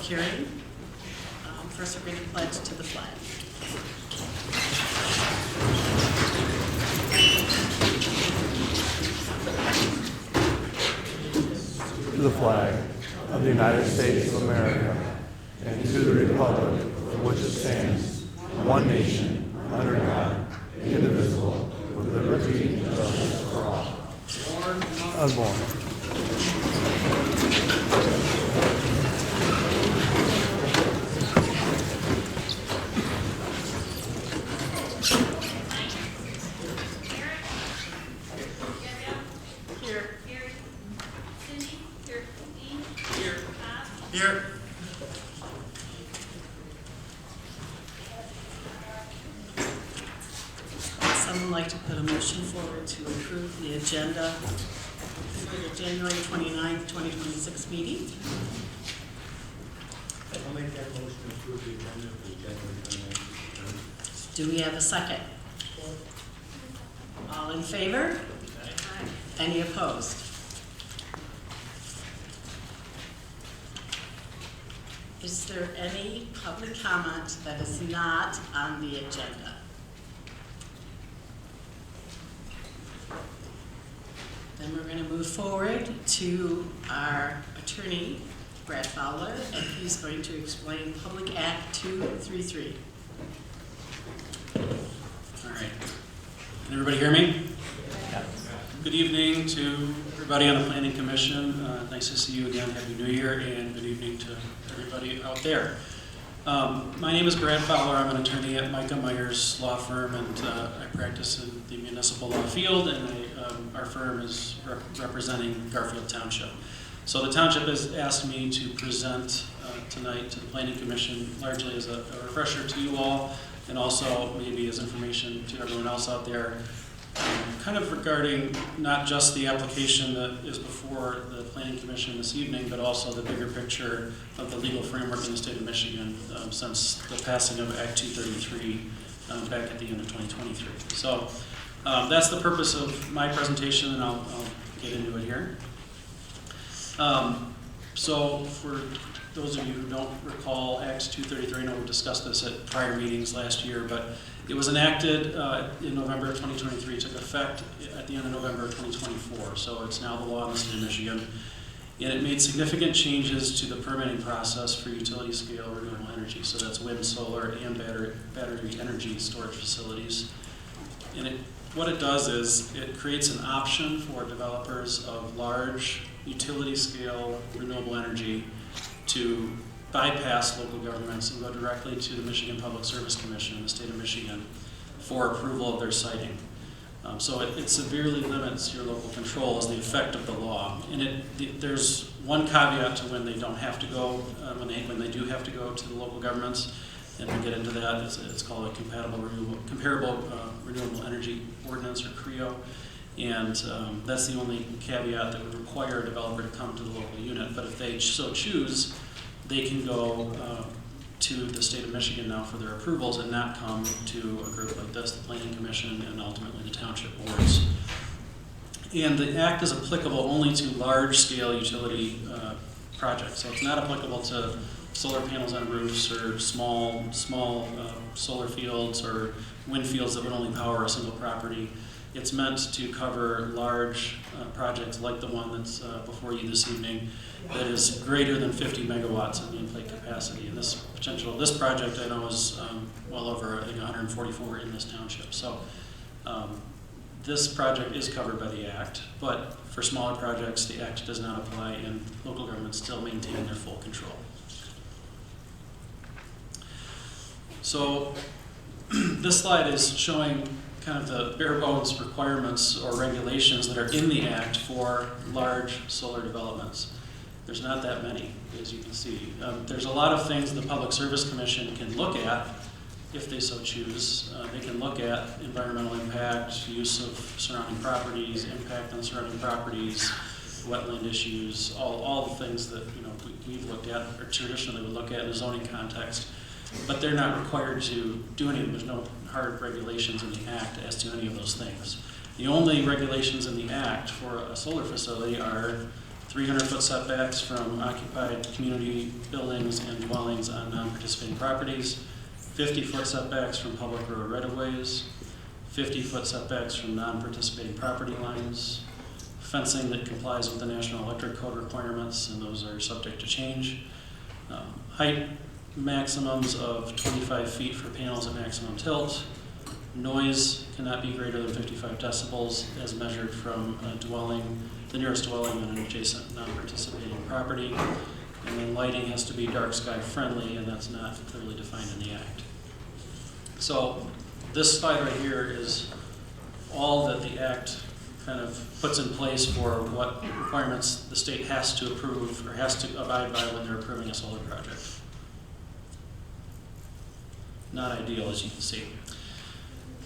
hearing. First, we're going to pledge to the flag. To the flag of the United States of America and to the republic for which it stands, one nation, under God, indivisible, with liberty and justice for all. Unborn. Here. Would someone like to put a motion forward to approve the agenda for the January 29th, 2026 meeting? I'll make that motion to approve the agenda for the January 29th. Do we have a second? All in favor? Any opposed? Is there any public comment that is not on the agenda? Then we're going to move forward to our attorney, Brad Fowler, and he's going to explain Public Act 233. All right. Can everybody hear me? Yeah. Good evening to everybody on the Planning Commission. Nice to see you again. Happy New Year, and good evening to everybody out there. My name is Brad Fowler. I'm an attorney at Micah Myers Law Firm, and I practice in the municipal law field, and our firm is representing Garfield Township. So the township has asked me to present tonight to the Planning Commission, largely as a refresher to you all, and also maybe as information to everyone else out there, kind of regarding not just the application that is before the Planning Commission this evening, but also the bigger picture of the legal framework in the state of Michigan since the passing of Act 233 back at the end of 2023. So that's the purpose of my presentation, and I'll get into it here. So for those of you who don't recall Act 233, I know we've discussed this at prior meetings last year, but it was enacted in November of 2023, took effect at the end of November of 2024, so it's now the law in the state of Michigan. And it made significant changes to the permitting process for utility scale renewable energy, so that's wind, solar, and battery energy storage facilities. And what it does is it creates an option for developers of large utility scale renewable energy to bypass local governments and go directly to the Michigan Public Service Commission in the state of Michigan for approval of their siting. So it severely limits your local control as the effect of the law. And there's one caveat to when they don't have to go, when they do have to go to the local governments, and we'll get into that. It's called a comparable renewable energy ordinance, or CREO. And that's the only caveat that would require a developer to come to the local unit. But if they so choose, they can go to the state of Michigan now for their approvals and not come to a group like this, the Planning Commission, and ultimately the township boards. And the act is applicable only to large-scale utility projects. So it's not applicable to solar panels on roofs or small solar fields or wind fields that would only power a single property. It's meant to cover large projects like the one that's before you this evening that is greater than 50 megawatts of nameplate capacity. And this project I know is well over, I think, 144 in this township. So this project is covered by the Act, but for smaller projects, the Act does not apply, and local governments still maintain their full control. So this slide is showing kind of the bare bones requirements or regulations that are in the Act for large solar developments. There's not that many, as you can see. There's a lot of things the Public Service Commission can look at if they so choose. They can look at environmental impact, use of surrounding properties, impact on surrounding properties, wetland issues, all the things that we've looked at or traditionally would look at in a zoning context. But they're not required to do anything. There's no hard regulations in the Act as to any of those things. The only regulations in the Act for a solar facility are 300-foot setbacks from occupied community buildings and dwellings on non-participating properties, 50-foot setbacks from public road right-of-ways, 50-foot setbacks from non-participating property lines, fencing that complies with the National Electric Code requirements, and those are subject to change. Height maximums of 25 feet for panels at maximum tilt. Noise cannot be greater than 55 decibels as measured from a dwelling, the nearest dwelling on an adjacent non-participating property. And then lighting has to be dark sky friendly, and that's not clearly defined in the act. So this slide right here is all that the act kind of puts in place for what requirements the state has to approve or has to abide by when they're approving a solar project. Not ideal, as you can see.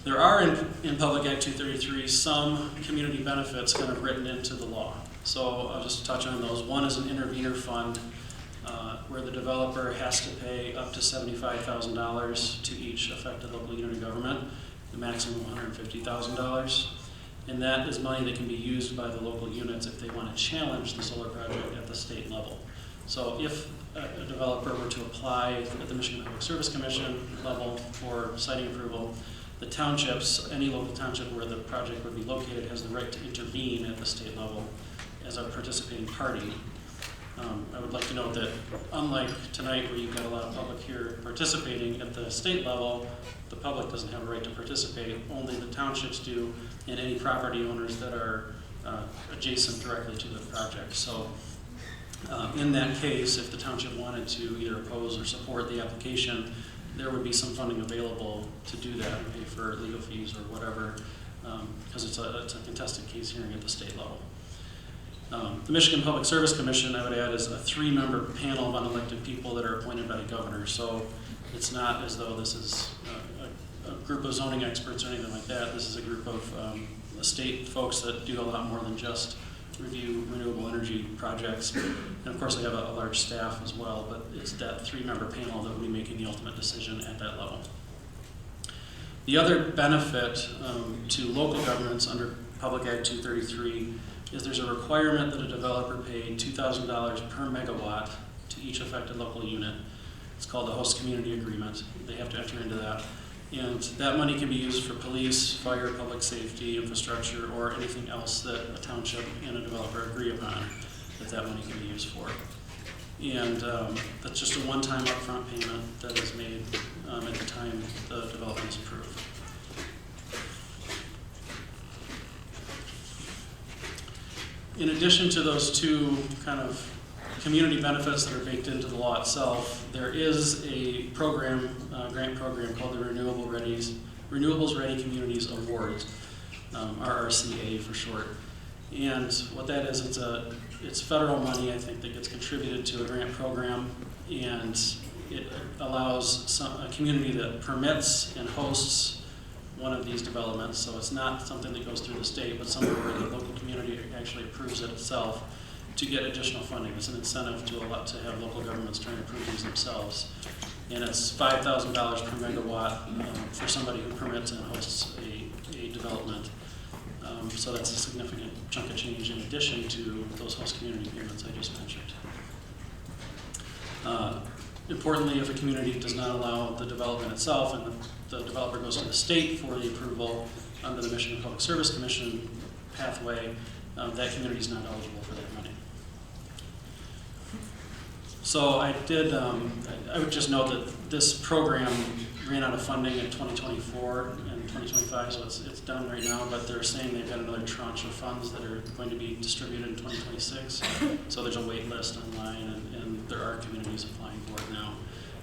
There are in Public Act 233 some community benefits kind of written into the law. So I'll just touch on those. One is an intervenor fund where the developer has to pay up to $75,000 to each affected local unit of government, the maximum $150,000. And that is money that can be used by the local units if they want to challenge the solar project at the state level. So if a developer were to apply at the Michigan Public Service Commission level for siting approval, the townships, any local township where the project would be located, has the right to intervene at the state level as a participating party. I would like to note that unlike tonight where you've got a lot of public here participating at the state level, the public doesn't have a right to participate, only the townships do, and any property owners that are adjacent directly to the project. So in that case, if the township wanted to either oppose or support the application, there would be some funding available to do that and pay for legal fees or whatever, because it's a contested case hearing at the state level. The Michigan Public Service Commission, I would add, is a 3-member panel of unelected people that are appointed by the governor. So it's not as though this is a group of zoning experts or anything like that. This is a group of state folks that do a lot more than just review renewable energy projects. And of course, they have a large staff as well, but it's that 3-member panel that will be making the ultimate decision at that level. The other benefit to local governments under Public Act 233 is there's a requirement that a developer pay $2,000 per megawatt to each affected local unit. It's called the host community agreement. They have to enter into that. And that money can be used for police, fire, public safety, infrastructure, or anything else that a township and a developer agree upon that money can be used for. And that's just a one-time upfront payment that is made at the time the development is approved. In addition to those two kind of community benefits that are baked into the law itself, there is a program, grant program called the Renewables Ready Communities Awards, RRCA for short. And what that is, it's federal money, I think, that gets contributed to a grant program, and it allows a community that permits and hosts one of these developments. So it's not something that goes through the state, but somewhere where the local community actually approves it itself to get additional funding. It's an incentive to have local governments try and approve these themselves. And it's $5,000 per megawatt for somebody who permits and hosts a development. So that's a significant chunk of change in addition to those host community payments I just mentioned. Importantly, if a community does not allow the development itself and the developer goes to the state for the approval under the Michigan Public Service Commission pathway, that community is not eligible for that money. So I would just note that this program ran out of funding in 2024 and 2025, so it's done right now, but they're saying they've got another tranche of funds that are going to be distributed in 2026. So there's a wait list online, and there are communities applying for it now.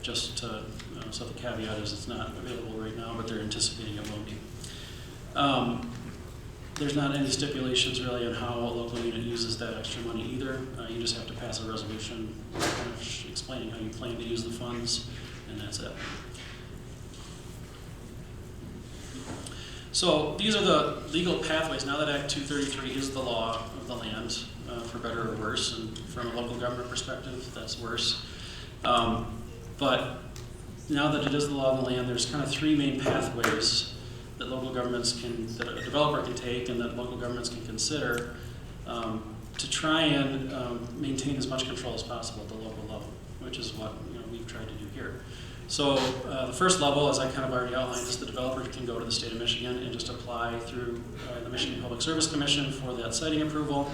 Just to, so the caveat is it's not available right now, but they're anticipating it will be. There's not any stipulations really on how a local unit uses that extra money either. You just have to pass a resolution kind of explaining how you plan to use the funds, and that's it. So these are the legal pathways. Now that Act 233 is the law of the land, for better or worse, and from a local government perspective, that's worse. But now that it is the law of the land, there's kind of 3 main pathways that local governments that a developer can take and that local governments can consider to try and maintain as much control as possible at the local level, which is what we've tried to do here. So the first level, as I kind of already outlined, is the developer can go to the state of Michigan and just apply through the Michigan Public Service Commission for that siting approval.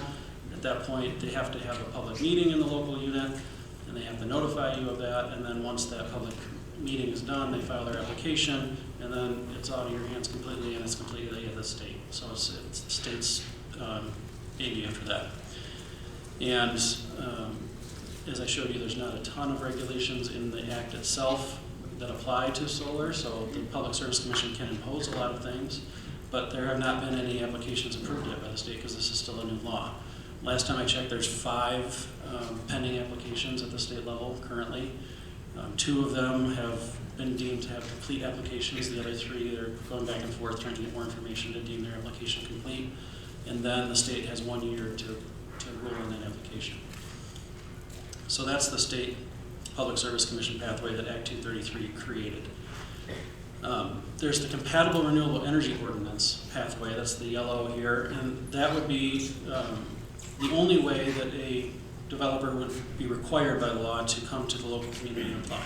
At that point, they have to have a public meeting in the local unit, and they have to notify you of that, and then once that public meeting is done, they file their application, and then it's out of your hands completely, and it's completely at the state. So it's the state's baby after that. And as I showed you, there's not a ton of regulations in the act itself that apply to solar, so the Public Service Commission can impose a lot of things, but there have not been any applications approved yet by the state because this is still a new law. Last time I checked, there's 5 pending applications at the state level currently. 2 of them have been deemed to have complete applications. The other 3 are going back and forth trying to get more information to deem their application complete. And then the state has 1 year to rule on that application. So that's the state Public Service Commission pathway that Act 233 created. There's the Compatible Renewable Energy Ordinance pathway, that's the yellow here, and that would be the only way that a developer would be required by law to come to the local community and apply.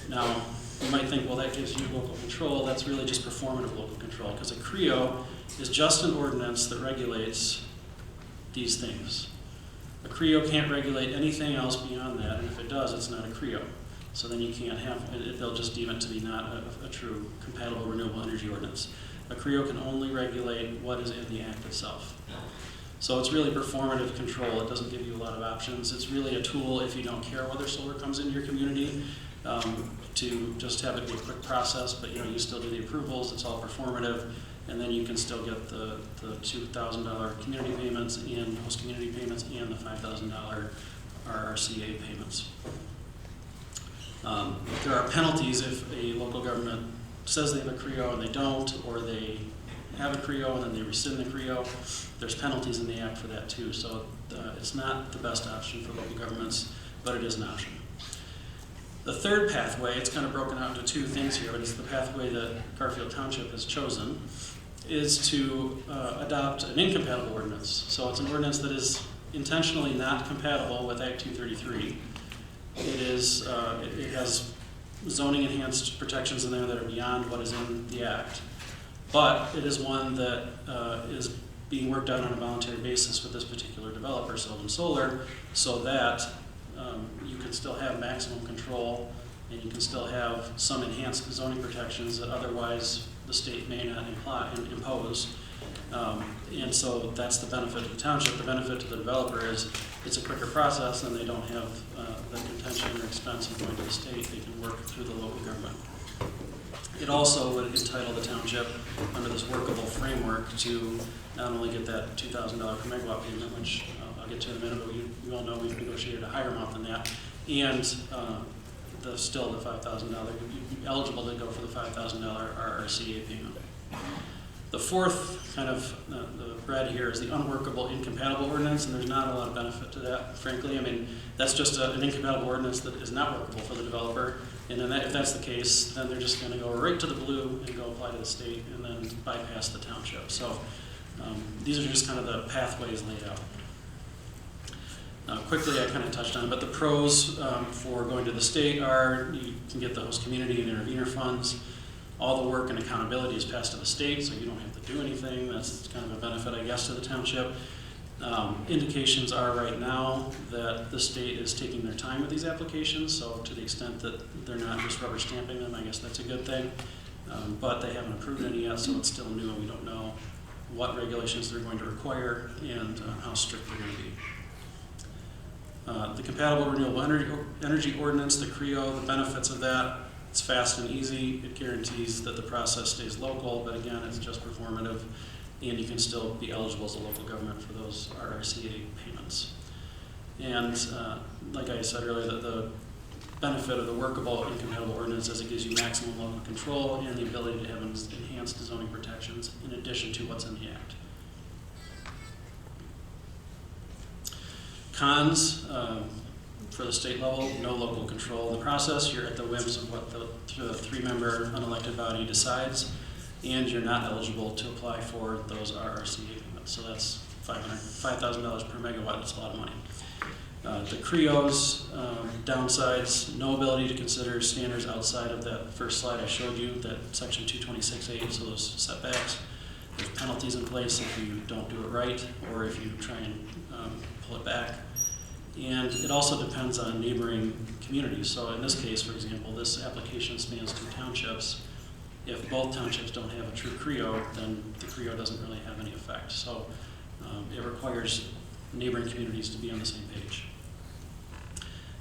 Now, you might think, well, that gives you local control. That's really just performative local control, because a CREO is just an ordinance that regulates these things. A CREO can't regulate anything else beyond that, and if it does, it's not a CREO. So then you can't have it, they'll just deem it to be not a true compatible renewable energy ordinance. A CREO can only regulate what is in the act itself. So it's really performative control. It doesn't give you a lot of options. It's really a tool if you don't care whether solar comes into your community, to just have it be a quick process, but you still do the approvals, it's all performative, and then you can still get the $2,000 community payments and host community payments and the $5,000 RRCA payments. There are penalties if a local government says they have a CREO and they don't, or they have a CREO and then they rescind the CREO. There's penalties in the act for that too, so it's not the best option for local governments, but it is an option. The third pathway, it's kind of broken out into 2 things here, but it's the pathway that Garfield Township has chosen, is to adopt an incompatible ordinance. So it's an ordinance that is intentionally not compatible with Act 233. It has zoning enhanced protections in there that are beyond what is in the act, but it is one that is being worked out on a voluntary basis with this particular developer, Sylvan Solar, so that you can still have maximum control and you can still have some enhanced zoning protections that otherwise the state may not impose. And so that's the benefit to the township. The benefit to the developer is it's a quicker process and they don't have the contention or expense of going to the state. They can work through the local government. It also would entitle the township under this workable framework to not only get that $2,000 per megawatt payment, which I'll get to in a minute, but you all know we've negotiated a higher amount than that, and still the $5,000, you'd be eligible to go for the $5,000 RRCA payment. The fourth kind of the red here is the unworkable incompatible ordinance, and there's not a lot of benefit to that, frankly. I mean, that's just an incompatible ordinance that is not workable for the developer, and then if that's the case, then they're just going to go right to the blue and go apply to the state and then bypass the township. So these are just kind of the pathways laid out. Quickly, I kind of touched on it, but the pros for going to the state are you can get the host community and intervener funds. All the work and accountability is passed to the state, so you don't have to do anything. That's kind of a benefit, I guess, to the township. Indications are right now that the state is taking their time with these applications, so to the extent that they're not just rubber stamping them, I guess that's a good thing. But they haven't approved any yet, so it's still new and we don't know what regulations they're going to require and how strict they're going to be. The Compatible Renewable Energy Ordinance, the CREO, the benefits of that, it's fast and easy. It guarantees that the process stays local, but again, it's just performative, and you can still be eligible as a local government for those RRCA payments. And like I said earlier, the benefit of the workable incompatible ordinance is it gives you maximum local control and the ability to have enhanced zoning protections in addition to what's in the act. Cons, for the state level, no local control of the process. You're at the whims of what the 3-member unelected body decides, and you're not eligible to apply for those RRCA payments. So that's $5,000 per megawatt. That's a lot of money. The CREOs, downsides, no ability to consider standards outside of that first slide I showed you, that section 226A, so those setbacks. There's penalties in place if you don't do it right, or if you try and pull it back. And it also depends on neighboring communities. So in this case, for example, this application spans 2 townships. If both townships don't have a true CREO, then the CREO doesn't really have any effect. So it requires neighboring communities to be on the same page.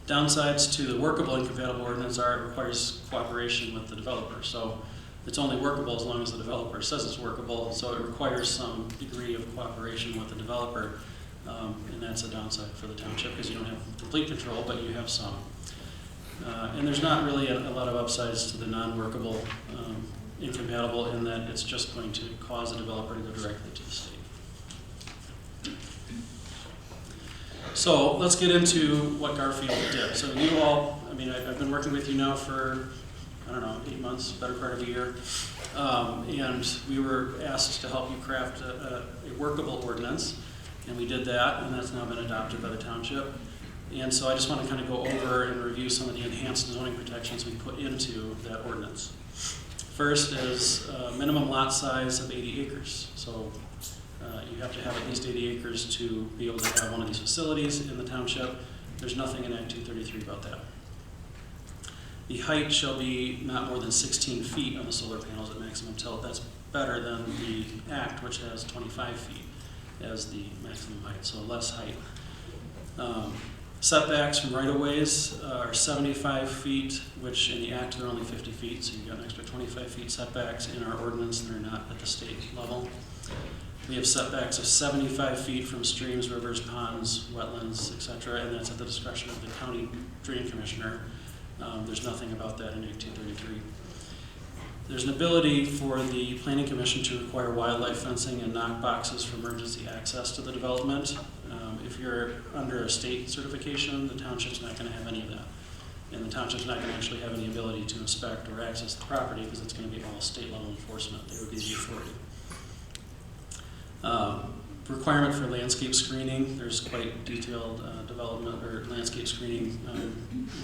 Downsides to the workable incompatible ordinance are it requires cooperation with the developer. So it's only workable as long as the developer says it's workable. So it requires some degree of cooperation with the developer, and that's a downside for the township because you don't have complete control, but you have some. And there's not really a lot of upsides to the non-workable incompatible in that it's just going to cause a developer to go directly to the state. So let's get into what Garfield did. So you all, I mean, I've been working with you now for, I don't know, 8 months, better part of a year. And we were asked to help you craft a workable ordinance. And we did that, and that's now been adopted by the township. And so I just want to kind of go over and review some of the enhanced zoning protections we put into that ordinance. First is minimum lot size of 80 acres. So you have to have at least 80 acres to be able to have one of these facilities in the township. There's nothing in Act 233 about that. The height shall be not more than 16 feet on the solar panels at maximum tilt. That's better than the Act, which has 25 feet as the maximum height, so less height. Setbacks from right-of-ways are 75 feet, which in the Act they're only 50 feet, so you've got an extra 25 feet setbacks. In our ordinance, they're not at the state level. We have setbacks of 75 feet from streams, rivers, ponds, wetlands, etc., and that's at the discretion of the county drain commissioner. There's nothing about that in Act 233. There's an ability for the planning commission to require wildlife fencing and knock boxes for emergency access to the development. If you're under a state certification, the township's not going to have any of that. And the township's not going to actually have any ability to inspect or access the property because it's going to be all state level enforcement. They would be the authority. Requirement for landscape screening. There's quite detailed development or landscape screening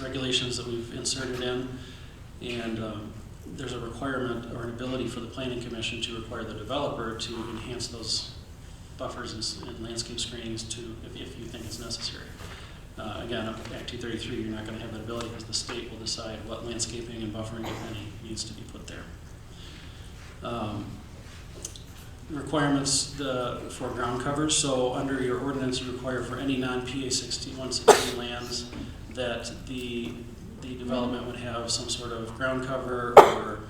regulations that we've inserted in. And there's a requirement or an ability for the planning commission to require the developer to enhance those buffers and landscape screenings to if you think it's necessary. Again, Act 233, you're not going to have that ability because the state will decide what landscaping and buffering, if any, needs to be put there. Requirements for ground coverage. So under your ordinance, you require for any non-PA 160 lands that the development would have some sort of ground cover or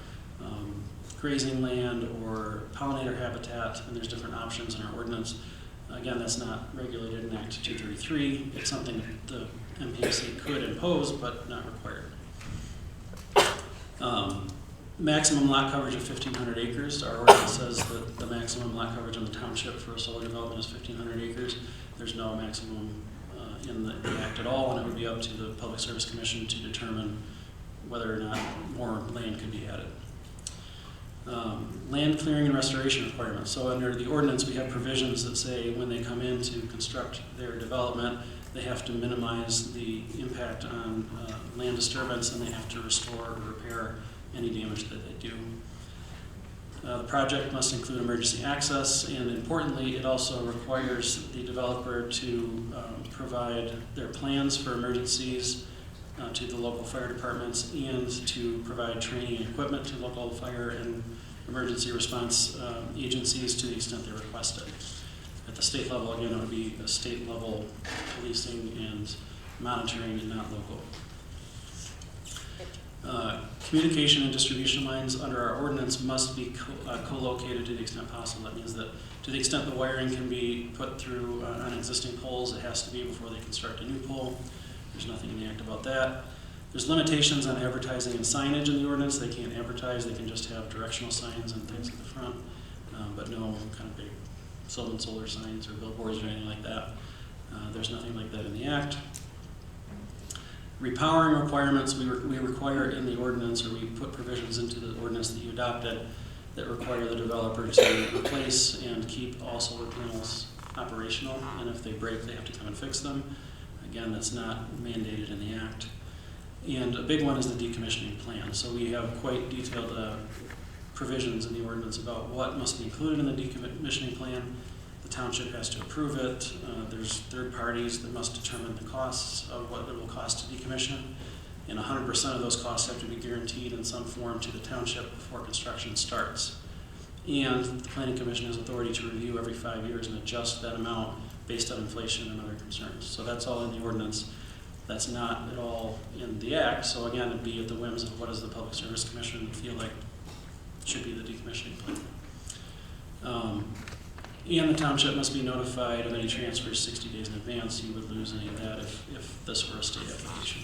grazing land or pollinator habitat, and there's different options in our ordinance. Again, that's not regulated in Act 233. It's something that the MPAC could impose, but not required. Maximum lot coverage of 1,500 acres. Our ordinance says that the maximum lot coverage in the township for a solar development is 1,500 acres. There's no maximum in the Act at all, and it would be up to the Public Service Commission to determine whether or not more land could be added. Land clearing and restoration requirements. So under the ordinance, we have provisions that say when they come in to construct their development, they have to minimize the impact on land disturbance, and they have to restore or repair any damage that they do. The project must include emergency access, and importantly, it also requires the developer to provide their plans for emergencies to the local fire departments and to provide training and equipment to local fire and emergency response agencies to the extent they're requested. At the state level, again, it would be a state level policing and monitoring and not local. Communication and distribution lines under our ordinance must be co-located to the extent possible. That means that to the extent the wiring can be put through on existing poles, it has to be before they construct a new pole. There's nothing in the Act about that. There's limitations on advertising and signage in the ordinance. They can't advertise, they can just have directional signs and things at the front, but no kind of big solar signs or billboards or anything like that. There's nothing like that in the Act. Repowering requirements, we require in the ordinance, or we put provisions into the ordinance that you adopted that require the developer to replace and keep all solar panels operational, and if they break, they have to come and fix them. Again, that's not mandated in the act. And a big one is the decommissioning plan. So we have quite detailed provisions in the ordinance about what must be included in the decommissioning plan. The township has to approve it. There's third parties that must determine the costs of what it will cost to decommission. And 100% of those costs have to be guaranteed in some form to the township before construction starts. And the Planning Commission has authority to review every 5 years and adjust that amount based on inflation and other concerns. So that's all in the ordinance. That's not at all in the act. So again, it'd be at the whims of what does the Public Service Commission feel like should be the decommissioning plan. And the township must be notified of any transfers 60 days in advance. You would lose any of that if this were a state application.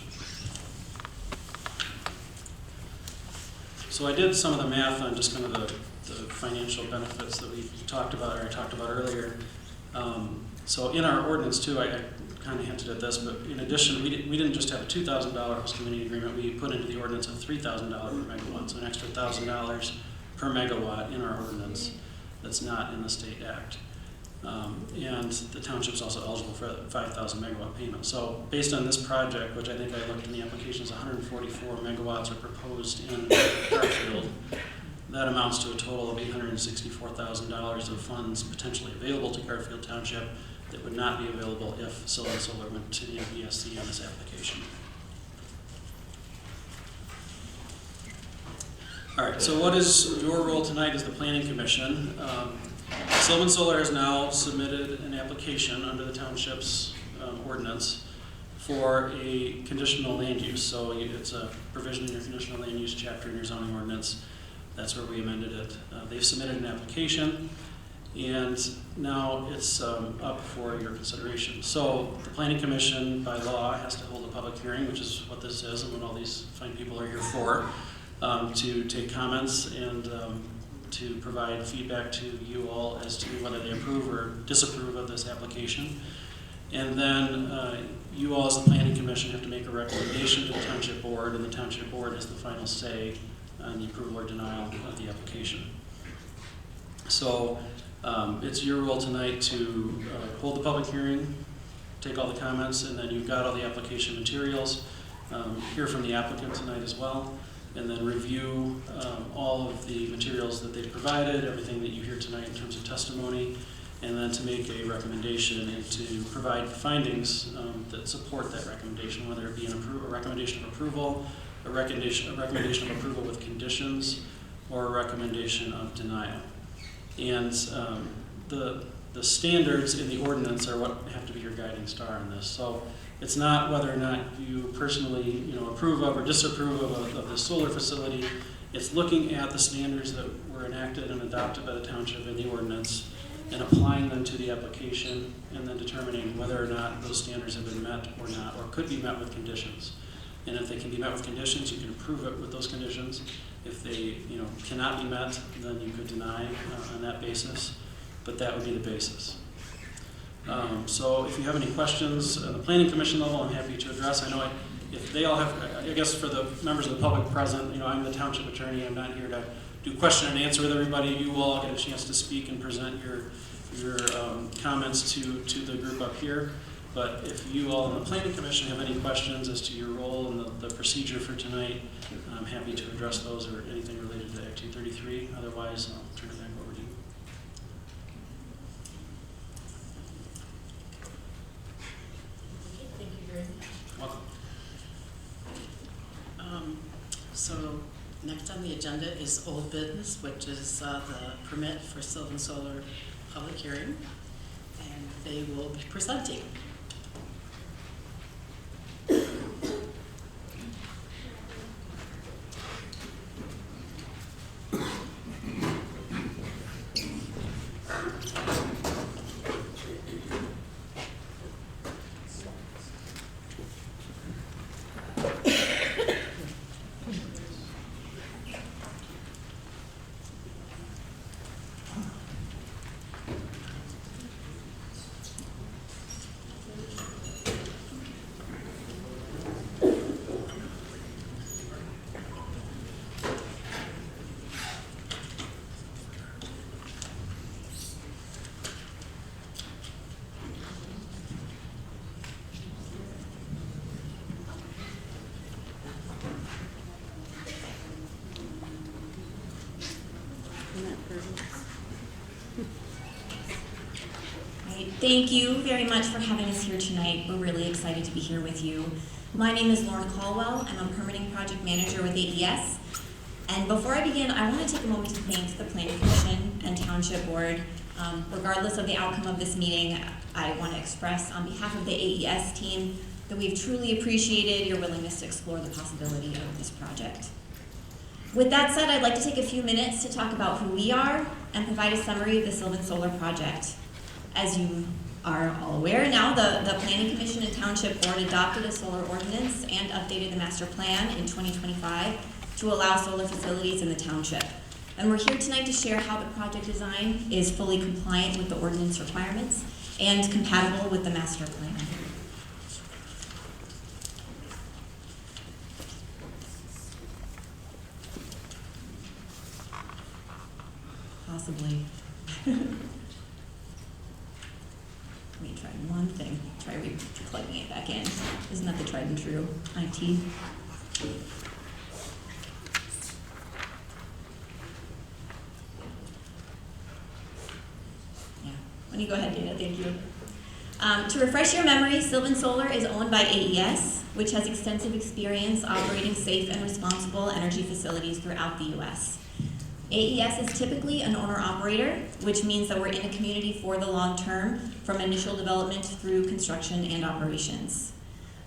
So I did some of the math on just kind of the financial benefits that we talked about, or I talked about earlier. So in our ordinance too, I kind of hinted at this, but in addition, we didn't just have a $2,000 host community agreement. We put into the ordinance a $3,000 per megawatt, so an extra $1,000 per megawatt in our ordinance that's not in the state act. And the township's also eligible for a 5,000 megawatt payment. So based on this project, which I think I looked in the applications, 144 megawatts are proposed in Garfield. That amounts to a total of $864,000 of funds potentially available to Garfield Township that would not be available if Sylvan Solar went to the NPSC on this application. All right, so what is your role tonight as the Planning Commission? Sylvan Solar has now submitted an application under the township's ordinance for a conditional land use. So it's a provision in your conditional land use chapter in your zoning ordinance. That's where we amended it. They've submitted an application, and now it's up for your consideration. So the Planning Commission, by law, has to hold a public hearing, which is what this is and what all these fine people are here for, to take comments and to provide feedback to you all as to whether they approve or disapprove of this application. And then you all as the Planning Commission have to make a recommendation to the Township Board, and the Township Board has the final say on the approval or denial of the application. So it's your role tonight to hold the public hearing, take all the comments, and then you've got all the application materials, hear from the applicant tonight as well, and then review all of the materials that they've provided, everything that you hear tonight in terms of testimony, and then to make a recommendation and to provide findings that support that recommendation, whether it be a recommendation of approval, a recommendation of approval with conditions, or a recommendation of denial. And the standards in the ordinance are what have to be your guiding star in this. So it's not whether or not you personally approve of or disapprove of the solar facility. It's looking at the standards that were enacted and adopted by the township in the ordinance and applying them to the application, and then determining whether or not those standards have been met or not, or could be met with conditions. And if they can be met with conditions, you can approve it with those conditions. If they cannot be met, then you could deny on that basis, but that would be the basis. So if you have any questions at the Planning Commission level, I'm happy to address. I know if they all have, I guess for the members of the public present, I'm the township attorney. I'm not here to do question and answer with everybody. You all get a chance to speak and present your comments to the group up here. But if you all in the Planning Commission have any questions as to your role and the procedure for tonight, I'm happy to address those or anything related to Act 233. Otherwise, I'll turn it back over to you. Okay, thank you very much. Welcome. So next on the agenda is old business, which is the permit for Sylvan Solar public hearing, and they will be presenting. Right. Thank you very much for having us here tonight. We're really excited to be here with you. My name is Lauren Caldwell. I'm a permitting project manager with AES. And before I begin, I want to take a moment to thank the Planning Commission and Township Board. Regardless of the outcome of this meeting, I want to express on behalf of the AES team that we've truly appreciated your willingness to explore the possibility of this project. With that said, I'd like to take a few minutes to talk about who we are and provide a summary of the Sylvan Solar Project. As you are all aware now, the Planning Commission and Township Board adopted a solar ordinance and updated the master plan in 2025 to allow solar facilities in the township. And we're here tonight to share how the project design is fully compliant with the ordinance requirements and compatible with the master plan. Possibly. Let me try one thing. Try plugging it back in. Isn't that the tried and true IT? Yeah. Why don't you go ahead, Dana? Thank you. To refresh your memory, Sylvan Solar is owned by AES, which has extensive experience operating safe and responsible energy facilities throughout the U.S. AES is typically an owner-operator, which means that we're in a community for the long term, from initial development through construction and operations.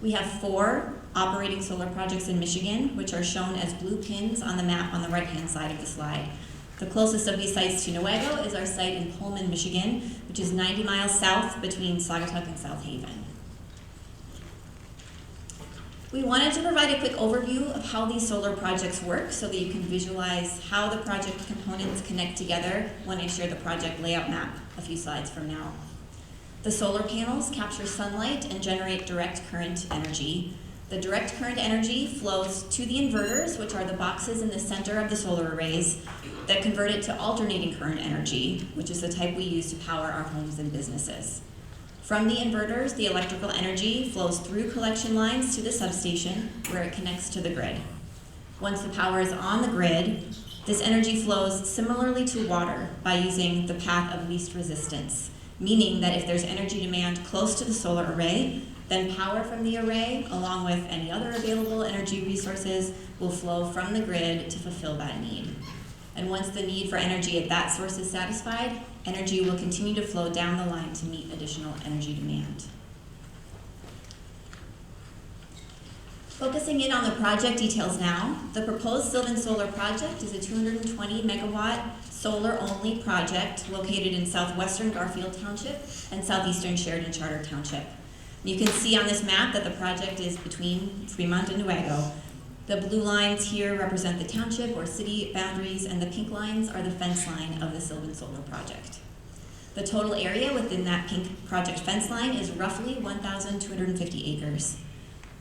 We have 4 operating solar projects in Michigan, which are shown as blue pins on the map on the right-hand side of the slide. The closest of these sites to Newaygo is our site in Pullman, Michigan, which is 90 miles south between Saugatuck and South Haven. We wanted to provide a quick overview of how these solar projects work so that you can visualize how the project components connect together when I share the project layout map a few slides from now. The solar panels capture sunlight and generate direct current energy. The direct current energy flows to the inverters, which are the boxes in the center of the solar arrays, that convert it to alternating current energy, which is the type we use to power our homes and businesses. From the inverters, the electrical energy flows through collection lines to the substation, where it connects to the grid. Once the power is on the grid, this energy flows similarly to water by using the path of least resistance, meaning that if there's energy demand close to the solar array, then power from the array, along with any other available energy resources, will flow from the grid to fulfill that need. And once the need for energy at that source is satisfied, energy will continue to flow down the line to meet additional energy demand. Focusing in on the project details now, the proposed Sylvan Solar project is a 220 megawatt solar-only project located in southwestern Garfield Township and southeastern Sheridan Charter Township. You can see on this map that the project is between Fremont and Newaygo. The blue lines here represent the township or city boundaries, and the pink lines are the fence line of the Sylvan Solar project. The total area within that pink project fence line is roughly 1,250 acres.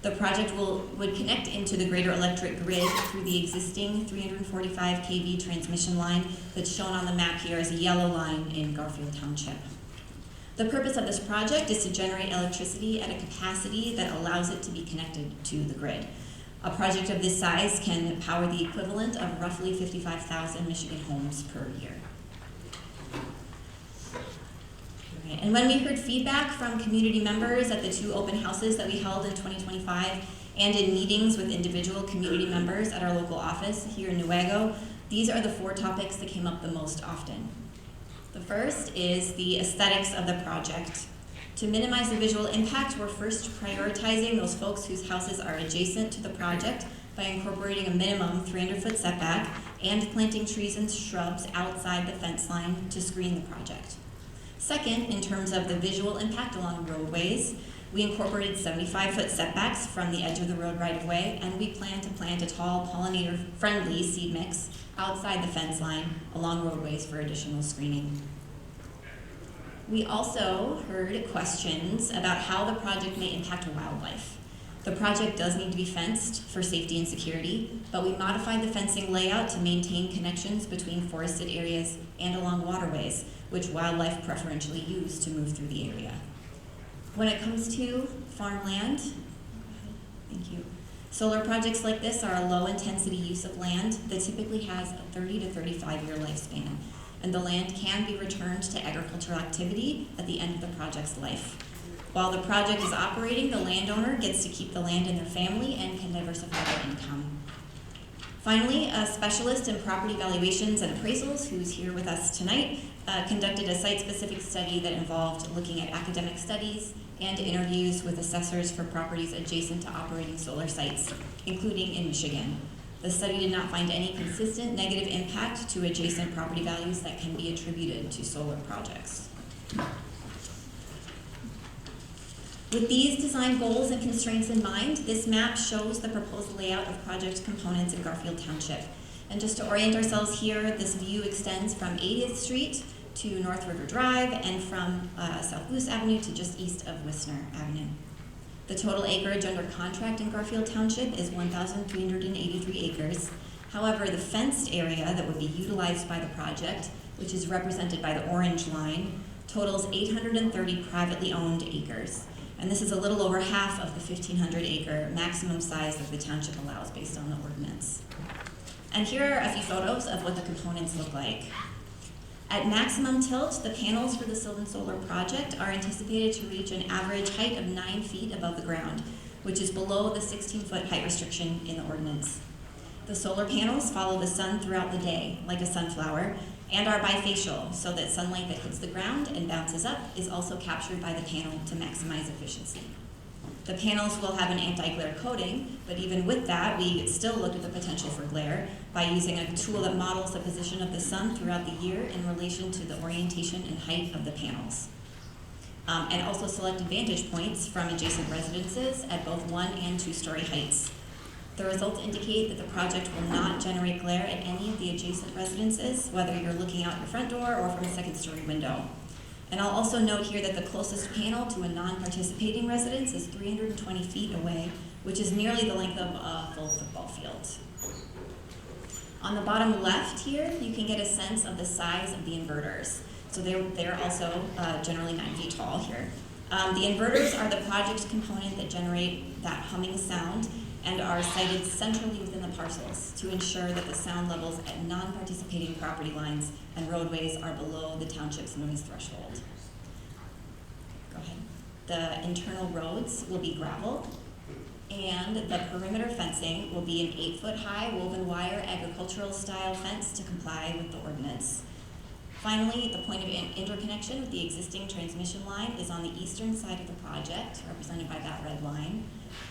The project would connect into the greater electric grid through the existing 345 kV transmission line that's shown on the map here as a yellow line in Garfield Township. The purpose of this project is to generate electricity at a capacity that allows it to be connected to the grid. A project of this size can power the equivalent of roughly 55,000 Michigan homes per year. Okay. And when we heard feedback from community members at the 2 open houses that we held in 2025 and in meetings with individual community members at our local office here in Newaygo, these are the 4 topics that came up the most often. The first is the aesthetics of the project. To minimize the visual impact, we're first prioritizing those folks whose houses are adjacent to the project by incorporating a minimum 300-foot setback and planting trees and shrubs outside the fence line to screen the project. Second, in terms of the visual impact along roadways, we incorporated 75-foot setbacks from the edge of the road right-of-way, and we plan to plant a tall pollinator-friendly seed mix outside the fence line along roadways for additional screening. We also heard questions about how the project may impact wildlife. The project does need to be fenced for safety and security, but we modified the fencing layout to maintain connections between forested areas and along waterways, which wildlife preferentially use to move through the area. When it comes to farmland, thank you. Solar projects like this are a low-intensity use of land that typically has a 30 to 35-year lifespan, and the land can be returned to agricultural activity at the end of the project's life. While the project is operating, the landowner gets to keep the land in their family and can diversify their income. Finally, a specialist in property valuations and appraisals, who's here with us tonight, conducted a site-specific study that involved looking at academic studies and interviews with assessors for properties adjacent to operating solar sites, including in Michigan. The study did not find any consistent negative impact to adjacent property values that can be attributed to solar projects. With these design goals and constraints in mind, this map shows the proposed layout of project components in Garfield Township. And just to orient ourselves here, this view extends from 80th Street to North River Drive and from South Luce Avenue to just east of Wisner Avenue. The total acreage under contract in Garfield Township is 1,383 acres. However, the fenced area that would be utilized by the project, which is represented by the orange line, totals 830 privately owned acres. And this is a little over half of the 1,500 acre maximum size that the township allows based on the ordinance. And here are a few photos of what the components look like. At maximum tilt, the panels for the Sylvan Solar project are anticipated to reach an average height of 9 feet above the ground, which is below the 16-foot height restriction in the ordinance. The solar panels follow the sun throughout the day, like a sunflower, and are bifacial, so that sunlight that hits the ground and bounces up is also captured by the panel to maximize efficiency. The panels will have an anti-glare coating, but even with that, we still look at the potential for glare by using a tool that models the position of the sun throughout the year in relation to the orientation and height of the panels. And also selected vantage points from adjacent residences at both 1 and 2-story heights. The results indicate that the project will not generate glare at any of the adjacent residences, whether you're looking out your front door or from a 2nd-story window. And I'll also note here that the closest panel to a non-participating residence is 320 feet away, which is nearly the length of a full football field. On the bottom left here, you can get a sense of the size of the inverters. So they're also generally 9 feet tall here. The inverters are the project component that generate that humming sound and are sited centrally within the parcels to ensure that the sound levels at non-participating property lines and roadways are below the township's noise threshold. Go ahead. The internal roads will be gravel, and the perimeter fencing will be an 8-foot-high woven wire agricultural style fence to comply with the ordinance. Finally, the point of interconnection with the existing transmission line is on the eastern side of the project, represented by that red line,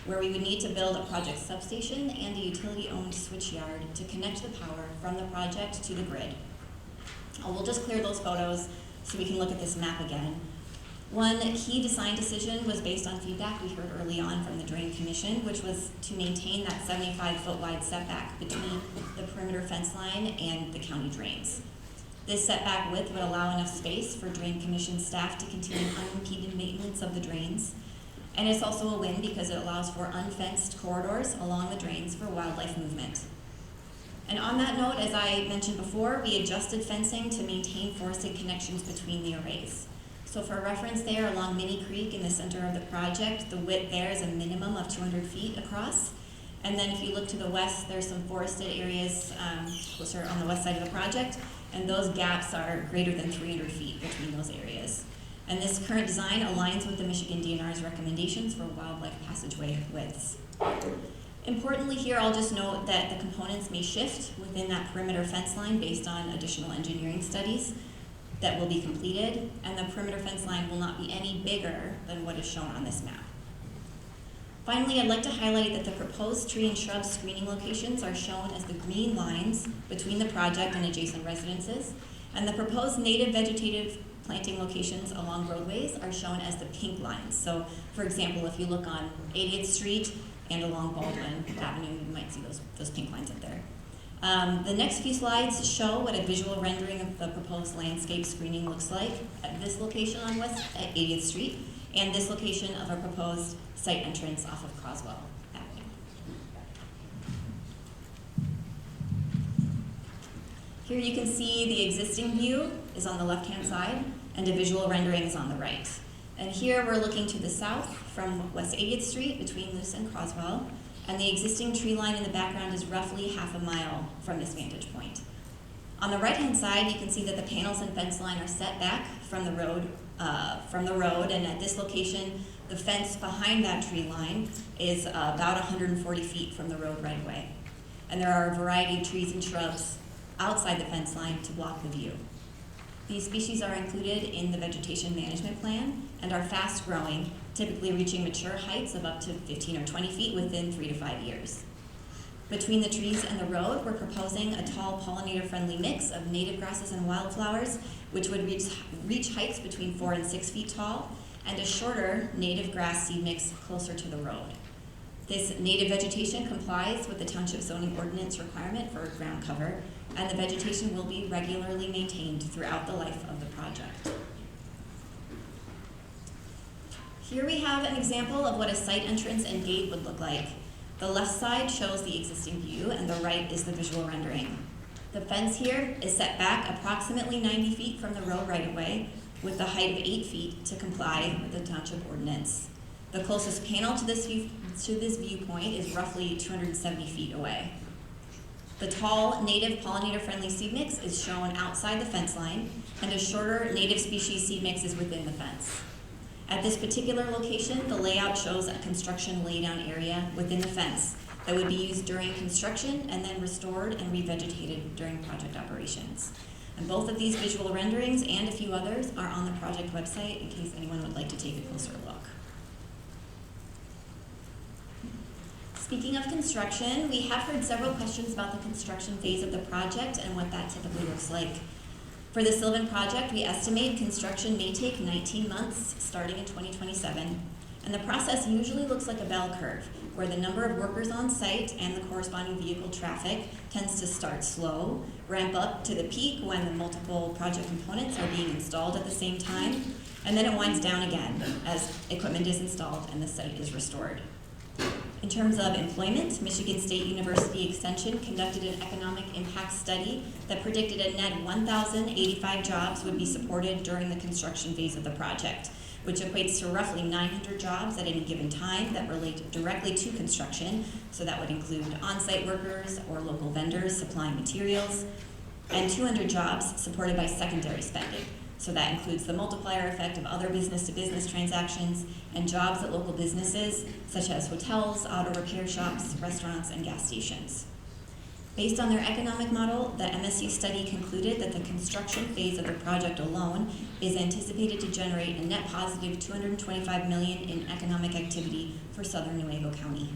where we would need to build a project substation and a utility-owned switchyard to connect the power from the project to the grid. We'll just clear those photos so we can look at this map again. One key design decision was based on feedback we heard early on from the Drain Commission, which was to maintain that 75-foot wide setback between the perimeter fence line and the county drains. This setback width would allow enough space for Drain Commission staff to continue unimpeded maintenance of the drains. And it's also a win because it allows for unfenced corridors along the drains for wildlife movement. And on that note, as I mentioned before, we adjusted fencing to maintain forested connections between the arrays. So for reference there, along Minnie Creek in the center of the project, the width there is a minimum of 200 feet across. And then if you look to the west, there's some forested areas closer on the west side of the project, and those gaps are greater than 300 feet between those areas. And this current design aligns with the Michigan DNR's recommendations for wildlife passageway widths. Importantly here, I'll just note that the components may shift within that perimeter fence line based on additional engineering studies that will be completed, and the perimeter fence line will not be any bigger than what is shown on this map. Finally, I'd like to highlight that the proposed tree and shrub screening locations are shown as the green lines between the project and adjacent residences, and the proposed native vegetative planting locations along roadways are shown as the pink lines. So, for example, if you look on 80th Street and along Baldwin Avenue, you might see those pink lines up there. The next few slides show what a visual rendering of the proposed landscape screening looks like at this location on West 80th Street and this location of a proposed site entrance off of Croswell Avenue. Here you can see the existing view is on the left-hand side and a visual rendering is on the right. And here we're looking to the south from West 80th Street between Luce and Croswell. and the existing tree line in the background is roughly half a mile from this vantage point. On the right-hand side, you can see that the panels and fence line are set back from the road, and at this location, the fence behind that tree line is about 140 feet from the road right away. And there are a variety of trees and shrubs outside the fence line to block the view. These species are included in the vegetation management plan and are fast-growing, typically reaching mature heights of up to 15 or 20 feet within 3 to 5 years. Between the trees and the road, we're proposing a tall pollinator-friendly mix of native grasses and wildflowers, which would reach heights between 4 and 6 feet tall, and a shorter native grass seed mix closer to the road. This native vegetation complies with the township zoning ordinance requirement for ground cover, and the vegetation will be regularly maintained throughout the life of the project. Here we have an example of what a site entrance and gate would look like. The left side shows the existing view, and the right is the visual rendering. The fence here is set back approximately 90 feet from the road right-of-way, with the height of 8 feet to comply with the township ordinance. The closest panel to this viewpoint is roughly 270 feet away. The tall, native pollinator-friendly seed mix is shown outside the fence line, and a shorter native species seed mix is within the fence. At this particular location, the layout shows a construction laydown area within the fence that would be used during construction and then restored and revegetated during project operations. And both of these visual renderings and a few others are on the project website in case anyone would like to take a closer look. Speaking of construction, we have heard several questions about the construction phase of the project and what that typically looks like. For the Sylvan project, we estimate construction may take 19 months starting in 2027, and the process usually looks like a bell curve, where the number of workers on site and the corresponding vehicle traffic tends to start slow, ramp up to the peak when the multiple project components are being installed at the same time, and then it winds down again as equipment is installed and the site is restored. In terms of employment, Michigan State University Extension conducted an economic impact study that predicted a net 1,085 jobs would be supported during the construction phase of the project, which equates to roughly 900 jobs at any given time that relate directly to construction. So that would include on-site workers or local vendors supplying materials, and 200 jobs supported by secondary spending. So that includes the multiplier effect of other business-to-business transactions and jobs at local businesses, such as hotels, auto repair shops, restaurants, and gas stations. Based on their economic model, the MSU study concluded that the construction phase of the project alone is anticipated to generate a net positive $225 million in economic activity for southern Newaygo County.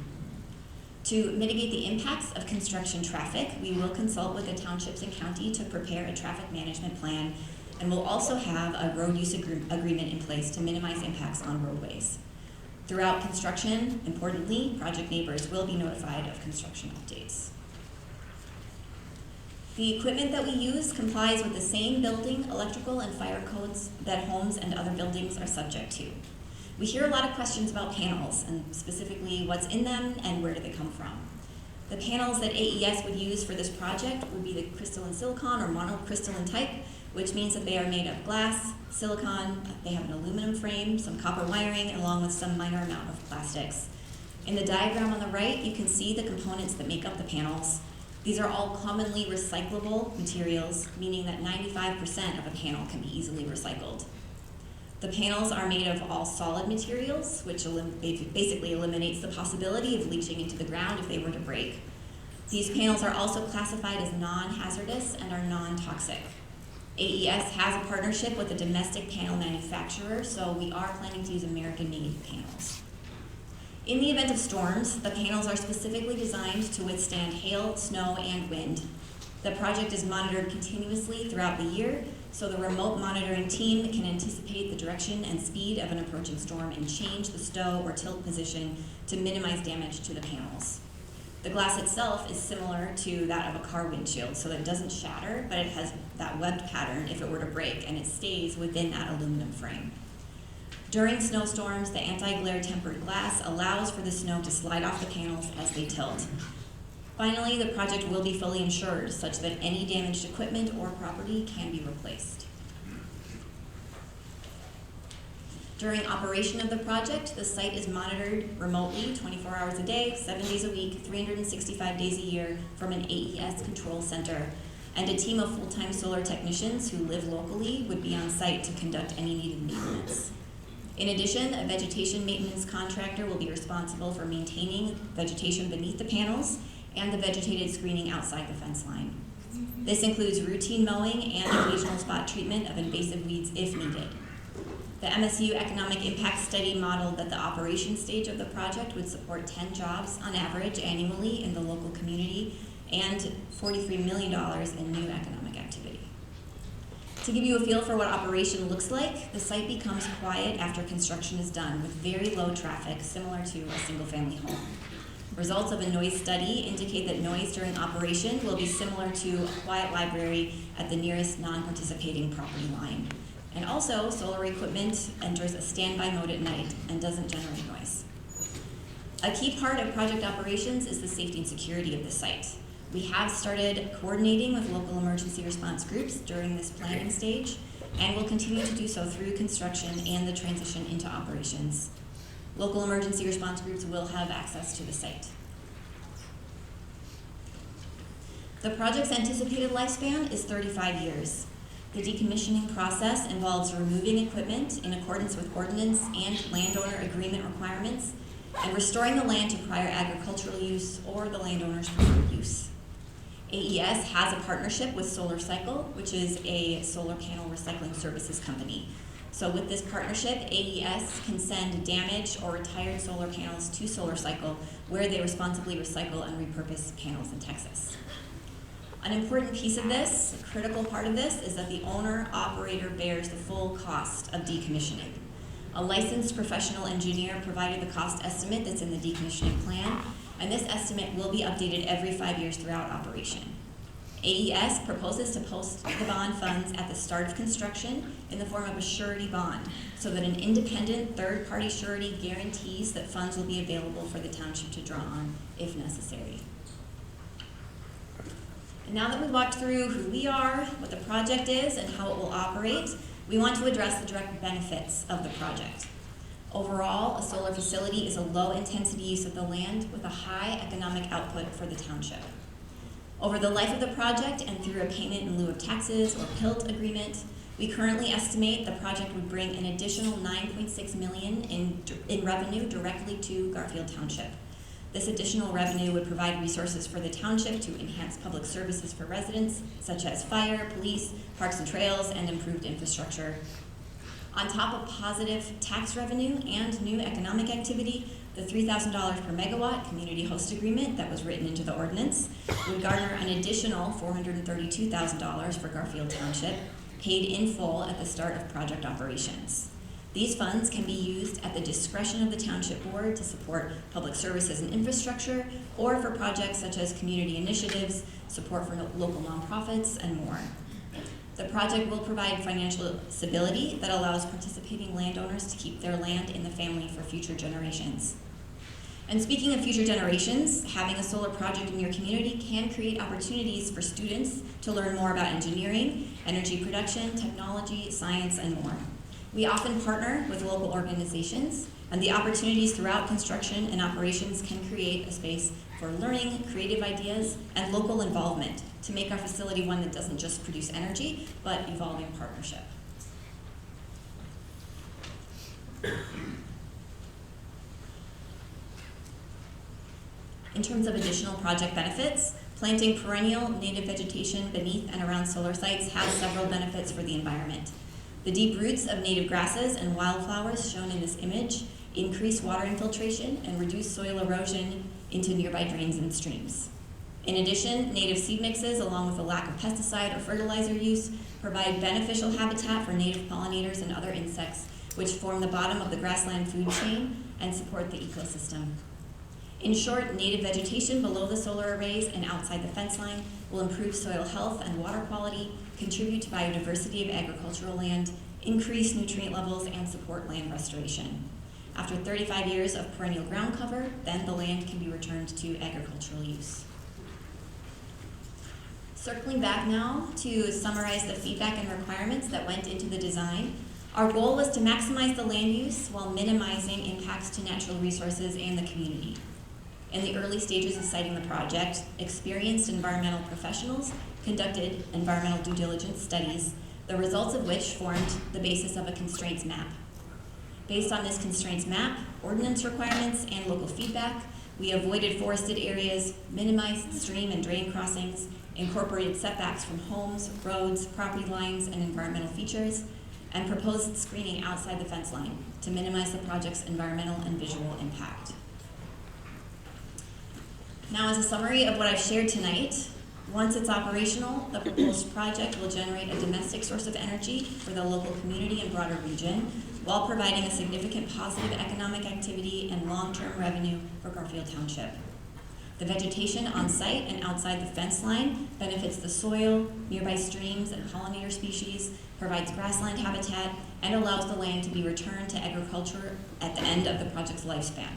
To mitigate the impacts of construction traffic, we will consult with the townships and county to prepare a traffic management plan, and we'll also have a road use agreement in place to minimize impacts on roadways. Throughout construction, importantly, project neighbors will be notified of construction updates. The equipment that we use complies with the same building, electrical, and fire codes that homes and other buildings are subject to. We hear a lot of questions about panels, and specifically what's in them and where do they come from. The panels that AES would use for this project would be the crystalline silicon or monocrystalline type, which means that they are made of glass, silicon, they have an aluminum frame, some copper wiring, along with some minor amount of plastics. In the diagram on the right, you can see the components that make up the panels. These are all commonly recyclable materials, meaning that 95% of a panel can be easily recycled. The panels are made of all solid materials, which basically eliminates the possibility of leaching into the ground if they were to break. These panels are also classified as non-hazardous and are non-toxic. AES has a partnership with a domestic panel manufacturer, so we are planning to use American-made panels. In the event of storms, the panels are specifically designed to withstand hail, snow, and wind. The project is monitored continuously throughout the year, so the remote monitoring team can anticipate the direction and speed of an approaching storm and change the stow or tilt position to minimize damage to the panels. The glass itself is similar to that of a car windshield, so that it doesn't shatter, but it has that webbed pattern if it were to break, and it stays within that aluminum frame. During snowstorms, the anti-glare tempered glass allows for the snow to slide off the panels as they tilt. Finally, the project will be fully insured, such that any damaged equipment or property can be replaced. During operation of the project, the site is monitored remotely 24 hours a day, 7 days a week, 365 days a year from an AES control center. And a team of full-time solar technicians who live locally would be on site to conduct any needed maintenance. In addition, a vegetation maintenance contractor will be responsible for maintaining vegetation beneath the panels and the vegetated screening outside the fence line. This includes routine mowing and occasional spot treatment of invasive weeds if needed. The MSU Economic Impact Study modeled that the operation stage of the project would support 10 jobs on average annually in the local community and $43 million in new economic activity. To give you a feel for what operation looks like, the site becomes quiet after construction is done with very low traffic, similar to a single-family home. Results of a noise study indicate that noise during operation will be similar to a quiet library at the nearest non-participating property line. And also, solar equipment enters a standby mode at night and doesn't generate noise. A key part of project operations is the safety and security of the site. We have started coordinating with local emergency response groups during this planning stage, and will continue to do so through construction and the transition into operations. Local emergency response groups will have access to the site. The project's anticipated lifespan is 35 years. The decommissioning process involves removing equipment in accordance with ordinance and landowner agreement requirements and restoring the land to prior agricultural use or the landowner's preferred use. AES has a partnership with Solar Cycle, which is a solar panel recycling services company. So with this partnership, AES can send damaged or retired solar panels to Solar Cycle, where they responsibly recycle and repurpose panels in Texas. An important piece of this, a critical part of this, is that the owner-operator bears the full cost of decommissioning. A licensed professional engineer provided the cost estimate that's in the decommissioning plan, and this estimate will be updated every 5 years throughout operation. AES proposes to post the bond funds at the start of construction in the form of a surety bond, so that an independent third-party surety guarantees that funds will be available for the township to draw on if necessary. And now that we've walked through who we are, what the project is, and how it will operate, we want to address the direct benefits of the project. Overall, a solar facility is a low-intensity use of the land with a high economic output for the township. Over the life of the project and through a payment in lieu of taxes or PILT agreement, we currently estimate the project would bring an additional $9.6 million in revenue directly to Garfield Township. This additional revenue would provide resources for the township to enhance public services for residents, such as fire, police, parks and trails, and improved infrastructure. On top of positive tax revenue and new economic activity, the $3,000 per megawatt community host agreement that was written into the ordinance would garner an additional $432,000 for Garfield Township, paid in full at the start of project operations. These funds can be used at the discretion of the township board to support public services and infrastructure, or for projects such as community initiatives, support for local nonprofits, and more. The project will provide financial stability that allows participating landowners to keep their land in the family for future generations. And speaking of future generations, having a solar project in your community can create opportunities for students to learn more about engineering, energy production, technology, science, and more. We often partner with local organizations, and the opportunities throughout construction and operations can create a space for learning, creative ideas, and local involvement to make our facility one that doesn't just produce energy, but evolve in partnership. In terms of additional project benefits, planting perennial native vegetation beneath and around solar sites has several benefits for the environment. The deep roots of native grasses and wildflowers shown in this image increase water infiltration and reduce soil erosion into nearby drains and streams. In addition, native seed mixes, along with a lack of pesticide or fertilizer use, provide beneficial habitat for native pollinators and other insects, which form the bottom of the grassland food chain and support the ecosystem. In short, native vegetation below the solar arrays and outside the fence line will improve soil health and water quality, contribute to biodiversity of agricultural land, increase nutrient levels, and support land restoration. After 35 years of perennial ground cover, then the land can be returned to agricultural use. Circling back now to summarize the feedback and requirements that went into the design, Our goal was to maximize the land use while minimizing impacts to natural resources and the community. In the early stages of siting the project, experienced environmental professionals conducted environmental due diligence studies, the results of which formed the basis of a constraints map. Based on this constraints map, ordinance requirements, and local feedback, we avoided forested areas, minimized stream and drain crossings, incorporated setbacks from homes, roads, property lines, and environmental features, and proposed screening outside the fence line to minimize the project's environmental and visual impact. Now, as a summary of what I've shared tonight, once it's operational, the proposed project will generate a domestic source of energy for the local community and broader region, while providing a significant positive economic activity and long-term revenue for Garfield Township. The vegetation on site and outside the fence line benefits the soil, nearby streams, and pollinator species, provides grassland habitat, and allows the land to be returned to agriculture at the end of the project's lifespan.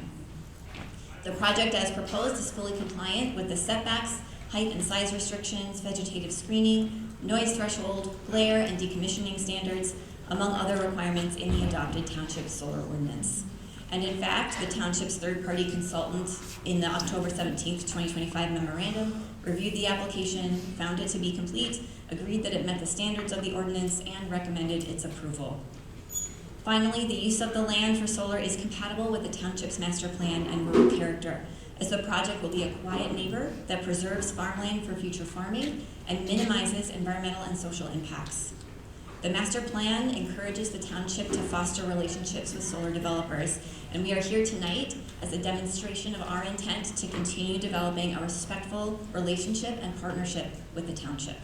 The project as proposed is fully compliant with the setbacks, height and size restrictions, vegetative screening, noise threshold, glare, and decommissioning standards, among other requirements in the adopted township solar ordinance. And in fact, the township's third-party consultant in the October 17th, 2025 memorandum reviewed the application, found it to be complete, agreed that it met the standards of the ordinance, and recommended its approval. Finally, the use of the land for solar is compatible with the township's master plan and rural character, as the project will be a quiet neighbor that preserves farmland for future farming and minimizes environmental and social impacts. The master plan encourages the township to foster relationships with solar developers, and we are here tonight as a demonstration of our intent to continue developing a respectful relationship and partnership with the township.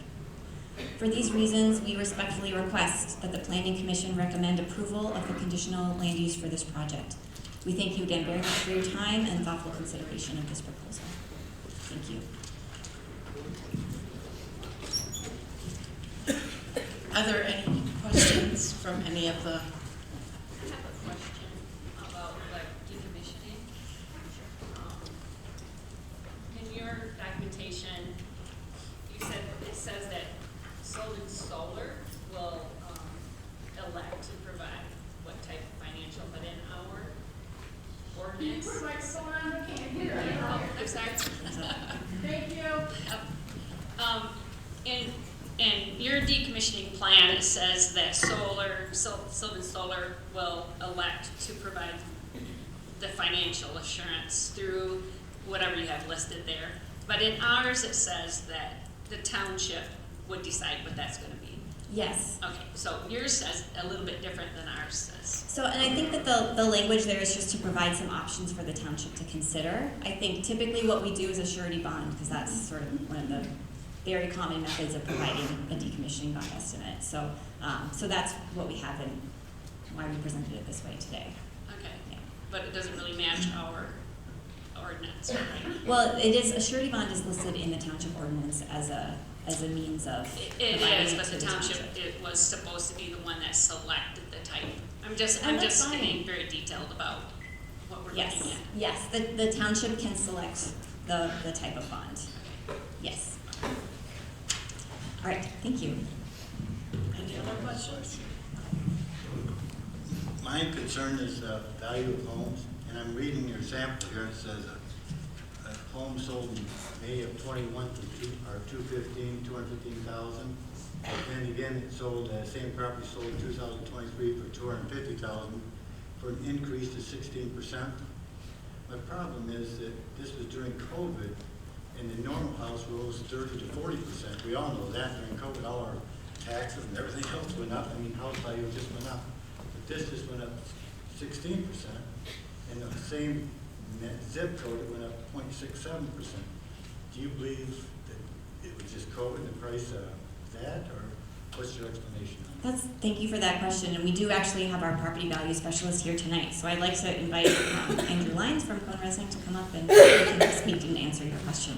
For these reasons, we respectfully request that the Planning Commission recommend approval of the conditional land use for this project. We thank you again very much for your time and thoughtful consideration of this proposal. Thank you. Are there any questions from any of the? I have a question about like decommissioning. In your documentation, you said it says that Solid Solar will elect to provide what type of financial, but in our ordinance. Put a microphone on, I can't hear it. I'm sorry. Thank you. In your decommissioning plan, it says that Sylvan Solar will elect to provide the financial assurance through whatever you have listed there. But in ours, it says that the township would decide what that's going to be. Yes. Okay, so yours says a little bit different than ours says. So, and I think that the language there is just to provide some options for the township to consider. I think typically what we do is a surety bond, because that's sort of one of the very common methods of providing a decommissioning bond estimate. So, so that's what we have and why we presented it this way today. Okay, Yeah. but it doesn't really match our ordinance, right? Well, it is, a surety bond is listed in the township ordinance as a means of It providing is, it but to the township, it was supposed to be the one that selected the type. I'm just that's fine. being very detailed about what we're looking Yes, at. yes, the township can select the type of bond. Yes. All right, thank you. Any other questions? My concern is value of homes, and I'm reading your sample here. It says a home sold in May of 21 for $215,000. But then again, it sold, same property sold in 2023 for $250,000 for an increase to 16%. My problem is that this was during COVID, and the normal house rose 30 to 40%. We all know that during COVID, all our taxes and everything else went up. I mean, house value just went up. But this just went up 16%, and the same zip code, it went up 0.67%. Do you believe that it was just COVID and the price of that, or what's your explanation on that? Thank you for that question, and we do actually have our property value specialist here tonight. So I'd like to invite Andrew Lyons from Cone Resnick to come up and he can speak and answer your question.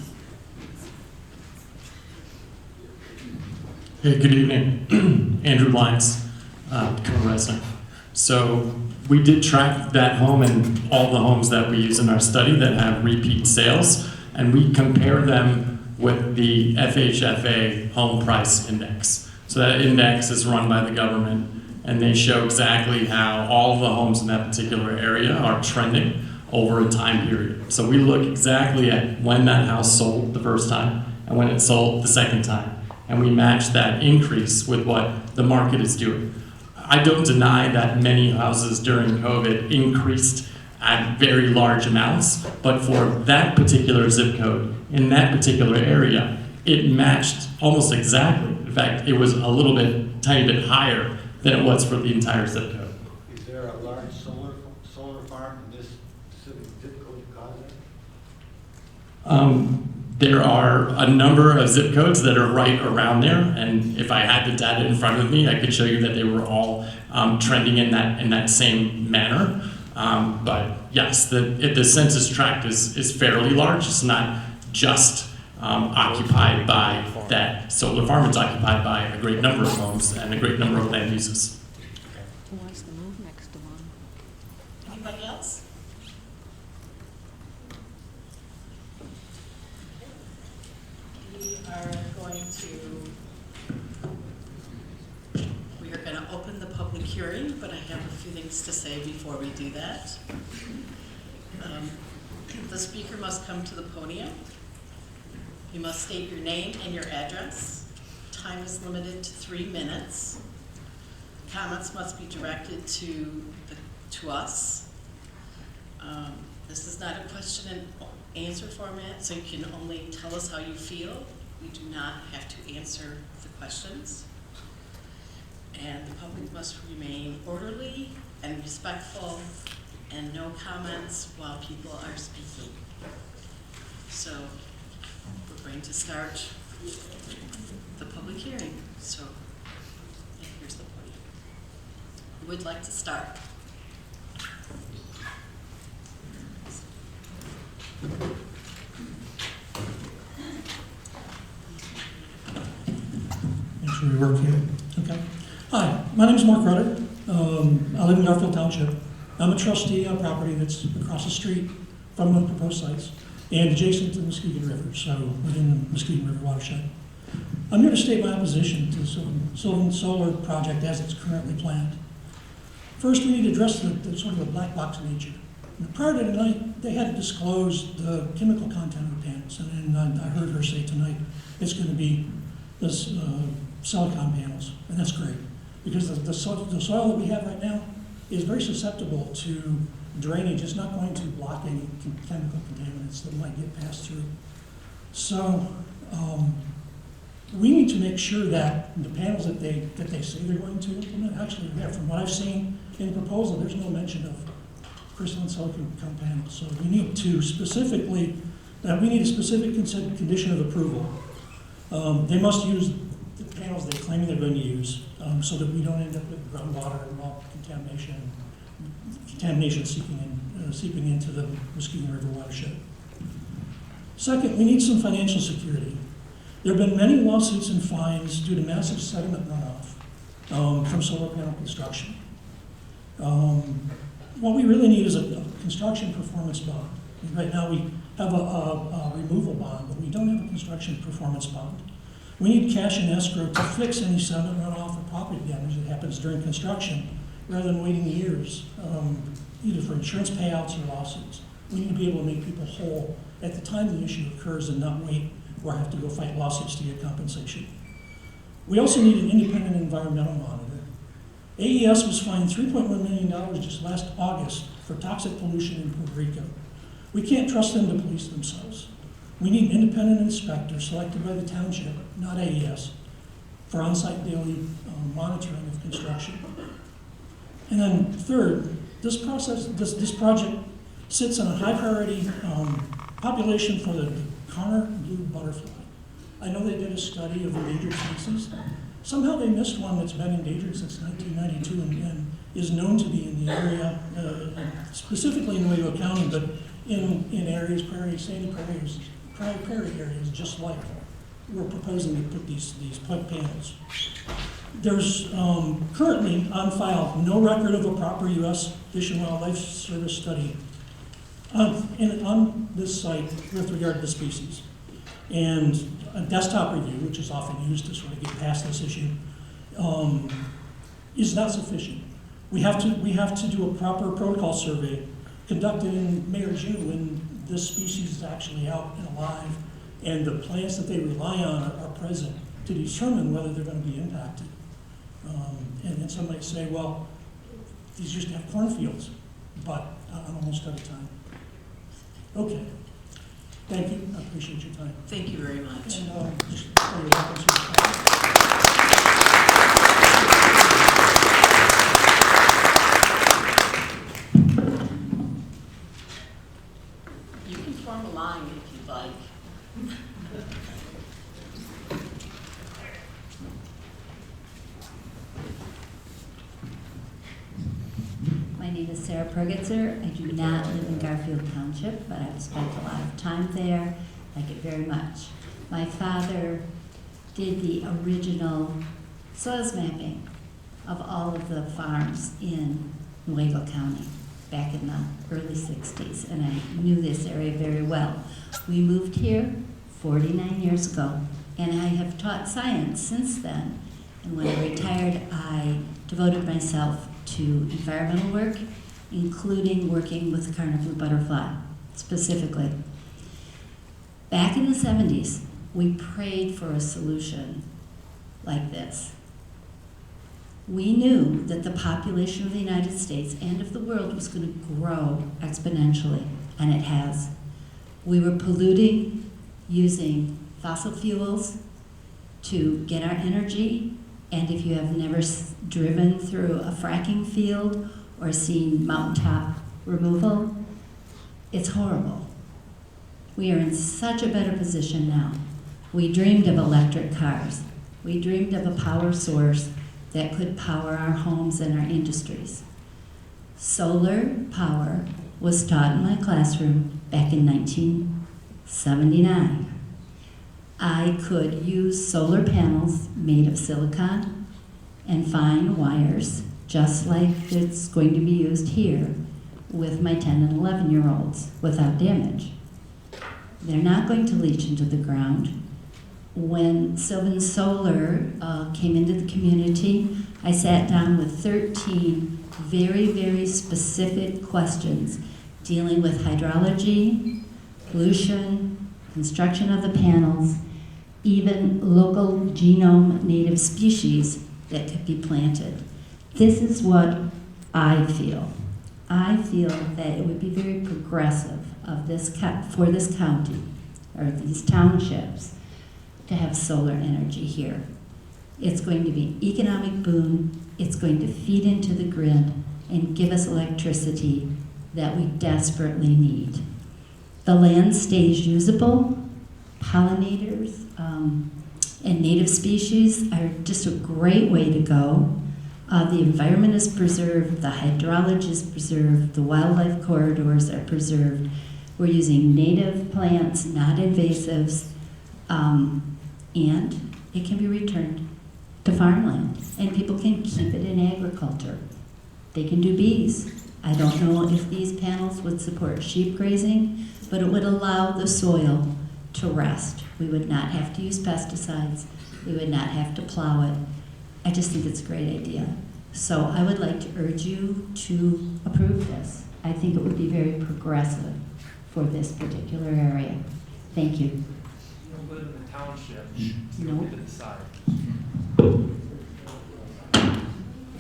Hey, good evening. Andrew Lyons, Cone Resnick. So we did track that home and all the homes that we use in our study that have repeat sales, and we compare them with the FHFA Home Price Index. So that index is run by the government, and they show exactly how all of the homes in that particular area are trending over a time period. So we look exactly at when that house sold the first time and when it sold the second time, and we match that increase with what the market is doing. I don't deny that many houses during COVID increased at very large amounts, but for that particular zip code, in that particular area, it matched almost exactly. In fact, it was a little bit, tiny bit higher than it was for the entire zip code. Is there a large solar farm in this specific zip code that caused it? There are a number of zip codes that are right around there, and if I had the data in front of me, I could show you that they were all trending in that same manner. But yes, the census tract is fairly large. It's not just occupied by that solar farm. It's occupied by a great number of homes and a great number of land uses. Who wants to move next to one? Anybody else? We are going to open the public hearing, but I have a few things to say before we do that. The speaker must come to the podium. You must state your name and your address. Time is limited to 3 minutes. Comments must be directed to us. This is not a question and answer format, so you can only tell us how you feel. We do not have to answer the questions. And the public must remain orderly and respectful, and no comments while people are speaking. So we're going to start the public hearing. So here's the podium. Who would like to start? Make sure we work here. Okay. Hi, my name is Mark Rudder. I live in Garfield Township. I'm a trustee on property that's across the street from the proposed sites and adjacent to the Muskegon River, so within the Muskegon River watershed. I'm here to state my opposition to the Sylvan Solar project as it's currently planned. First, we need to address the sort of the black box nature. Prior to tonight, they had disclosed the chemical content of the panels, and then I heard her say tonight it's going to be this silicon panels, and that's great, because the soil that we have right now is very susceptible to drainage. It's not going to block any chemical contaminants that might get passed through. So we need to make sure that the panels that they say they're going to implement, actually, from what I've seen in the proposal, there's no mention of crystalline silicon panels. So we need to specifically, we need a specific condition of approval. They must use the panels they're claiming they're going to use, so that we don't end up with groundwater and all contamination seeping into the Muskegon River watershed. Second, we need some financial security. There have been many lawsuits and fines due to massive sediment runoff from solar panel construction. What we really need is a construction performance bond. Right now we have a removal bond, but we don't have a construction performance bond. We need cash in escrow to fix any sediment runoff or property damage that happens during construction, rather than waiting years, either for insurance payouts or lawsuits. We need to be able to make people whole at the time the issue occurs and not wait or have to go fight lawsuits to get compensation. We also need an independent environmental monitor. AES was fined $3.1 million just last August for toxic pollution in Puerto Rico. We can't trust them to police themselves. We need an independent inspector selected by the township, not AES, for on-site daily monitoring of construction. And then third, this project sits on a high priority population for the Conner blue butterfly. I know they did a study of endangered species. Somehow they missed one that's been endangered since 1992 and is known to be in the area, specifically in Newaygo County, but in areas, sandy prairie areas, just like we're proposing to put these panels. There's currently on file no record of a proper U.S. Fish and Wildlife Service study on this site with regard to the species. And a desktop review, which is often used to sort of get past this issue, is not sufficient. We have to do a proper protocol survey conducted in May or June when this species is actually out and alive, and the plants that they rely on are present to determine whether they're going to be impacted. And some might say, well, these used to have cornfields, but I'm almost out of time. Okay. Thank you. I appreciate your time. Thank you very much. And just for your reference to the time. You can form a line if you'd like. My name is Sarah Pergitzer. I do not live in Garfield Township, but I've spent a lot of time there. I like it very much. My father did the original soils mapping of all of the farms in Newaygo County back in the early 60s, and I knew this area very well. We moved here 49 years ago, and I have taught science since then. And when I retired, I devoted myself to environmental work, including working with the carnival butterfly, specifically. Back in the 70s, we prayed for a solution like this. We knew that the population of the United States and of the world was going to grow exponentially, and it has. We were polluting using fossil fuels to get our energy, and if you have never driven through a fracking field or seen mountaintop removal, it's horrible. We are in such a better position now. We dreamed of electric cars. We dreamed of a power source that could power our homes and our industries. Solar power was taught in my classroom back in 1979. I could use solar panels made of silicon and fine wires, just like it's going to be used here, with my 10 and 11-year-olds without damage. They're not going to leach into the ground. When Sylvan Solar came into the community, I sat down with 13 very, very specific questions dealing with hydrology, pollution, construction of the panels, even local genome native species that could be planted. This is what I feel. I feel that it would be very progressive of this for this county, or these townships, to have solar energy here. It's going to be economic boom. It's going to feed into the grid and give us electricity that we desperately need. The land stays usable. Pollinators and native species are just a great way to go. The environment is preserved, the hydrology is preserved, the wildlife corridors are preserved. We're using native plants, not invasives, and it can be returned to farmland, and people can keep it in agriculture. They can do bees. I don't know if these panels would support sheep grazing, but it would allow the soil to rest. We would not have to use pesticides. We would not have to plow it. I just think it's a great idea. So I would like to urge you to approve this. I think it would be very progressive for this particular area. Thank you. You don't live in the township. No. You get to decide.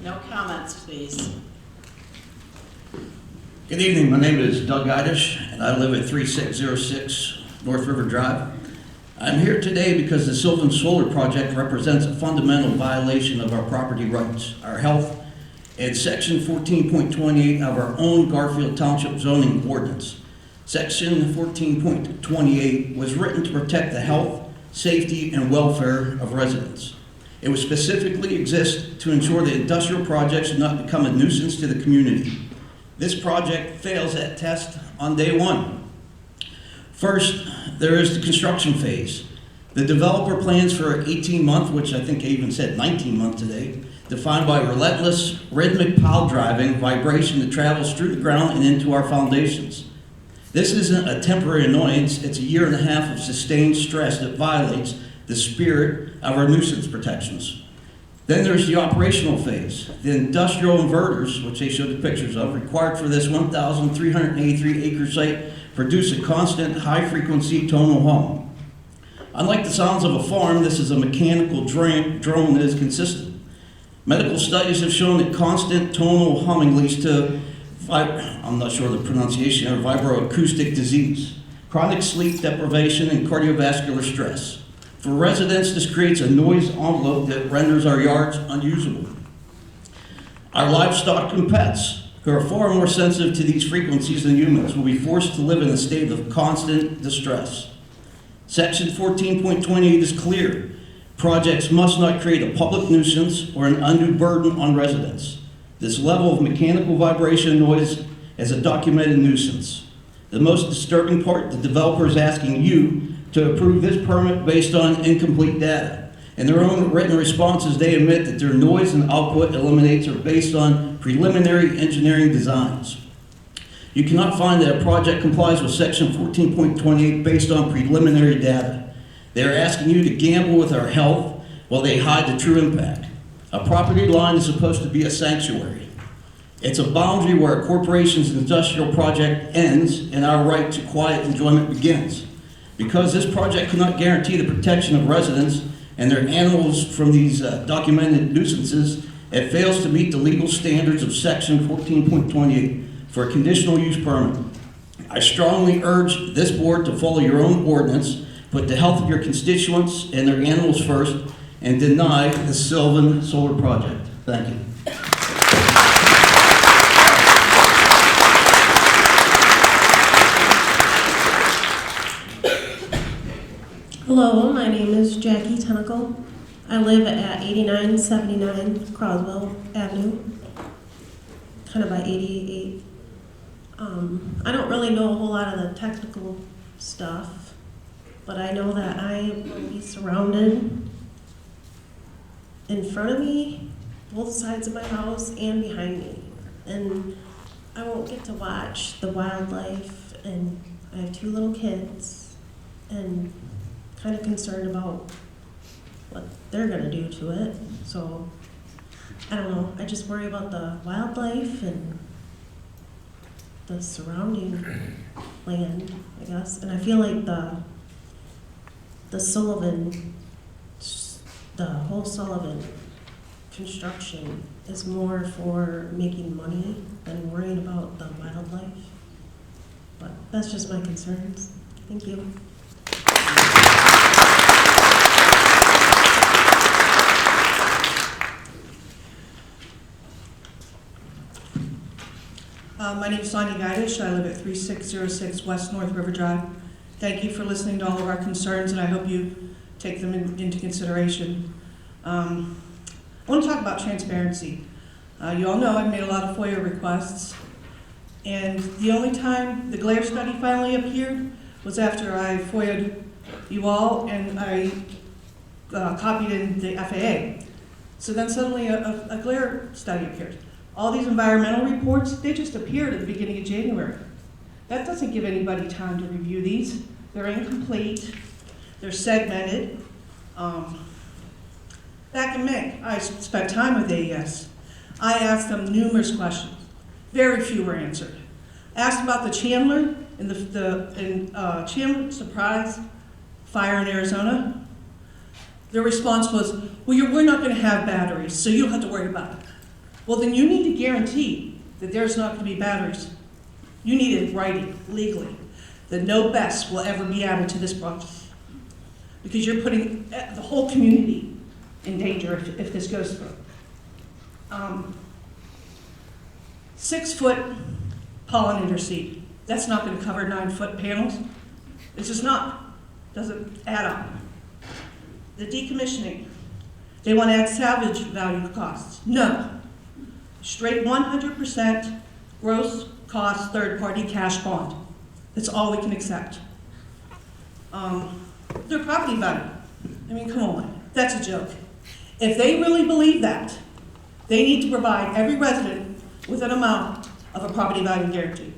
No comments, please. Good evening, my name is Doug Idish, and I live at 3606 North River Drive. I'm here today because the Sylvan Solar Project represents a fundamental violation of our property rights, our health, and Section 14.28 of our own Garfield Township zoning ordinance. Section 14.28 was written to protect the health, safety, and welfare of residents. It was specifically exist to ensure that industrial projects do not become a nuisance to the community. This project fails that test on day one. First, there is the construction phase. The developer plans for 18-month, which I think I even said 19-month today, defined by relentless rhythmic pile driving, vibration that travels through the ground and into our foundations. This isn't a temporary annoyance, it's a 1.5 years of sustained stress that violates the spirit of our nuisance protections. Then there's the operational phase. The industrial inverters, which they showed the pictures of, required for this 1,383 acre site, produce a constant high-frequency tonal hum. Unlike the sounds of a farm, this is a mechanical drone that is consistent. Medical studies have shown that constant tonal humming leads to, I'm not sure of the pronunciation, or vibroacoustic disease, chronic sleep deprivation, and cardiovascular stress. For residents, this creates a noise envelope that renders our yards unusable. Our livestock and pets, who are far more sensitive to these frequencies than humans, will be forced to live in a state of constant distress. Section 14.28 is clear. Projects must not create a public nuisance or an undue burden on residents. This level of mechanical vibration noise is a documented nuisance. The most disturbing part, the developer is asking you to approve this permit based on incomplete data. In their own written responses, they admit that their noise and output eliminates are based on preliminary engineering designs. You cannot find that a project complies with section 14.28 based on preliminary data. They are asking you to gamble with our health while they hide the true impact. A property line is supposed to be a sanctuary. It's a boundary where a corporation's industrial project ends and our right to quiet enjoyment begins. Because this project cannot guarantee the protection of residents and their animals from these documented nuisances, it fails to meet the legal standards of section 14.28 for a conditional use permit. I strongly urge this board to follow your own ordinance, put the health of your constituents and their animals first, and deny the Sylvan Solar Project. Thank you. Hello, my name is Jackie Tentacle. I live at 8979 Croswell Avenue, kind of by 88. I don't really know a whole lot of the technical stuff, but I know that I will be surrounded in front of me, both sides of my house, and behind me. And I won't get to watch the wildlife, and I have 2 little kids, and kind of concerned about what they're gonna do to it. So, I don't know, I just worry about the wildlife and the surrounding land, I guess. And I feel like the Sullivan, the whole Sullivan construction is more for making money than worrying about the wildlife. But that's just my concerns. Thank you. My name is Sonia Gaidish. I live at 3606 West North River Drive. Thank you for listening to all of our concerns, and I hope you take them into consideration. I want to talk about transparency. You all know I've made a lot of FOIA requests, and the only time the glare study finally appeared was after I FOIA'd you all and I copied in the FAA. So then suddenly a glare study appeared. All these environmental reports, they just appeared at the beginning of January. That doesn't give anybody time to review these. They're incomplete, they're segmented. Back in May, I spent time with AES. I asked them numerous questions. Very few were answered. I asked about the Chandler and Chandler Surprise fire in Arizona. Their response was, well, we're not gonna have batteries, so you don't have to worry about it. Well, then you need to guarantee that there's not going to be batteries. You need it in writing, legally, that no BESS will ever be added to this project. Because you're putting the whole community in danger if this goes through. 6-foot pollinator seed. That's not going to cover 9-foot panels. It's just not. Doesn't add up. The decommissioning. They want to add salvage value costs. No. Straight 100% gross cost third-party cash bond. That's all we can accept. Their property value. I mean, come on, that's a joke. If they really believe that, they need to provide every resident with an amount of a property value guarantee.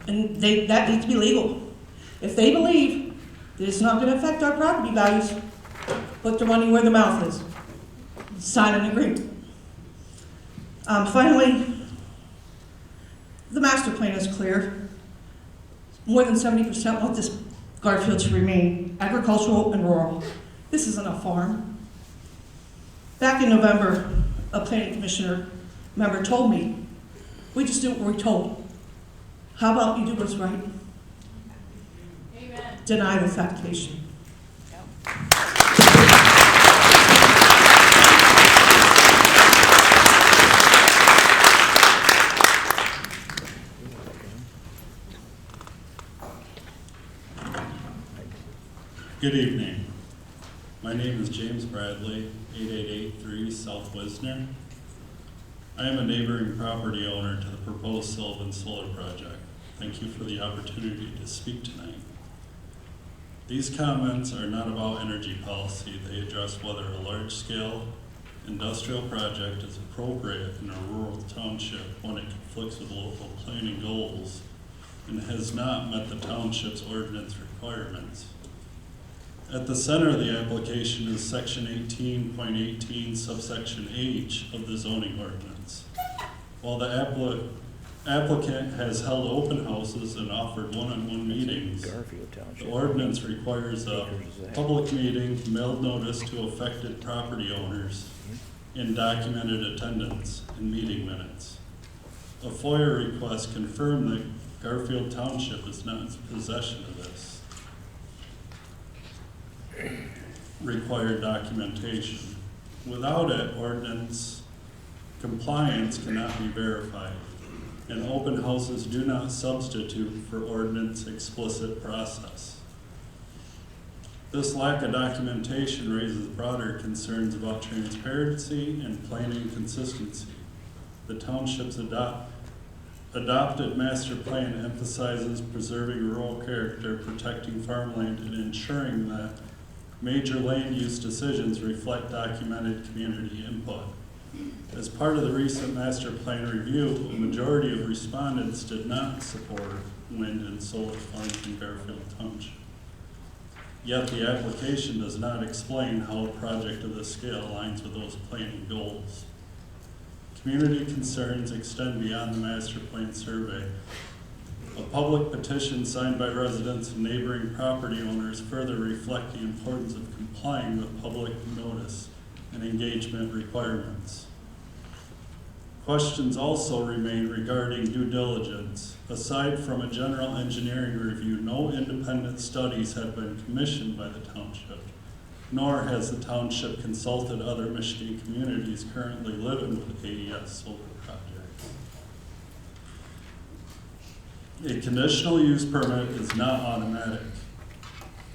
And that needs to be legal. If they believe that it's not going to affect our property values, put their money where their mouth is. sign an agreement. Finally, the master plan is clear. More than 70% want this Garfield to remain agricultural and rural. This isn't a farm. Back in November, a planning commissioner member told me, we just do what we're told. How about you do what's right? Amen. Deny the taxation. Good evening. My name is James Bradley, 8883 South Wisner. I am a neighboring property owner to the proposed Sullivan Solar Project. Thank you for the opportunity to speak tonight. These comments are not about energy policy. They address whether a large-scale industrial project is appropriate in a rural township when it conflicts with local planning goals and has not met the township's ordinance requirements. At the center of the application is section 18.18 subsection H of the zoning ordinance. While the applicant has held open houses and offered one-on-one meetings, Garfield Township. the ordinance requires a public meeting, mailed notice to affected property owners, and documented attendance in meeting minutes. A FOIA request confirmed that Garfield Township is not in possession of this required documentation. Without it, ordinance compliance cannot be verified, and open houses do not substitute for ordinance explicit process. This lack of documentation raises broader concerns about transparency and planning consistency. The township's adopted master plan emphasizes preserving rural character, protecting farmland, and ensuring that major land use decisions reflect documented community input. As part of the recent master plan review, a majority of respondents did not support wind and solar farms in Garfield Township. Yet the application does not explain how a project of this scale aligns with those planning goals. Community concerns extend beyond the master plan survey. A public petition signed by residents and neighboring property owners further reflect the importance of complying with public notice and engagement requirements. Questions also remain regarding due diligence. Aside from a general engineering review, no independent studies have been commissioned by the township, nor has the township consulted other Michigan communities currently living with AES solar projects. A conditional use permit is not automatic.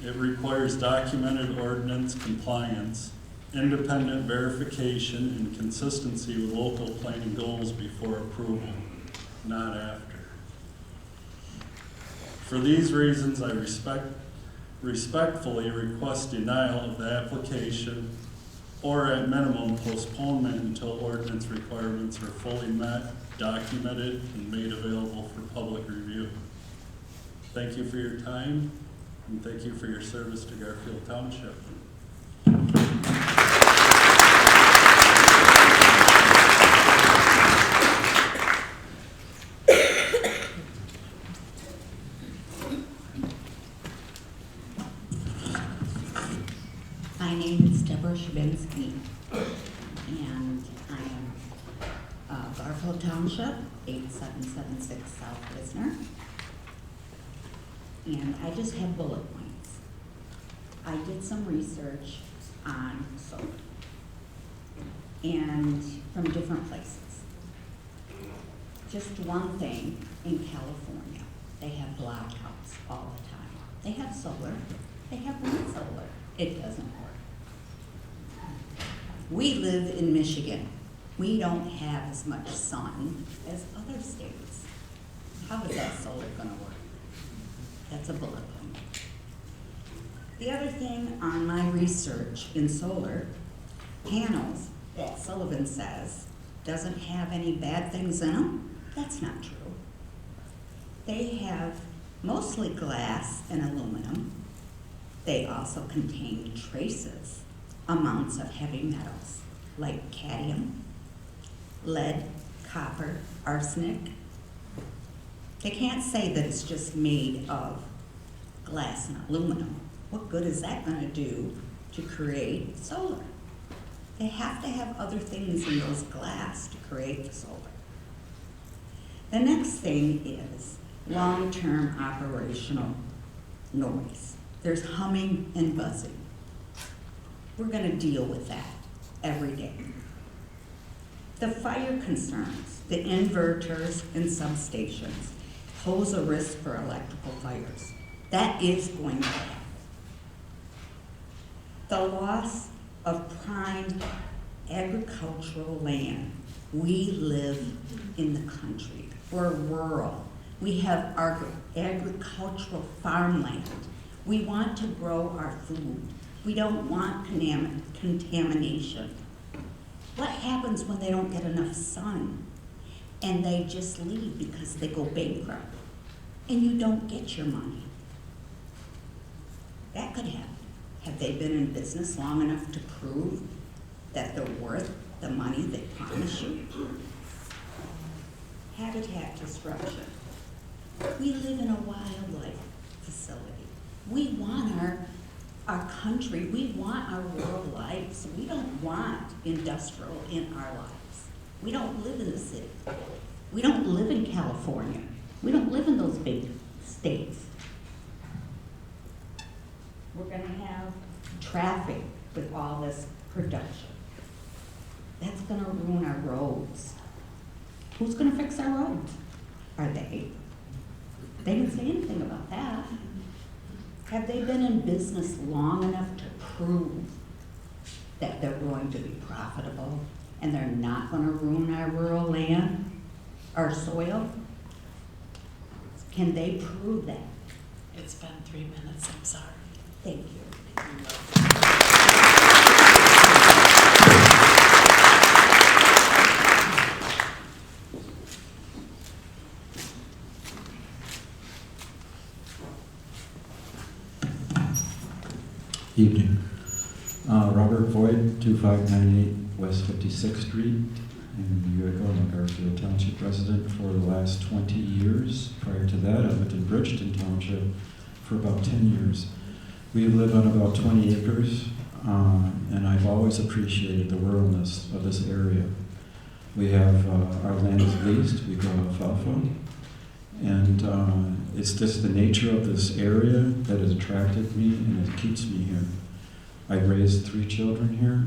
It requires documented ordinance compliance, independent verification, and consistency with local planning goals before approval, not after. For these reasons, I respectfully request denial of the application, or at minimum postponement until ordinance requirements are fully met, documented, and made available for public review. Thank you for your time, and thank you for your service to Garfield Township. My name is Deborah Shabinsky, and I am Garfield Township, 8776 South Wisner. And I just have bullet points. I did some research on solar, and from different places. Just one thing, in California, they have blackouts all the time. They have solar, they have wind solar. It doesn't work. We live in Michigan. We don't have as much sun as other states. How is that solar gonna work? That's a bullet point. The other thing on my research in solar, panels that Sullivan says doesn't have any bad things in them, that's not true. They have mostly glass and aluminum. They also contain traces amounts of heavy metals. like cadmium, lead, copper, arsenic. They can't say that it's just made of glass and aluminum. What good is that going to do to create solar? They have to have other things in those glass to create the solar. The next thing is long-term operational noise. There's humming and buzzing. We're going to deal with that every day. The fire concerns, the inverters and substations pose a risk for electrical fires. That is going to happen. The loss of prime agricultural land. We live in the country. We're rural. We have our agricultural farmland. We want to grow our food. We don't want contamination. What happens when they don't get enough sun and they just leave because they go bankrupt and you don't get your money? That could happen. Have they been in business long enough to prove that they're worth the money they promise you? Habitat disruption. We live in a wildlife facility. We want our country, we want our rural lives. We don't want industrial in our lives. We don't live in the city. We don't live in California. We don't live in those big states. We're going to have traffic with all this production. That's going to ruin our roads. Who's going to fix our roads? Are they? They didn't say anything about that. Have they been in business long enough to prove that they're going to be profitable and they're not going to ruin our rural land, our soil? Can they prove that? It's been 3 minutes, I'm sorry. Thank you. Evening. Robert Voigt, 2598 West 56th Street in Newaygo. I'm a Garfield Township resident for the last 20 years. Prior to that, I lived in Bridgeton Township for about 10 years. We live on about 20 acres, and I've always appreciated the ruralness of this area. We have, our land is leased, we grow alfalfa, and it's just the nature of this area that has attracted me and it keeps me here. I raised 3 children here,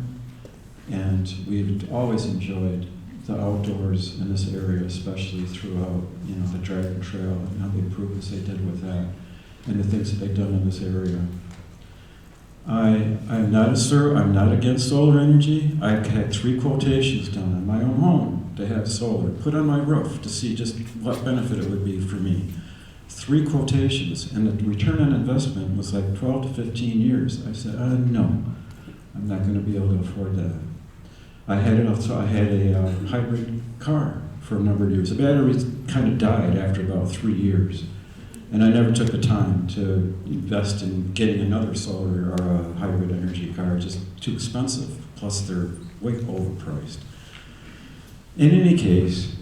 and we've always enjoyed the outdoors in this area, especially throughout, the Dragon Trail and how the improvements they did with that and the things that they've done in this area. I'm not against solar energy. I've had 3 quotations done on my own home to have solar put on my roof to see just what benefit it would be for me. 3 quotations, and the return on investment was like 12 to 15 years. I said, no, I'm not going to be able to afford that. I had a hybrid car for a number of years. The battery kind of died after about 3 years, and I never took the time to invest in getting another solar or a hybrid energy car. Just too expensive, plus they're way overpriced. In any case,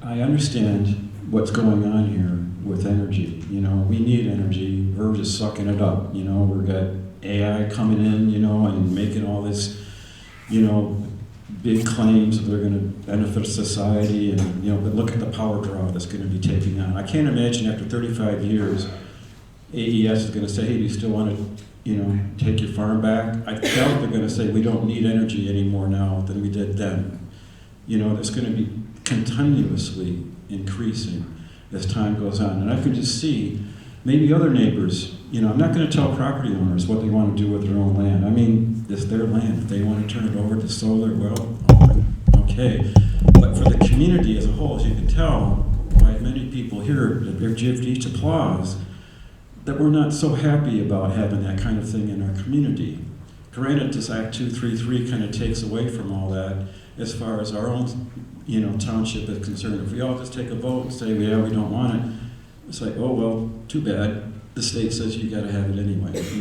I understand what's going on here with energy. We need energy. We're just sucking it up. We've got AI coming in, and making all this, big claims that they're going to benefit society, and but look at the power draw that's going to be taking on. I can't imagine after 35 years, AES is going to say, hey, do you still want to, take your farm back? I doubt they're going to say we don't need energy any more now than we did then. It's going to be continuously increasing as time goes on, and I can just see maybe other neighbors. I'm not going to tell property owners what they want to do with their own land. I mean, it's their land. If they want to turn it over to solar, well, okay. But for the community as a whole, as you can tell by many people here, that they've given each applause, that we're not so happy about having that kind of thing in our community. Granted, this Act 233 kind of takes away from all that as far as our own, township is concerned. If we all just take a vote and say, yeah, we don't want it, it's like, oh, well, too bad. The state says you got to have it anyway, if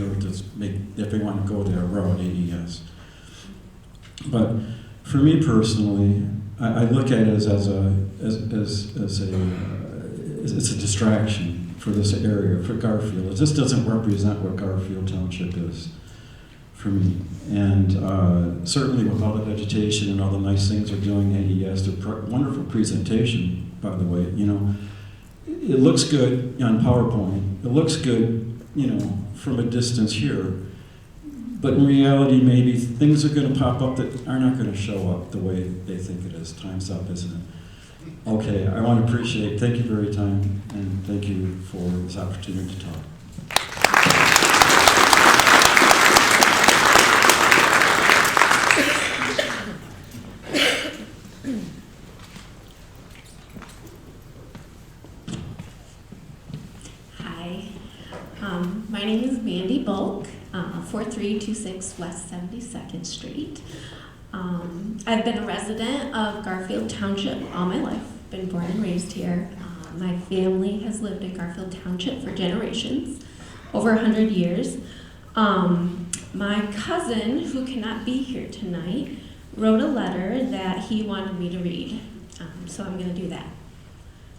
they want to go their route, AES. But for me personally, I look at it as a distraction for this area, for Garfield. It just doesn't represent what Garfield Township is for me. And certainly with all the vegetation and all the nice things they're doing at AES, wonderful presentation, by the way. You know, it looks good on PowerPoint. It looks good, you know, from a distance here. But in reality, maybe things are going to pop up that are not going to show up the way they think it is. Time's up, isn't it? Okay, I want to appreciate, thank you for your time, and thank you for this opportunity to talk. Hi, my name is Mandy Bulk, 4326 West 72nd Street. I've been a resident of Garfield Township all my life, been born and raised here. My family has lived in Garfield Township for generations, over 100 years. My cousin, who cannot be here tonight, wrote a letter that he wanted me to read, so I'm going to do that.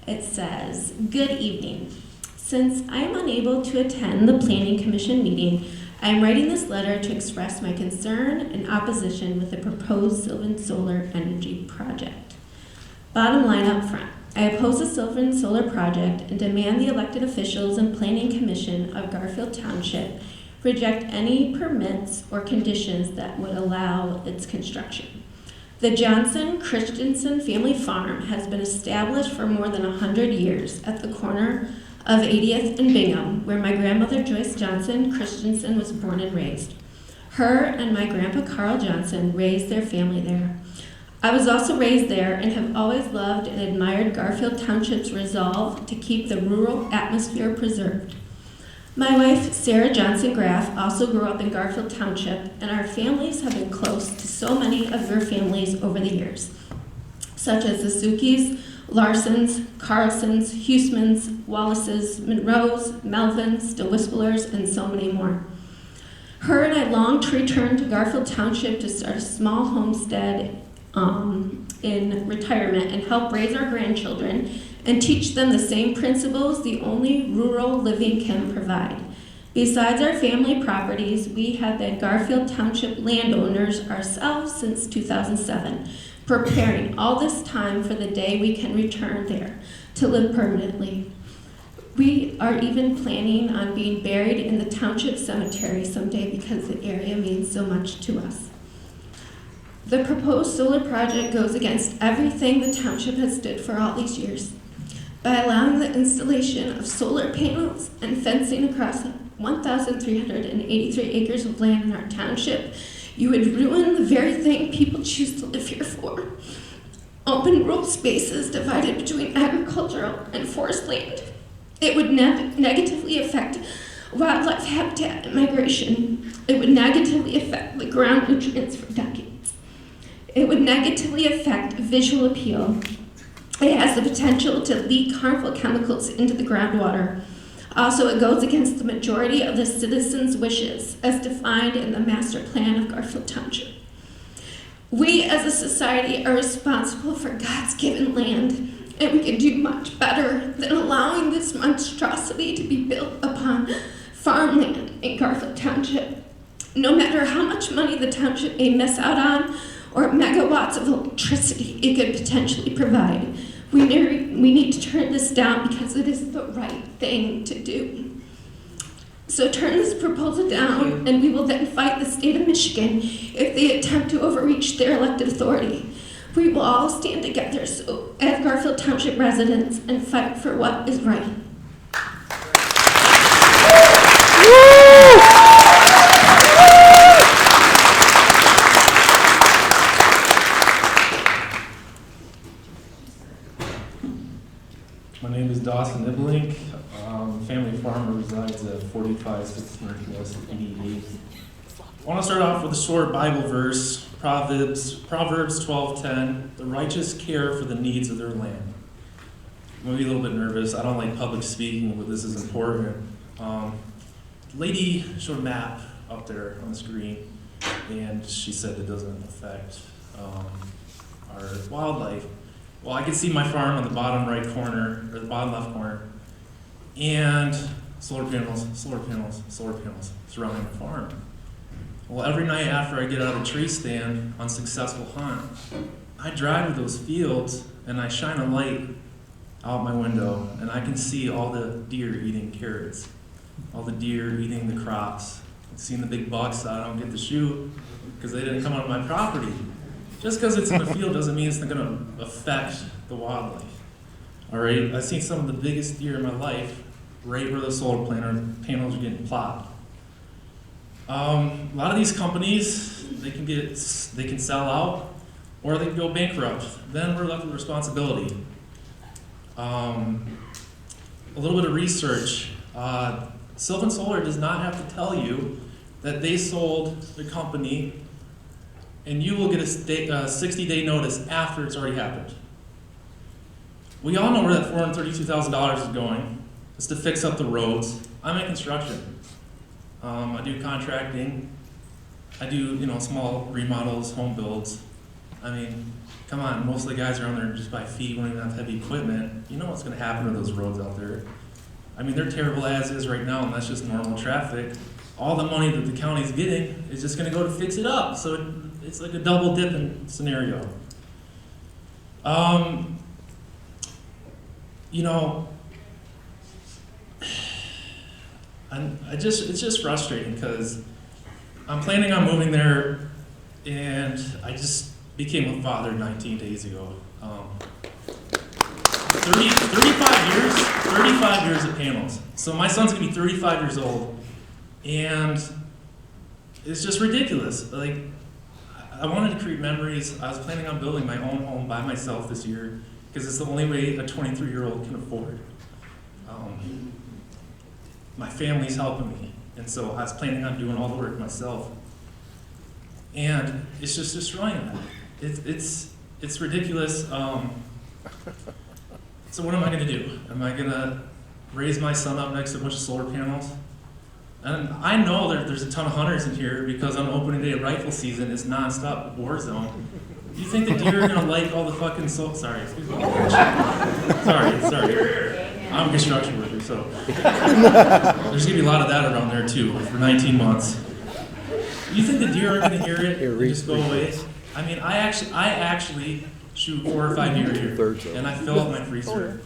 It says, "Good evening. Since I am unable to attend the Planning Commission meeting, I am writing this letter to express my concern and opposition with the proposed Sylvan Solar Energy Project. Bottom line up front, I oppose the Sylvan Solar Project and demand the elected officials and Planning Commission of Garfield Township reject any permits or conditions that would allow its construction. The Johnson Christensen family farm has been established for more than 100 years at the corner of 80th and Bingham, where my grandmother Joyce Johnson Christensen was born and raised. Her and my grandpa Carl Johnson raised their family there. I was also raised there and have always loved and admired Garfield Township's resolve to keep the rural atmosphere preserved. My wife, Sarah Johnson Graff, also grew up in Garfield Township, and our families have been close to so many of your families over the years, such as the Sukis, Larsons, Carlsons, Huesmans, Wallaces, Monroes, Melvins, DeWhistlers, and so many more. Her and I longed to return to Garfield Township to start a small homestead in retirement and help raise our grandchildren and teach them the same principles the only rural living can provide. Besides our family properties, we have been Garfield Township landowners ourselves since 2007, preparing all this time for the day we can return there to live permanently. We are even planning on being buried in the township cemetery someday because the area means so much to us. The proposed solar project goes against everything the township has stood for all these years. By allowing the installation of solar panels and fencing across 1,383 acres of land in our township, you would ruin the very thing people choose to live here for. Open rural spaces divided between agricultural and forest land. It would negatively affect wildlife habitat and migration. It would negatively affect the ground nutrients for decades. It would negatively affect visual appeal. It has the potential to leak harmful chemicals into the groundwater. Also, it goes against the majority of the citizens' wishes as defined in the master plan of Garfield Township. We as a society are responsible for God's given land, and we can do much better than allowing this monstrosity to be built upon farmland in Garfield Township. No matter how much money the township may miss out on or megawatts of electricity it could potentially provide, we need to turn this down because it is the right thing to do. So turn this proposal down, and we will then fight the state of Michigan if they attempt to overreach their elected authority. We will all stand together as Garfield Township residents and fight for what is right. My name is Dawson Niblink. Family farmer resides at 4560 Northwest 88. I want to start off with a short Bible verse, Proverbs 12:10. The righteous care for the needs of their land. I'm going to be a little bit nervous. I don't like public speaking, but this is important. Lady showed a map up there on the screen. and she said it doesn't affect our wildlife. Well, I can see my farm on the bottom right corner, or the bottom left corner, and solar panels surrounding the farm. Well, every night after I get out of the tree stand on successful hunt, I drive to those fields and I shine a light out my window, and I can see all the deer eating carrots, all the deer eating the crops. Seeing the big bucks that I don't get to shoot because they didn't come on my property. Just because it's in the field doesn't mean it's not going to affect the wildlife. All right, I've seen some of the biggest deer in my life right where the solar panels are getting plopped. A lot of these companies, they can sell out or they can go bankrupt. Then we're left with responsibility. A little bit of research. Sylvan Solar does not have to tell you that they sold the company, and you will get a 60-day notice after it's already happened. We all know where that $432,000 is going. It's to fix up the roads. I'm in construction. I do contracting. I do small remodels, home builds. I mean, come on, most of the guys around there just by feet, won't even have heavy equipment. You know what's going to happen to those roads out there. I mean, they're terrible as is right now, and that's just normal traffic. All the money that the county's getting is just going to go to fix it up. So it's like a double dipping scenario. It's just frustrating because I'm planning on moving there, and I just became a father 19 days ago. 35 years of panels. So my son's gonna be 35 years old, and it's just ridiculous. Like, I wanted to create memories. I was planning on building my own home by myself this year because it's the only way a 23-year-old can afford. My family's helping me, and so I was planning on doing all the work myself. And it's just destroying that. It's ridiculous. So what am I gonna do? Am I gonna raise my son up next to a bunch of solar panels? And I know there's a ton of hunters in here because on opening day of rifle season, it's nonstop war zone. Do you think the deer are gonna like all the fucking sorry. I'm a construction worker, so there's gonna be a lot of that around there too for 19 months. You think the deer aren't gonna hear it and just go away? I mean, I actually shoot 4 or 5 deer here, and I fill up my freezer.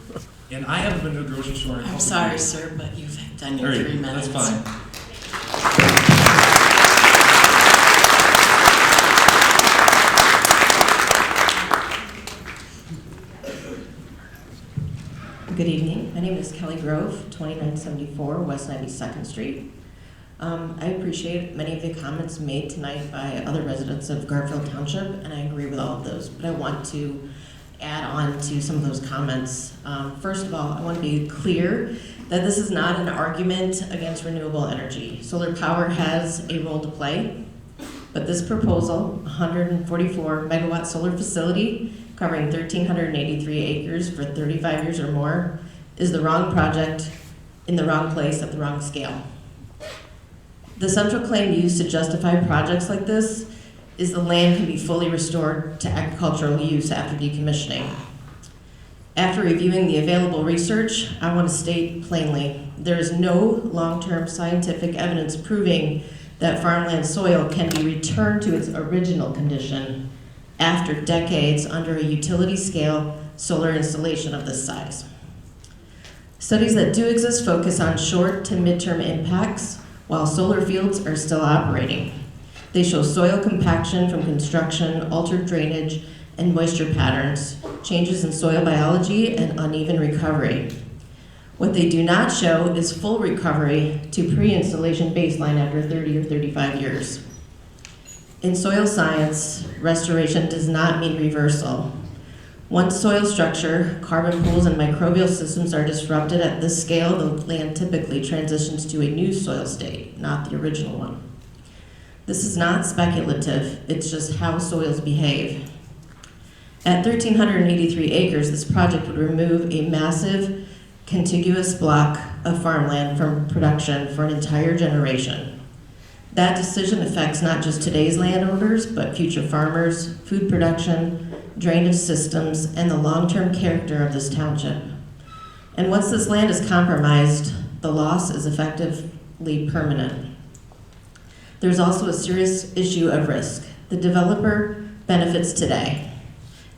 And I haven't been to a grocery store in a couple I'm sorry, years. sir, but you've done your 3 minutes. That's fine. Good evening. My name is Kelly Grove, 2974 West 92nd Street. I appreciate many of the comments made tonight by other residents of Garfield Township, and I agree with all of those, but I want to add on to some of those comments. First of all, I want to be clear that this is not an argument against renewable energy. Solar power has a role to play, but this proposal, 144 megawatt solar facility covering 1,383 acres for 35 years or more, is the wrong project in the wrong place at the wrong scale. The central claim used to justify projects like this is the land can be fully restored to agricultural use after decommissioning. After reviewing the available research, I want to state plainly, there is no long-term scientific evidence proving that farmland soil can be returned to its original condition after decades under a utility-scale solar installation of this size. Studies that do exist focus on short to midterm impacts while solar fields are still operating. They show soil compaction from construction, altered drainage, and moisture patterns, changes in soil biology, and uneven recovery. What they do not show is full recovery to pre-installation baseline after 30 or 35 years. In soil science, restoration does not mean reversal. Once soil structure, carbon pools, and microbial systems are disrupted at this scale, the land typically transitions to a new soil state, not the original one. This is not speculative, it's just how soils behave. At 1,383 acres, this project would remove a massive, contiguous block of farmland from production for an entire generation. That decision affects not just today's landowners, but future farmers, food production, drainage systems, and the long-term character of this township. And once this land is compromised, the loss is effectively permanent. There's also a serious issue of risk. The developer benefits today.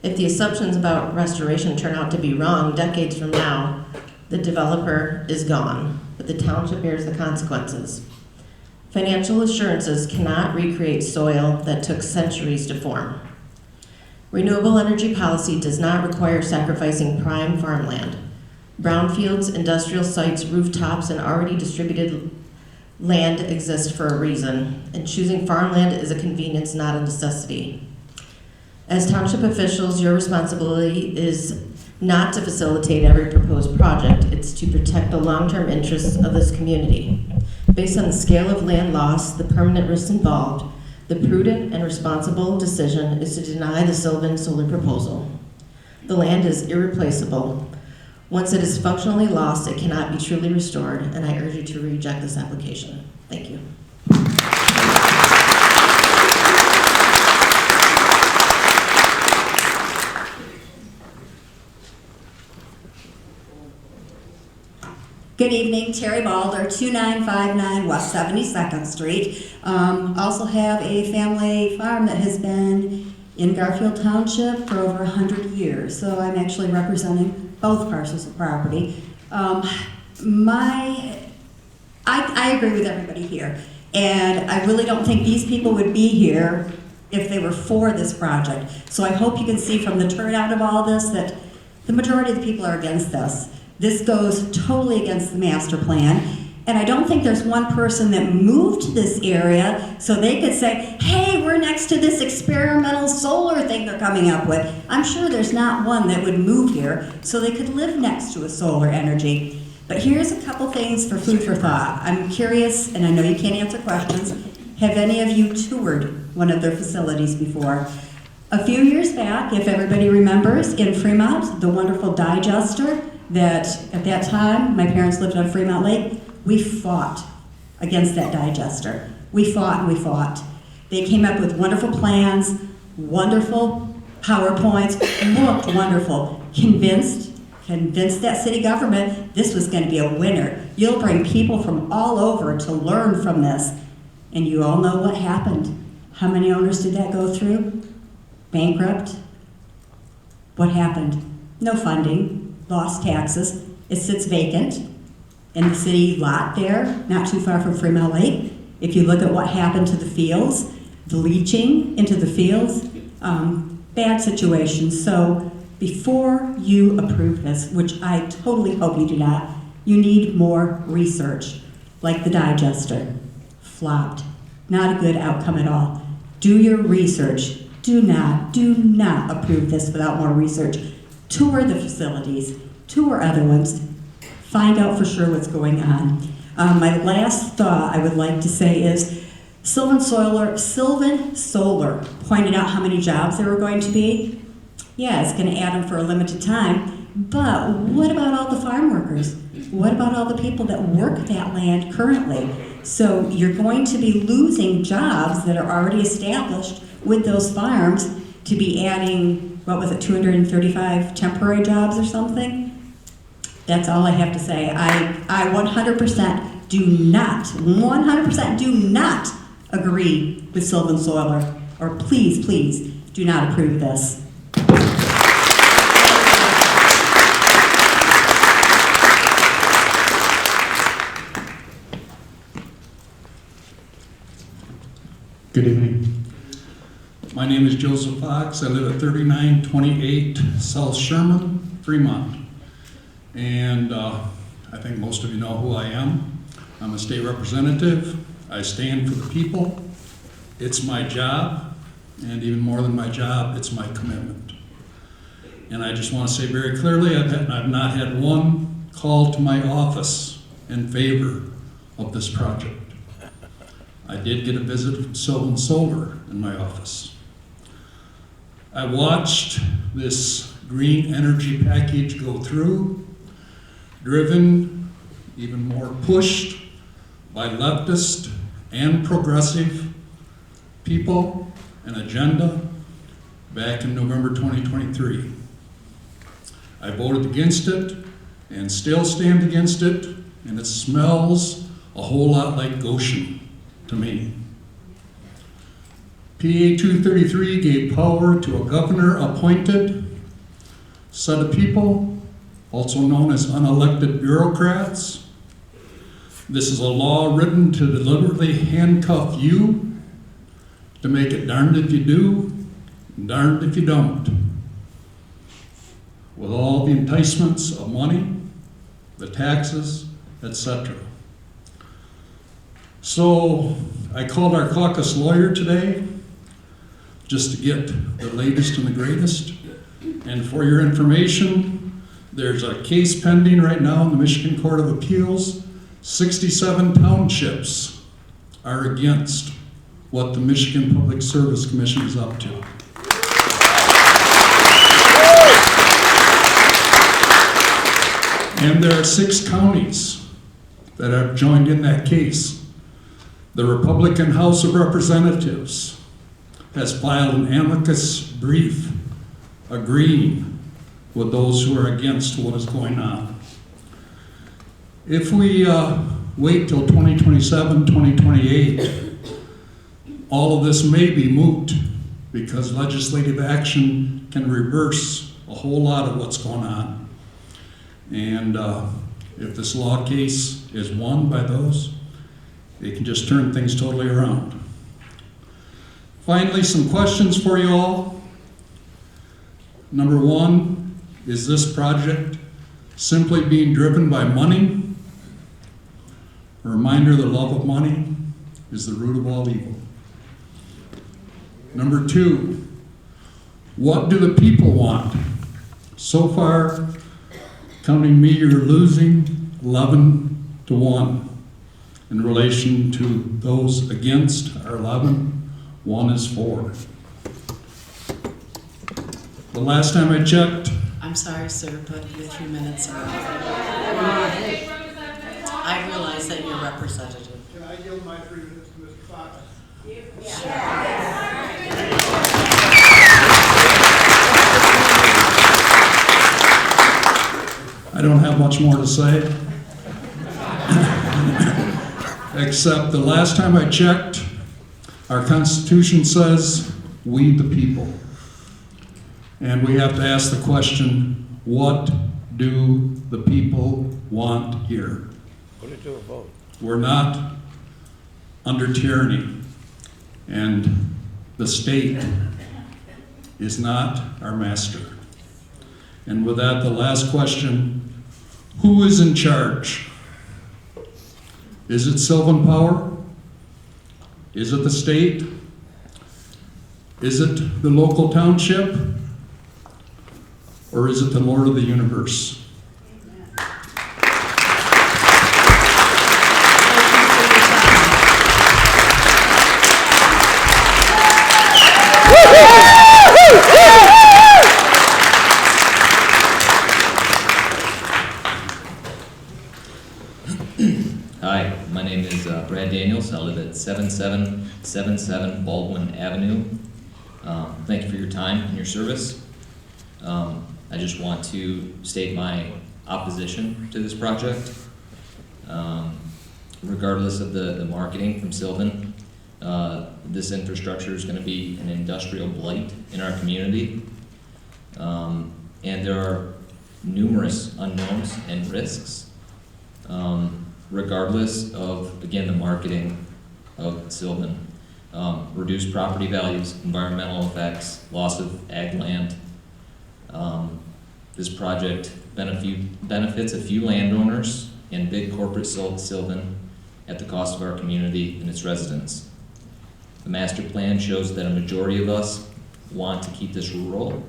If the assumptions about restoration turn out to be wrong decades from now, the developer is gone, but the township bears the consequences. Financial assurances cannot recreate soil that took centuries to form. Renewable energy policy does not require sacrificing prime farmland. Brownfields, industrial sites, rooftops, and already distributed land exist for a reason, and choosing farmland is a convenience, not a necessity. As township officials, your responsibility is not to facilitate every proposed project, it's to protect the long-term interests of this community. Based on the scale of land loss, the permanent risks involved, the prudent and responsible decision is to deny the Sylvan solar proposal. The land is irreplaceable. Once it is functionally lost, it cannot be truly restored, and I urge you to reject this application. Thank you. Good evening, Terry Balder, 2959 West 72nd Street. Also have a family farm that has been in Garfield Township for over 100 years, so I'm actually representing both parcels of property. I agree with everybody here, and I really don't think these people would be here if they were for this project. So I hope you can see from the turnout of all this that the majority of the people are against this. This goes totally against the master plan, and I don't think there's one person that moved to this area so they could say, hey, we're next to this experimental solar thing they're coming up with. I'm sure there's not one that would move here so they could live next to a solar energy. But here's a couple things for food for thought. I'm curious, and I know you can't answer questions, have any of you toured one of their facilities before? A few years back, if everybody remembers, in Fremont, the wonderful digester that at that time, my parents lived on Fremont Lake, we fought against that digester. We fought and we fought. They came up with wonderful plans, wonderful PowerPoints, looked wonderful, convinced that city government this was going to be a winner. You'll bring people from all over to learn from this. And you all know what happened. How many owners did that go through? Bankrupt. What happened? No funding. Lost taxes. It sits vacant in the city lot there, not too far from Fremont Lake. If you look at what happened to the fields, the leaching into the fields, bad situation. So before you approve this, which I totally hope you do not, you need more research, like the digester. Flopped. Not a good outcome at all. Do your research. Do not approve this without more research. Tour the facilities, tour other ones, find out for sure what's going on. My last thought I would like to say is Sylvan Solar pointed out how many jobs there were going to be. Yeah, it's going to add them for a limited time, but what about all the farm workers? What about all the people that work that land currently? So you're going to be losing jobs that are already established with those farms to be adding, what was it, 235 temporary jobs or something? That's all I have to say. I 100% do not agree with Sylvan Solar, or please do not approve this. Good evening. My name is Joseph Fox. I live at 3928 South Sherman, Fremont. And I think most of you know who I am. I'm a state representative. I stand for the people. It's my job, and even more than my job, it's my commitment. And I just want to say very clearly, I've not had one call to my office in favor of this project. I did get a visit from Sylvan Solar in my office. I watched this green energy package go through, driven, even more pushed by leftist and progressive people and agenda back in November 2023. I voted against it and still stand against it, and it smells a whole lot like Goshen to me. PA 233 gave power to a governor-appointed set of people, also known as unelected bureaucrats. This is a law written to deliberately handcuff you, to make it darned if you do, and darned if you don't. With all the enticements of money, the taxes, etc. So I called our caucus lawyer today just to get the latest and the greatest. And for your information, there's a case pending right now in the Michigan Court of Appeals. 67 townships are against what the Michigan Public Service Commission is up to. And there are 6 counties that have joined in that case. The Republican House of Representatives has filed an amicus brief agreeing with those who are against what is going on. If we wait till 2027, 2028, all of this may be moot because legislative action can reverse a whole lot of what's going on. And if this law case is won by those, it can just turn things totally around. Finally, some questions for you all. Number 1, is this project simply being driven by money? A reminder, the love of money is the root of all evil. Number 2, what do the people want? So far, counting me, you're losing 11-1 in relation to those against are 11, 1 is 4. The last time I checked, I'm sorry, sir, but your 3 minutes are up. I realize that you're representative. Can I yield my 3 minutes to Mr. Fox? I don't have much more to say. Except the last time I checked, our Constitution says, we the people. And we have to ask the question, what do the people want here? Put it to a vote. We're not under tyranny, and the state is not our master. And with that, the last question, who is in charge? Is it Sylvan Power? Is it the state? Is it the local township? Or is it the Lord of the universe? Hi, my name is Brad Daniels. I live at 7777 Baldwin Avenue. Thank you for your time and your service. I just want to state my opposition to this project. Regardless of the marketing from Sylvan, this infrastructure is going to be an industrial blight in our community. And there are numerous unknowns and risks. Regardless of, again, the marketing of Sylvan. Reduced property values, environmental effects, loss of ag land. This project benefits a few landowners and big corporate Sylvan at the cost of our community and its residents. The master plan shows that a majority of us want to keep this rural,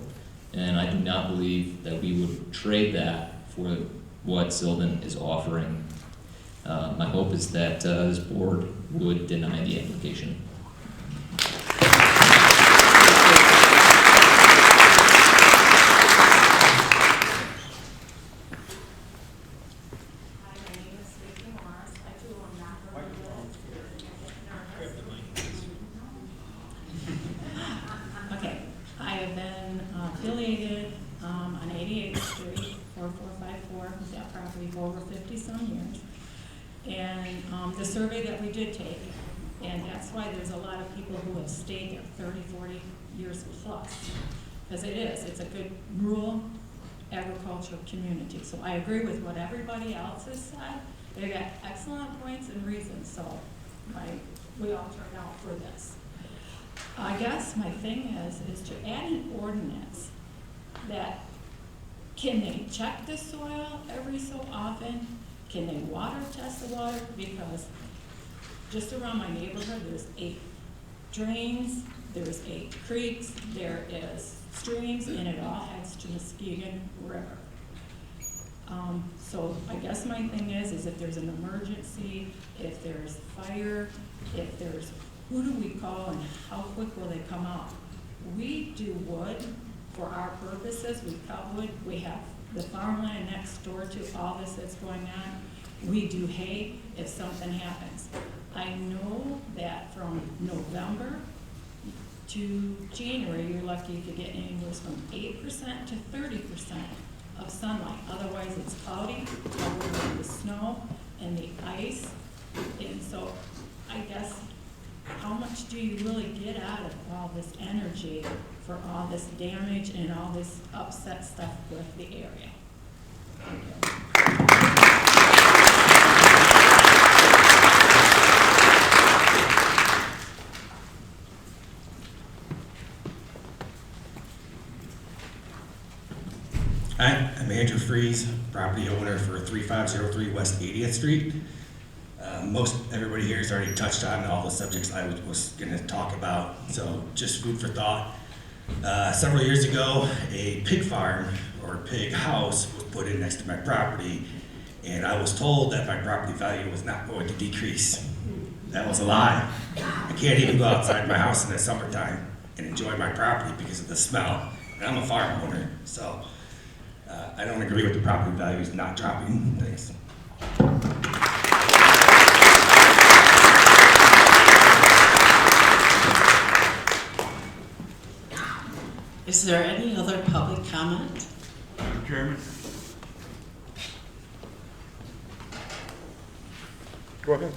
and I do not believe that we would trade that for what Sylvan is offering. My hope is that this board would deny the application. property for over 50-some years. And the survey that we did take, and that's why there's a lot of people who have stayed there 30, 40 years plus. Because it's a good rural agricultural community. So I agree with what everybody else has said. They got excellent points and reasons, so we all turned out for this. I guess my thing is to add an ordinance that can they check the soil every so often? Can they water test the water? Because just around my neighborhood, there's 8 drains, there's 8 creeks, there is streams, and it all heads to Muskegon River. So I guess my thing is if there's an emergency, if there's fire, who do we call and how quick will they come out? We do wood for our purposes, we cut wood, we have the farmland next door to all this that's going on. We do hay if something happens. I know that from November to January, you're lucky if you get anywhere from 8% to 30% of sunlight. Otherwise, it's cloudy, covered with the snow and the ice. And so I guess, how much do you really get out of all this energy for all this damage and all this upset stuff with the area? Thank you. Hi, I'm Andrew Fries, property owner for 3503 West 80th Street. Most everybody here has already touched on all the subjects I was going to talk about, so just food for thought. Several years ago, a pig farm or pig house was put in next to my property, and I was told that my property value was not going to decrease. That was a lie. I can't even go outside my house in the summertime and enjoy my property because of the smell. And I'm a farm owner, so I don't agree with the property values not dropping. Thanks. Is there any other public comment? Mr. Chairman. Go ahead.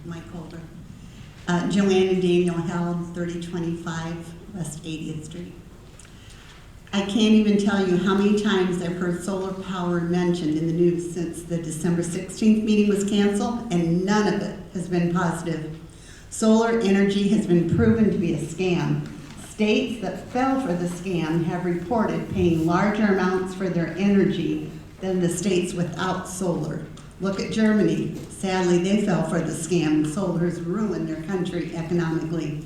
Mike Holder. Joanne and Daniel held 3025 West 80th Street. I can't even tell you how many times I've heard solar power mentioned in the news since the December 16th meeting was canceled, and none of it has been positive. Solar energy has been proven to be a scam. States that fell for the scam have reported paying larger amounts for their energy than the states without solar. Look at Germany. Sadly, they fell for the scam. Solar has ruined their country economically.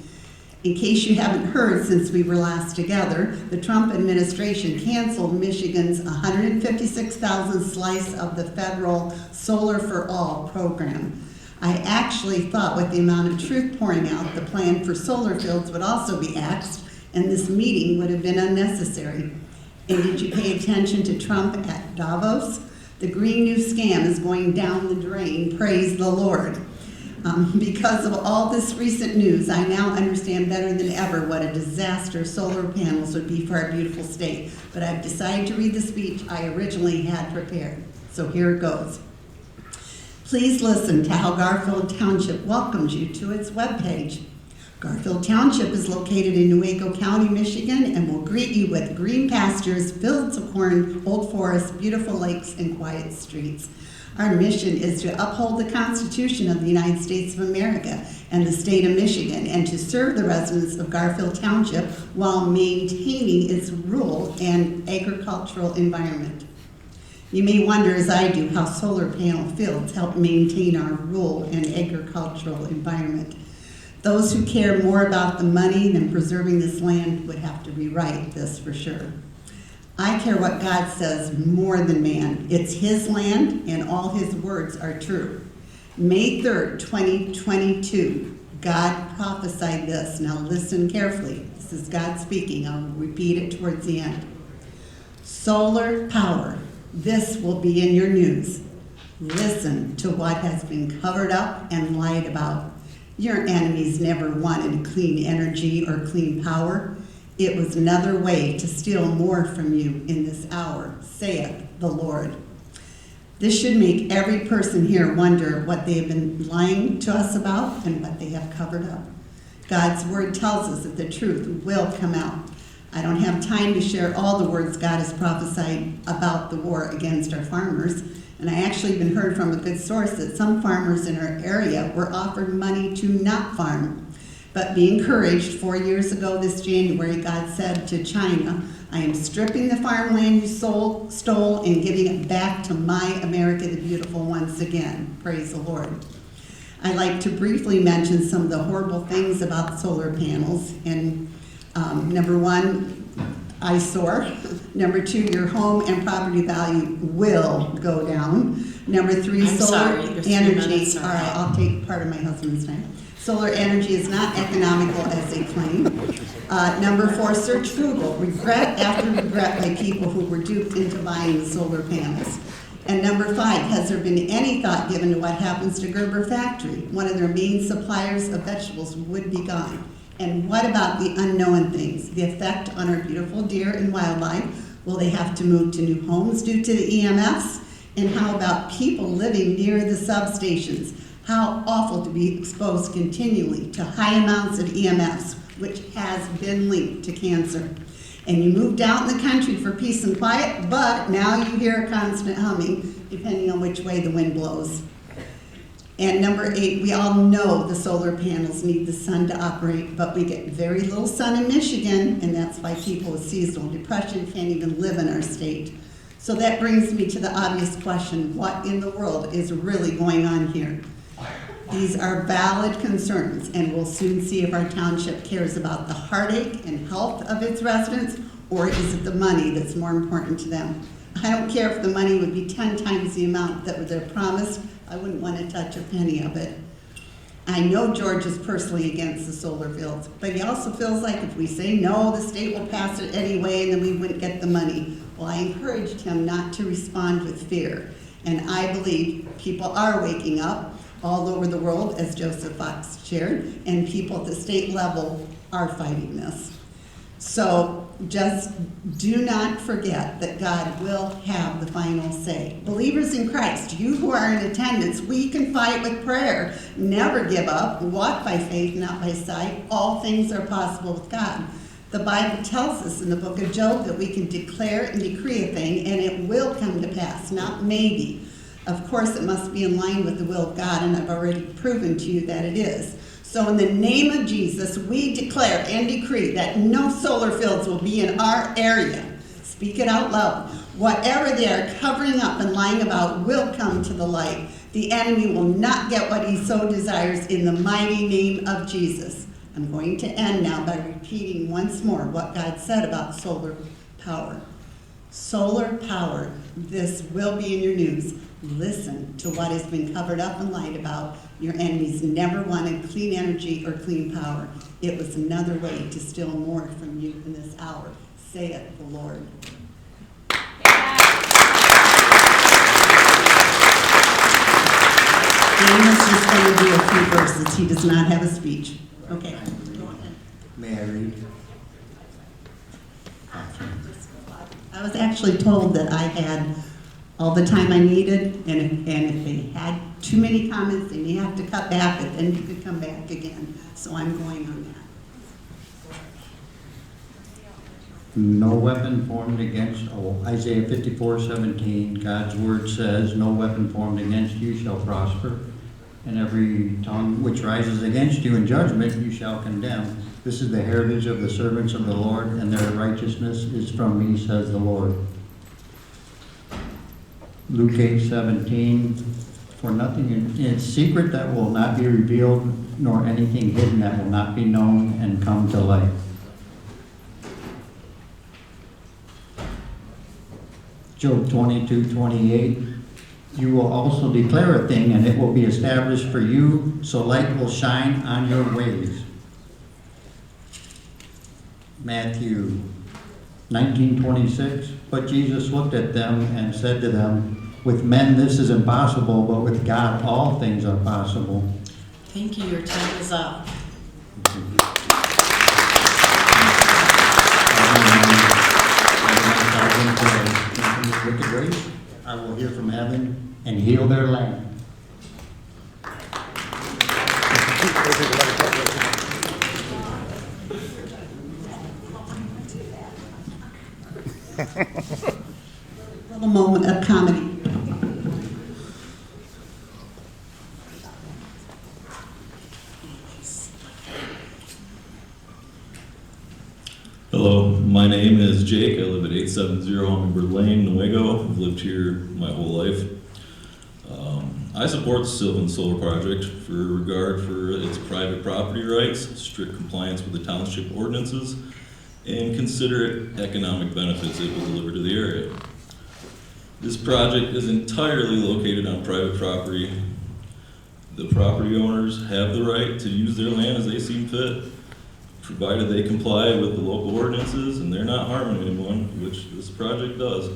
In case you haven't heard since we were last together, the Trump administration canceled Michigan's 156,000 slice of the federal Solar for All program. I actually thought with the amount of truth pouring out, the plan for solar fields would also be axed, and this meeting would have been unnecessary. And did you pay attention to Trump at Davos? The Green New scam is going down the drain, praise the Lord. Because of all this recent news, I now understand better than ever what a disaster solar panels would be for our beautiful state. But I've decided to read the speech I originally had prepared. So here it goes. Please listen to how Garfield Township welcomes you to its webpage. Garfield Township is located in Newaygo County, Michigan, and will greet you with green pastures, fields of corn, old forests, beautiful lakes, and quiet streets. Our mission is to uphold the Constitution of the United States of America and the state of Michigan, and to serve the residents of Garfield Township while maintaining its rural and agricultural environment. You may wonder, as I do, how solar panel fields help maintain our rural and agricultural environment. Those who care more about the money than preserving this land would have to rewrite this for sure. I care what God says more than man. It's his land and all his words are true. May 3rd, 2022, God prophesied this. Now listen carefully. This is God speaking. I'll repeat it towards the end. Solar power. This will be in your news. Listen to what has been covered up and lied about. Your enemies never wanted clean energy or clean power. It was another way to steal more from you in this hour, saith the Lord. This should make every person here wonder what they have been lying to us about and what they have covered up. God's word tells us that the truth will come out. I don't have time to share all the words God has prophesied about the war against our farmers. And I actually even heard from a good source that some farmers in our area were offered money to not farm. But be encouraged, 4 years ago this January, God said to China, I am stripping the farmland you stole and giving it back to my America the Beautiful once again. Praise the Lord. I'd like to briefly mention some of the horrible things about solar panels. And number one, eyesore. Number two, your home and property value will go down. Number three, I'm solar sorry, there's 3 energy. minutes, All sorry. right, I'll take part of my husband's time. Solar energy is not economical as they claim. Number four, search Google. Regret after regret by people who were duped into buying the solar panels. And number five, has there been any thought given to what happens to Gerber Factory? One of their main suppliers of vegetables would be gone. And what about the unknown things? The effect on our beautiful deer and wildlife? Will they have to move to new homes due to the EMFs? And how about people living near the substations? How awful to be exposed continually to high amounts of EMFs, which has been linked to cancer. And you moved out in the country for peace and quiet, but now you hear a constant humming, depending on which way the wind blows. And number eight, we all know the solar panels need the sun to operate, but we get very little sun in Michigan, and that's why people with seasonal depression can't even live in our state. So that brings me to the obvious question, what in the world is really going on here? These are valid concerns, and we'll soon see if our township cares about the heartache and health of its residents, or is it the money that's more important to them? I don't care if the money would be 10 times the amount that they're promised. I wouldn't want to touch a penny of it. I know George is personally against the solar fields, but he also feels like if we say no, the state will pass it anyway, and then we wouldn't get the money. Well, I encouraged him not to respond with fear, and I believe people are waking up all over the world, as Joseph Fox shared, and people at the state level are fighting this. So just do not forget that God will have the final say. Believers in Christ, you who are in attendance, we can fight with prayer. Never give up. Walk by faith, not by sight. All things are possible with God. The Bible tells us in the book of Job that we can declare and decree a thing and it will come to pass, not maybe. Of course, it must be in line with the will of God, and I've already proven to you that it is. So in the name of Jesus, we declare and decree that no solar fields will be in our area. Speak it out loud. Whatever they are covering up and lying about will come to the light. The enemy will not get what he so desires in the mighty name of Jesus. I'm going to end now by repeating once more what God said about solar power. Solar power, this will be in your news. Listen to what has been covered up and lied about. Your enemies never wanted clean energy or clean power. It was another way to steal more from you in this hour, saith the Lord. Amos is going to do a few verses. He does not have a speech. Okay. May I read? I was actually told that I had all the time I needed, and if they had too many comments, they may have to cut back, but then you could come back again. So I'm going on that. No weapon formed against, Isaiah 54:17, God's word says, no weapon formed against you shall prosper, and every tongue which rises against you in judgment you shall condemn. This is the heritage of the servants of the Lord, and their righteousness is from me, says the Lord. Luke 8:17, for nothing in secret that will not be revealed, nor anything hidden that will not be known and come to light. Job 22:28, you will also declare a thing, and it will be established for you, so light will shine on your ways. Matthew 19:26, but Jesus looked at them and said to them, with men this is impossible, but with God all things are possible. Thank you, your time is up. Wicked race, I will hear from heaven and heal their land. A moment of comedy. Hello, my name is Jake. I live at 870 Hummingbird Lane, Newaygo. I've lived here my whole life. I support the Sylvan Solar Project for regard for its private property rights, strict compliance with the township ordinances, and considerate economic benefits it will deliver to the area. This project is entirely located on private property. The property owners have the right to use their land as they seem fit, provided they comply with the local ordinances and they're not harming anyone, which this project does.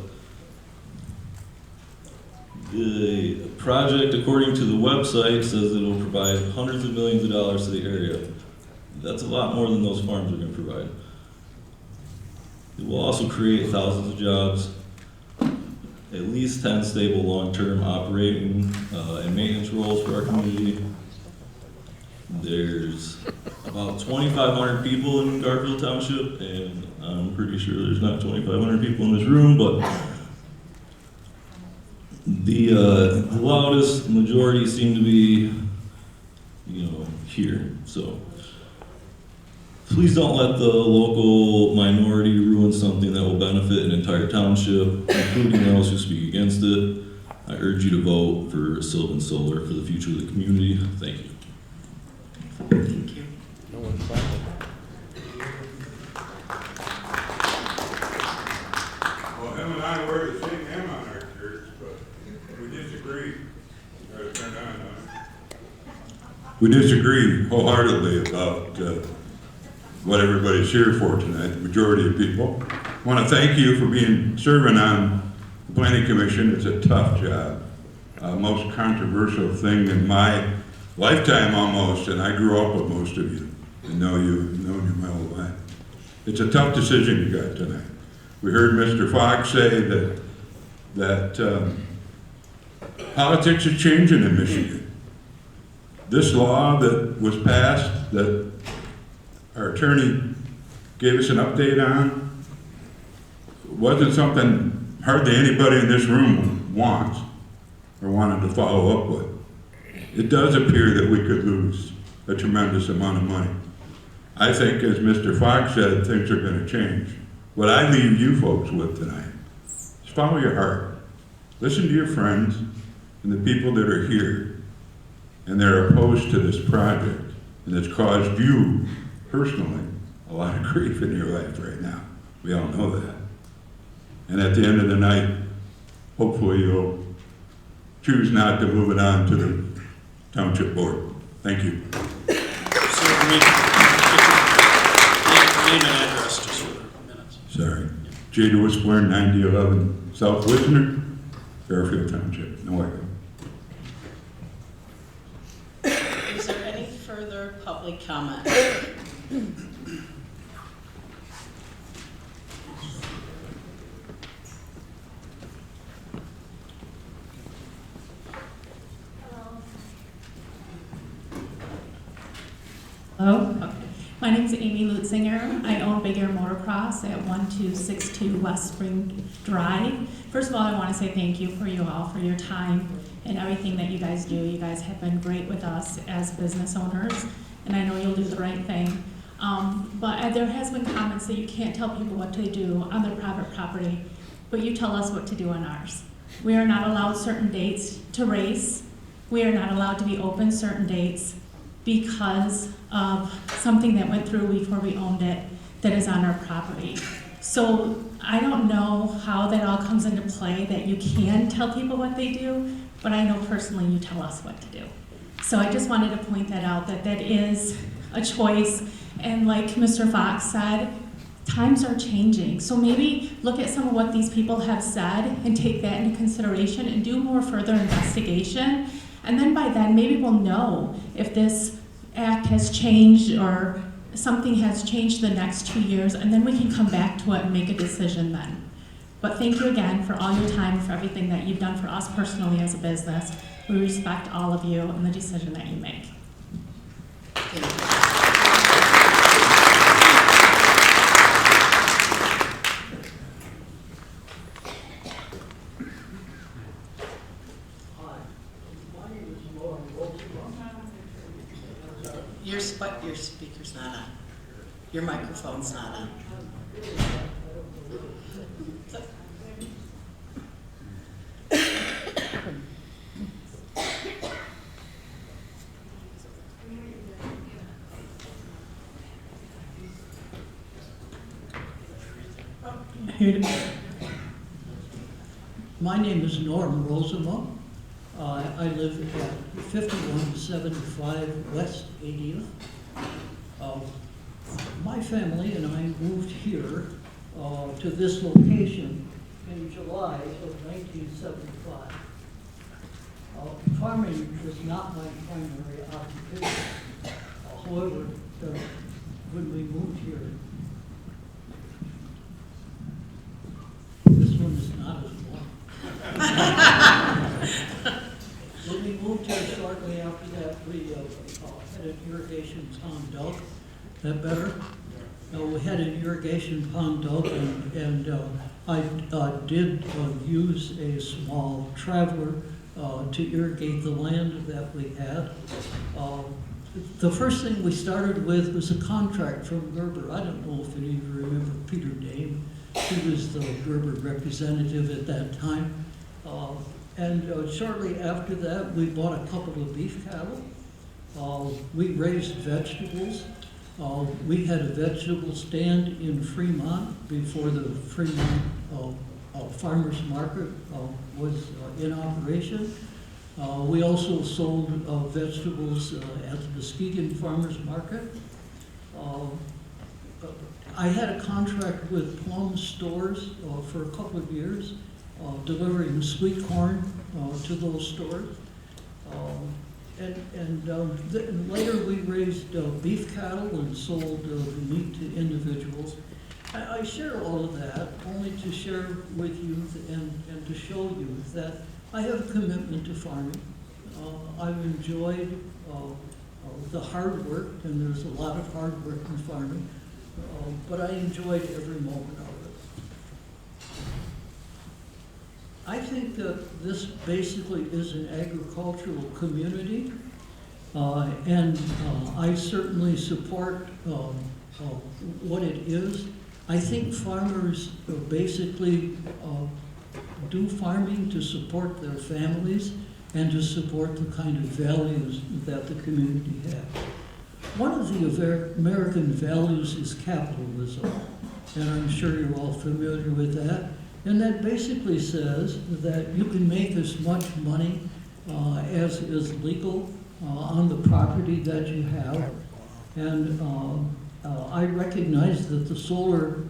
The project, according to the website, says it will provide hundreds of millions of dollars to the area. That's a lot more than those farms are going to provide. It will also create thousands of jobs, at least 10 stable long-term operating and maintenance roles for our community. There's about 2,500 people in Garfield Township, and I'm pretty sure there's not 2,500 people in this room, but the loudest majority seem to be, here. So please don't let the local minority ruin something that will benefit an entire township, including those who speak against it. I urge you to vote for Sylvan Solar for the future of the community. Thank you. Thank you. No one's silent. Well, him and I wear the same M on our shirts, but we disagree. We disagree wholeheartedly about what everybody's here for tonight, the majority of people. I want to thank you for serving on the Planning Commission. It's a tough job. Most controversial thing in my lifetime almost, and I grew up with most of you and know you, known you my whole life. It's a tough decision you got tonight. We heard Mr. Fox say that politics is changing in Michigan. This law that was passed, that our attorney gave us an update on, wasn't something hardly anybody in this room wants or wanted to follow up with. It does appear that we could lose a tremendous amount of money. I think, as Mr. Fox said, things are going to change. What I leave you folks with tonight is follow your heart. Listen to your friends and the people that are here and they're opposed to this project, and it's caused you personally a lot of grief in your life right now. We all know that. And at the end of the night, hopefully you'll choose not to move it on to the Township Board. Thank you. Name and address just for minutes. Sorry. J. Whistler, 9011 South Wisner, Garfield Township, Newaygo. Is there any further public comment? Hello? Okay. My name is Amy Lutzinger. I own Big Air Motocross at 1262 West Spring Drive. First of all, I want to say thank you for you all for your time and everything that you guys do. You guys have been great with us as business owners, and I know you'll do the right thing. But there has been comments that you can't tell people what to do on their private property, but you tell us what to do on ours. We are not allowed certain dates to race. We are not allowed to be open certain dates because of something that went through before we owned it that is on our property. So I don't know how that all comes into play, that you can tell people what they do, but I know personally you tell us what to do. So I just wanted to point that out, that that is a choice. And like Mr. Fox said, times are changing. So maybe look at some of what these people have said and take that into consideration and do more further investigation. And then by then, maybe we'll know if this act has changed or something has changed the next 2 years, and then we can come back to it and make a decision then. But thank you again for all your time, for everything that you've done for us personally as a business. We respect all of you and the decision that you make. Your speaker's not on. Your microphone's not on. My name is Norm Rosema. I live at 5175 West 80th. My family and I moved here to this location in July of 1975. Farming is not my primary occupation. However, when we moved here, this one is not as long. When we moved here shortly after that, we had an irrigation pond dug. That better? We had an irrigation pond dug, and I did use a small traveler to irrigate the land that we had. The first thing we started with was a contract from Gerber. I don't know if any of you remember Peter Dame. He was the Gerber representative at that time. And shortly after that, we bought a couple of beef cattle. We raised vegetables. We had a vegetable stand in Fremont before the Fremont Farmers Market was in operation. We also sold vegetables at the Muskegon Farmers Market. I had a contract with Plum Stores for a couple of years, delivering sweet corn to those stores. And later we raised beef cattle and sold meat to individuals. I share all of that only to share with you and to show you that I have a commitment to farming. I've enjoyed the hard work, and there's a lot of hard work in farming, but I enjoyed every moment of it. I think that this basically is an agricultural community, and I certainly support what it is. I think farmers basically do farming to support their families and to support the kind of values that the community has. One of the American values is capitalism, and I'm sure you're all familiar with that. And that basically says that you can make as much money as is legal on the property that you have. And I recognize that the solar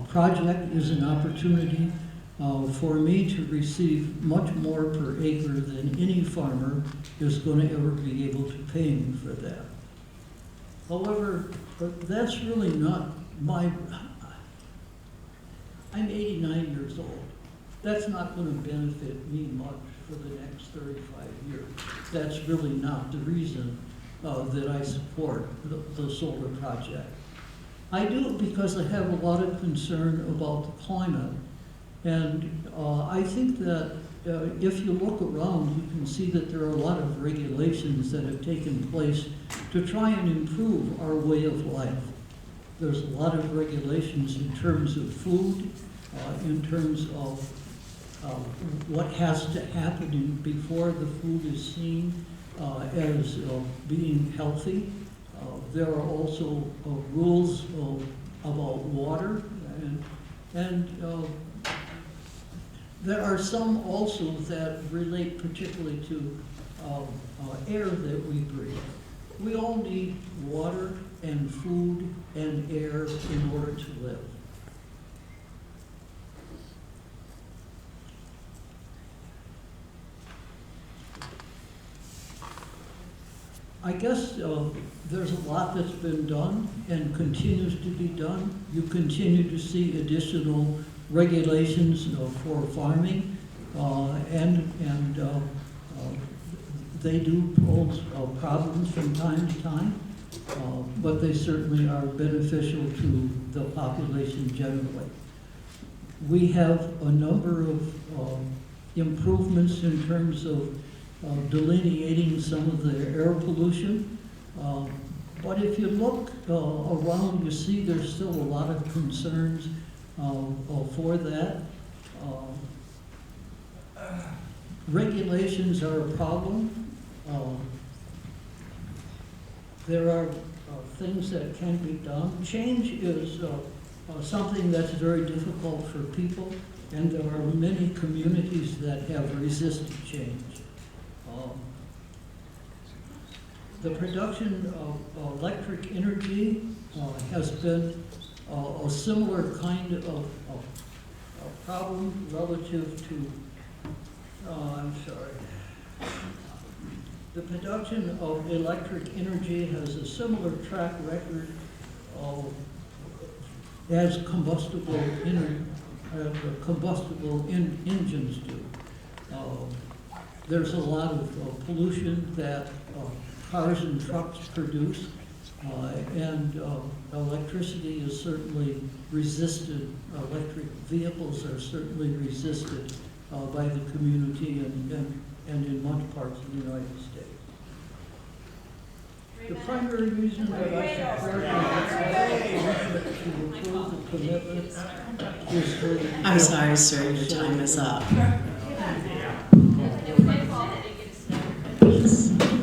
project is an opportunity for me to receive much more per acre than any farmer is going to ever be able to pay me for that. However, that's really not my... I'm 89 years old. That's not going to benefit me much for the next 35 years. That's really not the reason that I support the solar project. I do it because I have a lot of concern about the climate. And I think that if you look around, you can see that there are a lot of regulations that have taken place to try and improve our way of life. There's a lot of regulations in terms of food, in terms of what has to happen before the food is seen as being healthy. There are also rules about water, and there are some also that relate particularly to air that we breathe. We all need water and food and air in order to live. I guess there's a lot that's been done and continues to be done. You continue to see additional regulations for farming, and they do pose problems from time to time, but they certainly are beneficial to the population generally. We have a number of improvements in terms of delineating some of the air pollution. But if you look around, you see there's still a lot of concerns for that. Regulations are a problem. There are things that can be done. Change is something that's very difficult for people, and there are many communities that have resisted change. The production of electric energy has been a similar kind of problem relative to, the production of electric energy has a similar track record as combustible engines do. There's a lot of pollution that cars and trucks produce, and electricity is certainly resisted. Electric vehicles are certainly resisted by the community and in much parts of the United States. The primary reason that I support to approve the commitment is for the... I'm sorry, sir, your time is up.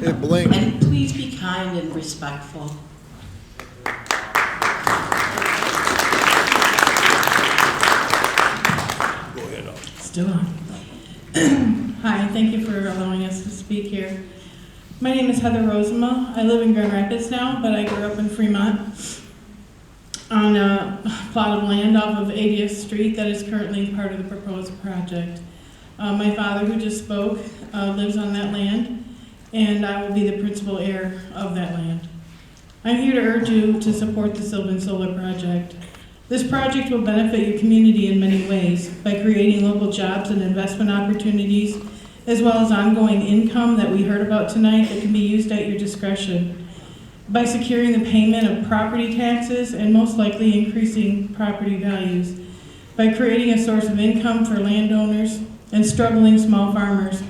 Hey, blink. And please be kind and respectful. Still on. Hi, thank you for allowing us to speak here. My name is Heather Rosema. I live in Grand Rapids now, but I grew up in Fremont on a plot of land off of 80th Street that is currently part of the proposed project. My father, who just spoke, lives on that land, and I will be the principal heir of that land. I'm here to urge you to support the Sylvan Solar Project. This project will benefit your community in many ways by creating local jobs and investment opportunities, as well as ongoing income that we heard about tonight that can be used at your discretion, by securing the payment of property taxes and most likely increasing property values, by creating a source of income for landowners and struggling small farmers,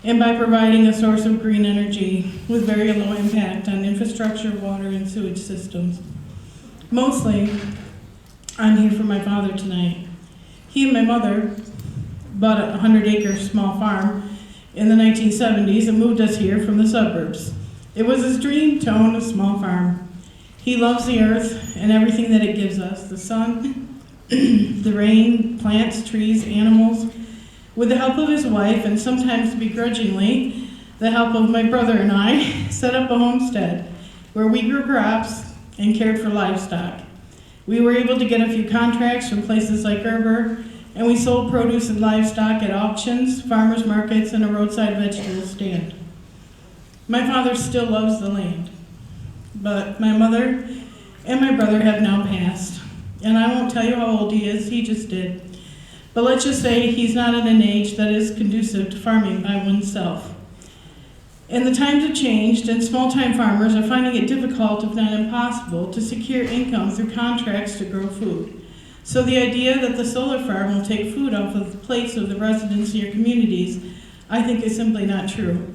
and by providing a source of green energy with very low impact on infrastructure, water, and sewage systems. Mostly, I'm here for my father tonight. He and my mother bought a 100-acre small farm in the 1970s and moved us here from the suburbs. It was his dream to own a small farm. He loves the earth and everything that it gives us, the sun, the rain, plants, trees, animals. With the help of his wife, and sometimes begrudgingly, the help of my brother and I, set up a homestead where we grew crops and cared for livestock. We were able to get a few contracts from places like Gerber, and we sold produce and livestock at auctions, farmers markets, and a roadside vegetable stand. My father still loves the land, but my mother and my brother have now passed. And I won't tell you how old he is, he just did. But let's just say he's not at an age that is conducive to farming by oneself. And the times have changed, and small-time farmers are finding it difficult, if not impossible, to secure income through contracts to grow food. So the idea that the solar farm will take food off of the plates of the residents in your communities, I think is simply not true.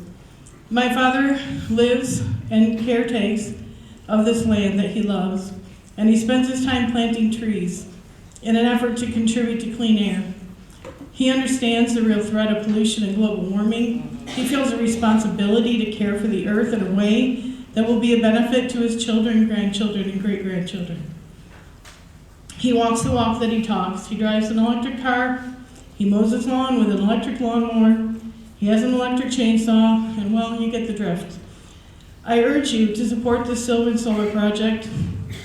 My father lives and caretakes of this land that he loves, and he spends his time planting trees in an effort to contribute to clean air. He understands the real threat of pollution and global warming. He feels a responsibility to care for the earth in a way that will be a benefit to his children, grandchildren, and great-grandchildren. He walks the walk that he talks. He drives an electric car. He mows his lawn with an electric lawnmower. He has an electric chainsaw, and well, you get the drift. I urge you to support the Sylvan Solar Project.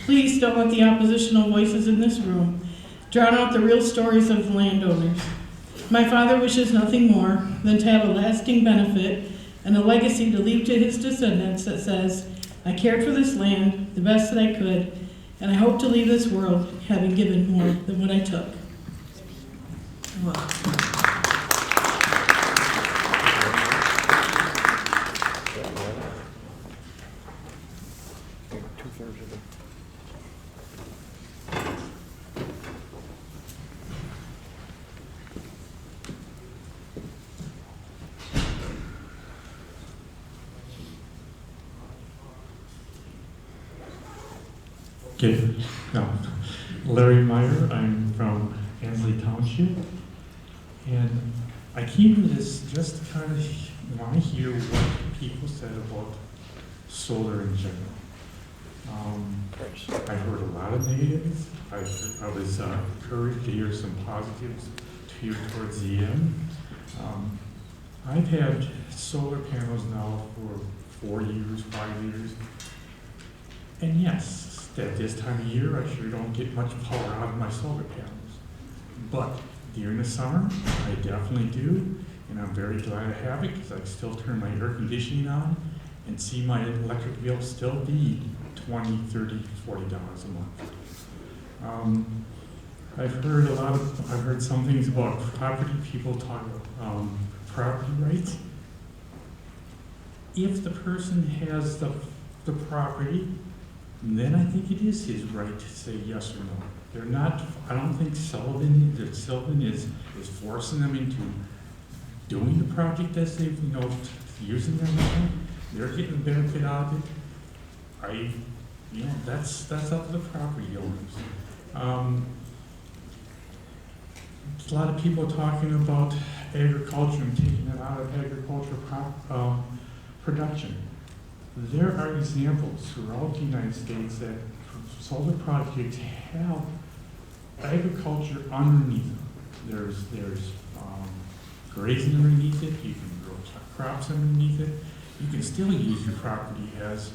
Please don't let the oppositional voices in this room drown out the real stories of the landowners. My father wishes nothing more than to have a lasting benefit and a legacy to leave to his descendants that says, I cared for this land the best that I could, and I hope to leave this world having given more than what I took. Okay, now, Larry Meyer, I'm from Ansley Township, and I came to this just to kind of want to hear what people said about solar in general. I heard a lot of negatives. I was encouraged to hear some positives towards the end. I've had solar panels now for 4 years, 5 years, and yes, at this time of year, I sure don't get much power out of my solar panels. But during the summer, I definitely do, and I'm very glad to have it because I still turn my air conditioning on and see my electric bill still be $20, $30, $40 a month. I've heard some things about property, people talk about property rights. If the person has the property, then I think it is his right to say yes or no. They're not, I don't think Sullivan is forcing them into doing the project as they've, using their money. They're getting the benefit out of it. That's up to the property owners. There's a lot of people talking about agriculture and taking it out of agricultural production. There are examples throughout the United States that solar projects have agriculture underneath them. There's grazing underneath it. You can grow crops underneath it. You can still use your property as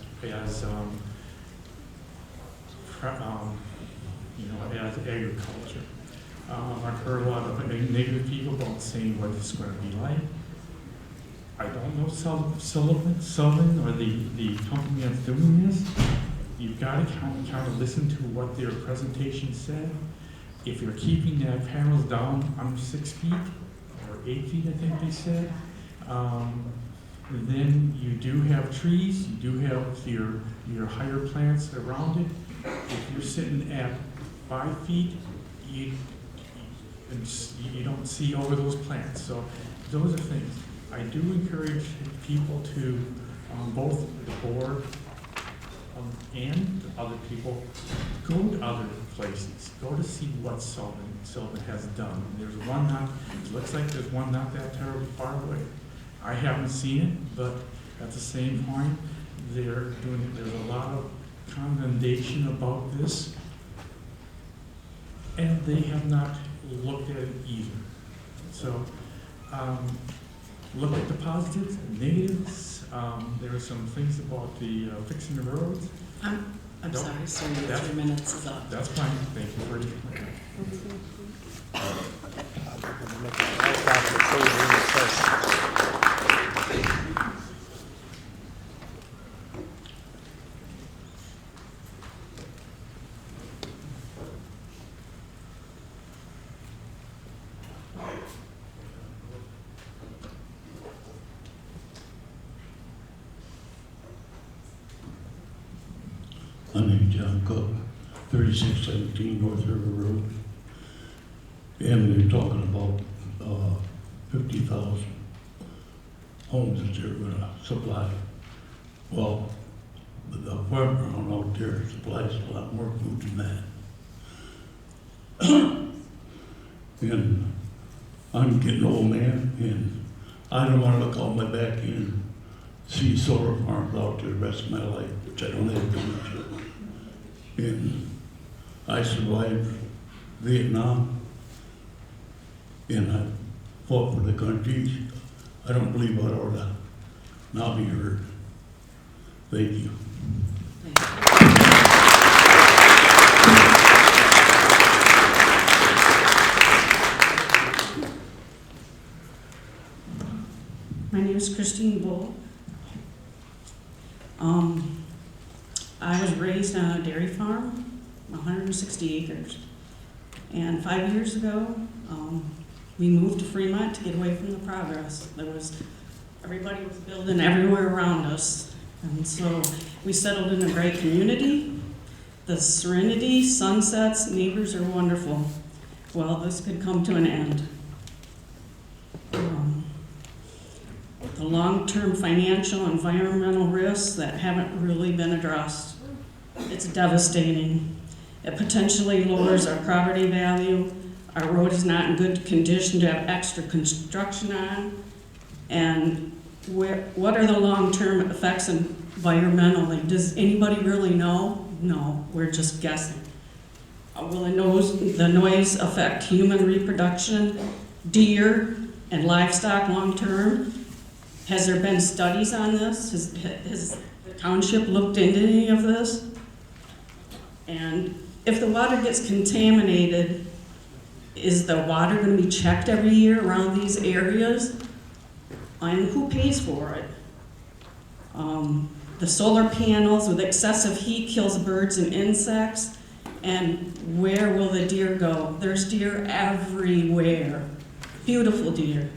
agriculture. I've heard a lot of negative people about saying what it's going to be like. I don't know Sullivan or the company that's doing this. You've got to kind of listen to what their presentation said. If you're keeping the panels down under 6 feet or 8 feet, I think they said, then you do have trees, you do have your higher plants around it. If you're sitting at 5 feet, you don't see over those plants. So those are things. I do encourage people to, both the board and other people, go to other places. Go to see what Sullivan has done. There's one it looks like there's one not that terribly far away. I haven't seen it, but at the same point, there's a lot of condemnation about this, and they have not looked at it either. So, look at the positives and negatives. There are some things about the fixing the roads. I'm sorry, sir, your 3 minutes is up. That's fine. Thank you for your My name's John Cook, 3617 North River Road. And they're talking about 50,000 homes that they're going to supply. Well, the farm out there supplies a lot more food than that. And I'm getting old, man, and I don't want to look out my back end and see solar farms out there the rest of my life, which I don't have too much of. And I survived Vietnam, and I fought for the country. I don't believe I ought to not be heard. Thank you. My name is Christine Bull. I was raised on a dairy farm, 160 acres. And 5 years ago, we moved to Fremont to get away from the progress. Everybody was building everywhere around us. And so we settled in a great community. The serenity, sunsets, neighbors are wonderful. Well, this could come to an end. The long-term financial, environmental risks that haven't really been addressed. It's devastating. It potentially lowers our property value. Our road is not in good condition to have extra construction on. And what are the long-term effects environmentally? Does anybody really know? No, we're just guessing. Will the noise affect human reproduction, deer, and livestock long-term? Has there been studies on this? Has the township looked into any of this? And if the water gets contaminated, is the water going to be checked every year around these areas? And who pays for it? The solar panels with excessive heat kills birds and insects. And where will the deer go? There's deer everywhere. Beautiful deer.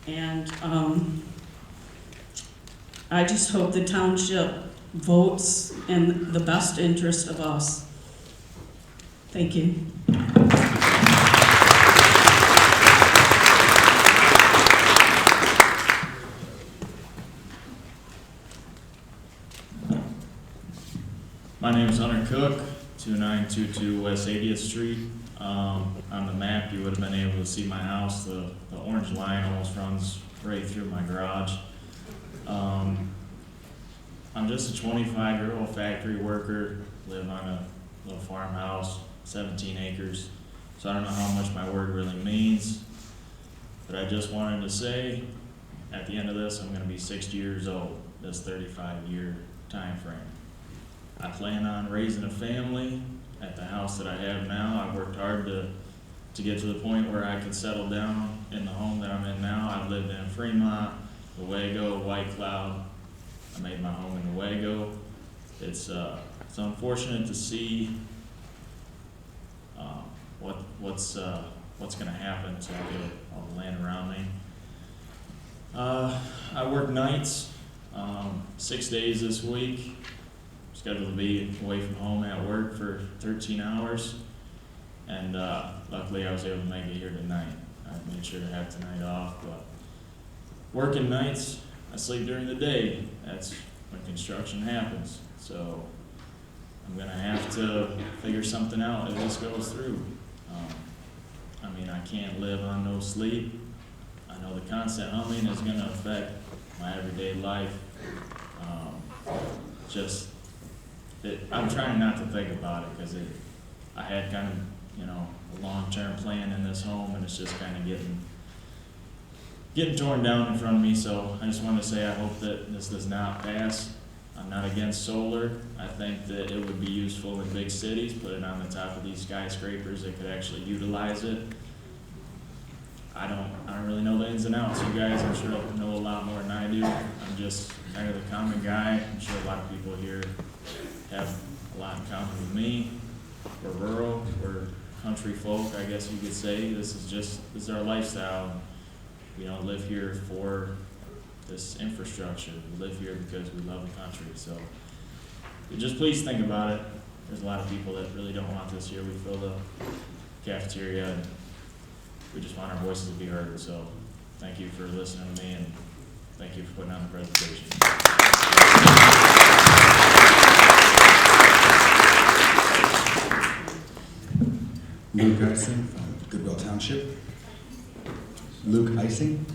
And I just hope the township votes in the best interest of us. Thank you. My name is Hunter Cook, 2922 West 80th Street. On the map, you would have been able to see my house. The orange line almost runs right through my garage. I'm just a 25-year-old factory worker, live on a little farmhouse, 17 acres. So I don't know how much my word really means, but I just wanted to say, at the end of this, I'm going to be 60 years old, this 35-year time frame. I plan on raising a family at the house that I have now. I've worked hard to get to the point where I could settle down in the home that I'm in now. I've lived in Fremont, Newaygo, White Cloud. I made my home in Newaygo. It's unfortunate to see what's going to happen to all the land around me. I work nights, 6 days this week. Scheduled to be away from home at work for 13 hours, and luckily I was able to make it here tonight. I made sure to have tonight off, but working nights, I sleep during the day. That's when construction happens, so I'm gonna have to figure something out if this goes through. I mean, I can't live on no sleep. I know the constant humming is gonna affect my everyday life. I'm trying not to think about it because I had kind of, a long-term plan in this home, and it's just kind of getting torn down in front of me. So I just want to say I hope that this does not pass. I'm not against solar. I think that it would be useful in big cities, put it on the top of these skyscrapers that could actually utilize it. I don't really know the ins and outs. You guys, I'm sure, know a lot more than I do. I'm just kind of the common guy. I'm sure a lot of people here have a lot in common with me. We're rural, we're country folk, I guess you could say. This is our lifestyle. We don't live here for this infrastructure. We live here because we love the country. So just please think about it. There's a lot of people that really don't want this here. We fill the cafeteria, and we just want our voices to be heard. So thank you for listening to me, and thank you for putting on the presentation. Luke Icing from Goodwill Township. Luke Icing,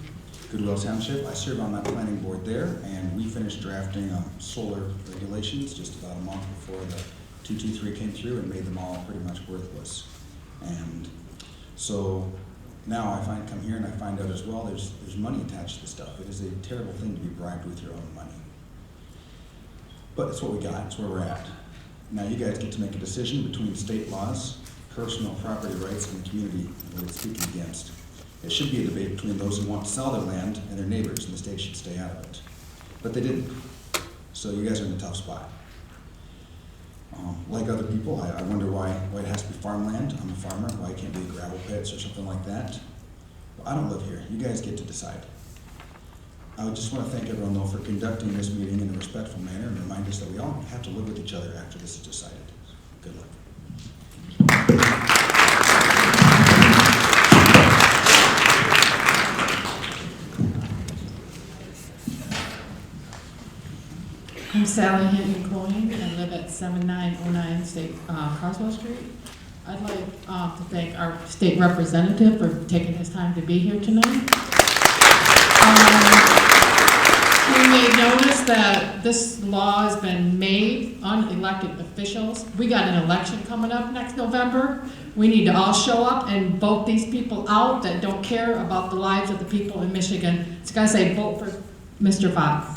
Goodwill Township. I serve on that planning board there, and we finished drafting solar regulations just about a month before the 223 came through and made them all pretty much worthless. And so now come here and I find out as well there's money attached to this stuff. It is a terrible thing to be bribed with your own money. But it's what we got, it's where we're at. Now you guys get to make a decision between state laws, personal property rights, and the community and what it's speaking against. It should be a debate between those who want to sell their land and their neighbors, and the state should stay out of it. But they didn't. So you guys are in a tough spot. Like other people, I wonder why it has to be farmland. I'm a farmer. Why it can't be gravel pits or something like that? Well, I don't live here. You guys get to decide. I would just want to thank everyone, though, for conducting this meeting in a respectful manner and remind us that we all have to live with each other after this is decided. Good luck. I'm Sally Hinton Coyne. I live at 7909 Carswell Street. I'd like to thank our state representative for taking his time to be here tonight. You may notice that this law has been made on elected officials. We got an election coming up next November. We need to all show up and vote these people out that don't care about the lives of the people in Michigan. It's gotta say, vote for Mr. Fox.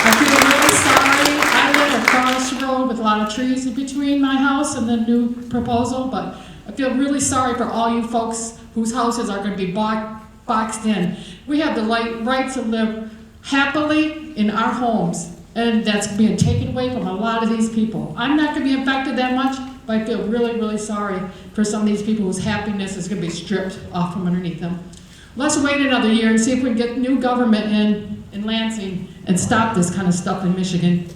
I feel really sorry. I live across the road with a lot of trees in between my house and the new proposal, but I feel really sorry for all you folks whose houses are going to be boxed in. We have the right to live happily in our homes, and that's being taken away from a lot of these people. I'm not going to be affected that much, but I feel really, really sorry for some of these people whose happiness is going to be stripped off from underneath them. Let's wait another year and see if we can get new government in Lansing and stop this kind of stuff in Michigan.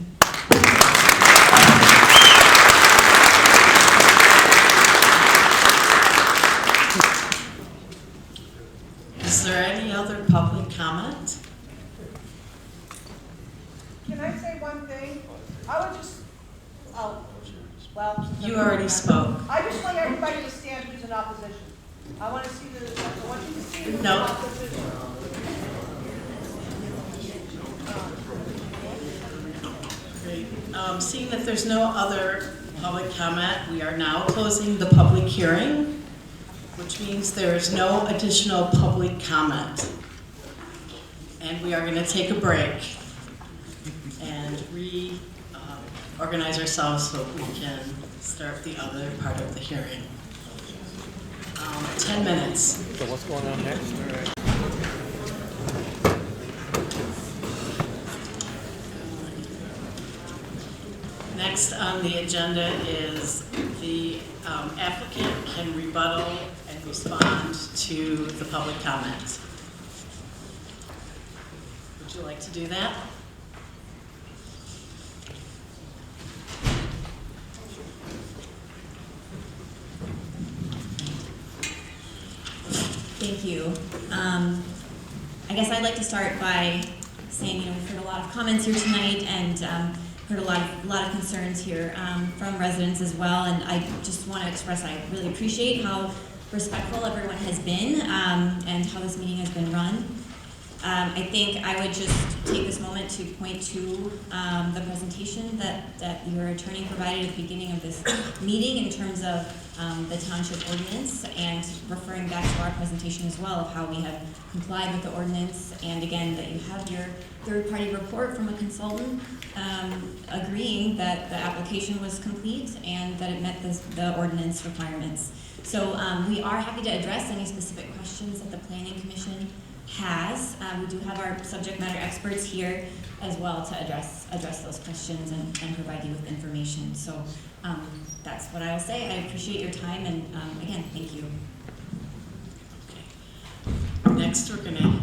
Is there any other public comment? Can I say one thing? I would just, well. You already spoke. I just want everybody to stand who's in opposition. I want to see I want you to see who's in No. opposition. Great. Seeing that there's no other public comment, we are now closing the public hearing, which means there is no additional public comment. And we are going to take a break and reorganize ourselves so we can start the other part of the hearing. 10 minutes. So what's going on next? All right. Next on the agenda is the applicant can rebuttal and respond to the public comment. Would you like to do that? Thank you. I guess I'd like to start by saying, we've heard a lot of comments here tonight and heard a lot of concerns here from residents as well. And I just want to express I really appreciate how respectful everyone has been and how this meeting has been run. I think I would just take this moment to point to the presentation that your attorney provided at the beginning of this meeting in terms of the township ordinance and referring back to our presentation as well of how we have complied with the ordinance, and again that you have your third-party report from a consultant agreeing that the application was complete and that it met the ordinance requirements. So we are happy to address any specific questions that the Planning Commission has. We do have our subject matter experts here as well to address those questions and provide you with information. So that's what I will say. I appreciate your time and again, thank you. Okay. Next we're going to,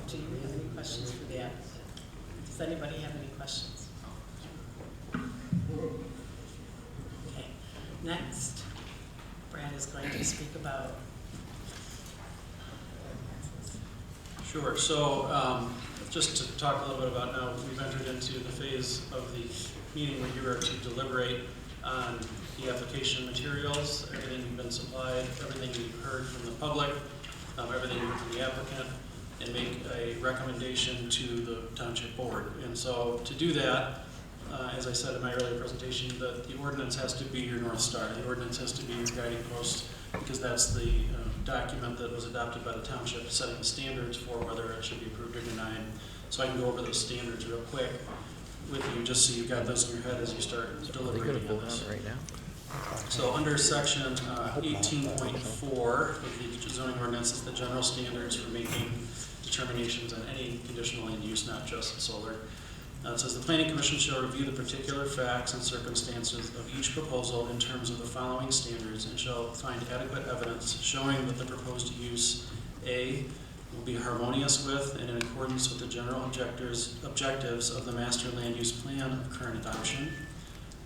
do you have any questions for the applicant? Does anybody have any questions? Okay. Next, Brad is going to speak about. Sure. So just to talk a little bit about now, we've entered into the phase of the meeting where you are to deliberate on the application materials, everything you've been supplied, everything you've heard from the public, everything you heard from the applicant, and make a recommendation to the township board. And so to do that, as I said in my earlier presentation, the ordinance has to be your North Star. The ordinance has to be your guiding post because that's the document that was adopted by the township setting the standards for whether it should be approved or denied. So I can go over those standards real quick with you, just so you've got those in your head as you start deliberating on this. right now. So under section 18.4 of the zoning ordinance is the general standards for making determinations on any conditional land use, not just solar. It says the planning commission shall review the particular facts and circumstances of each proposal in terms of the following standards and shall find adequate evidence showing that the proposed use, A, will be harmonious with and in accordance with the general objectives of the master land use plan of current adoption.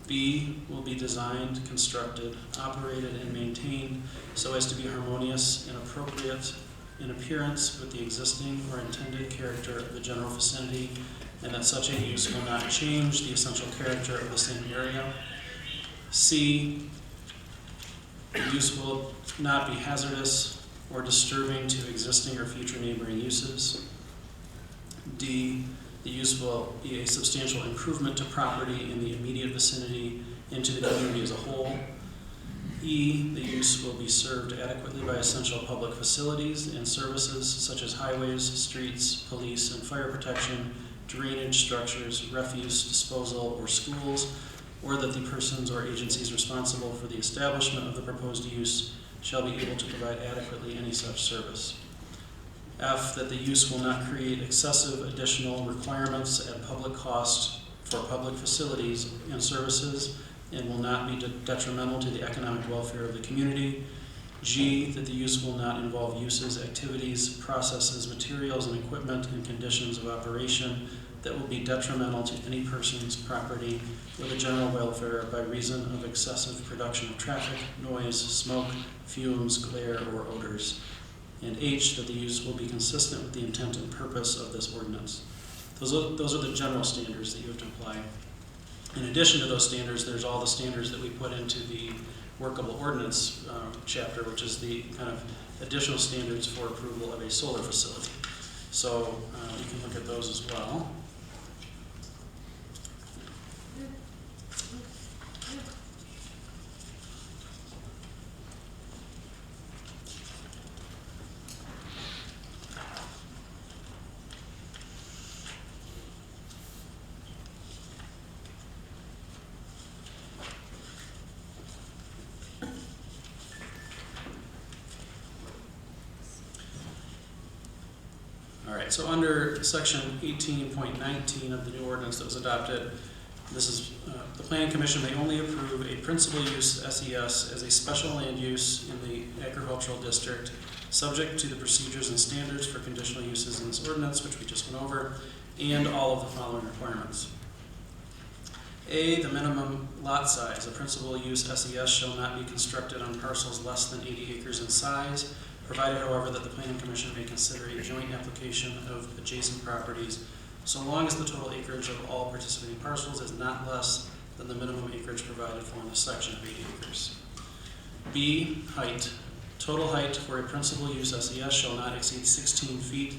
B, will be designed, constructed, operated, and maintained so as to be harmonious and appropriate in appearance with the existing or intended character of the general vicinity, and that such a use will not change the essential character of the same area. C, the use will not be hazardous or disturbing to existing or future neighboring uses. D, the use will be a substantial improvement to property in the immediate vicinity and to the community as a whole. E, the use will be served adequately by essential public facilities and services such as highways, streets, police and fire protection, drainage structures, refuse disposal, or schools, or that the persons or agencies responsible for the establishment of the proposed use shall be able to provide adequately any such service. F, that the use will not create excessive additional requirements at public cost for public facilities and services and will not be detrimental to the economic welfare of the community. G, that the use will not involve uses, activities, processes, materials, and equipment and conditions of operation that will be detrimental to any person's property or the general welfare by reason of excessive production of traffic, noise, smoke, fumes, glare, or odors. And H, that the use will be consistent with the intent and purpose of this ordinance. Those are the general standards that you have to apply. In addition to those standards, there's all the standards that we put into the workable ordinance chapter, which is the kind of additional standards for approval of a solar facility. So you can look at those as well. All right, so under section 18.19 of the new ordinance that was adopted, this is the Planning Commission may only approve a principal use SES as a special land use in the agricultural district, subject to the procedures and standards for conditional uses in this ordinance, which we just went over, and all of the following requirements. A, the minimum lot size. A principal use SES shall not be constructed on parcels less than 80 acres in size, provided, however, that the Planning Commission may consider a joint application of adjacent properties so long as the total acreage of all participating parcels is not less than the minimum acreage provided for in this section of 80 acres. B, height. Total height for a principal use SES shall not exceed 16 feet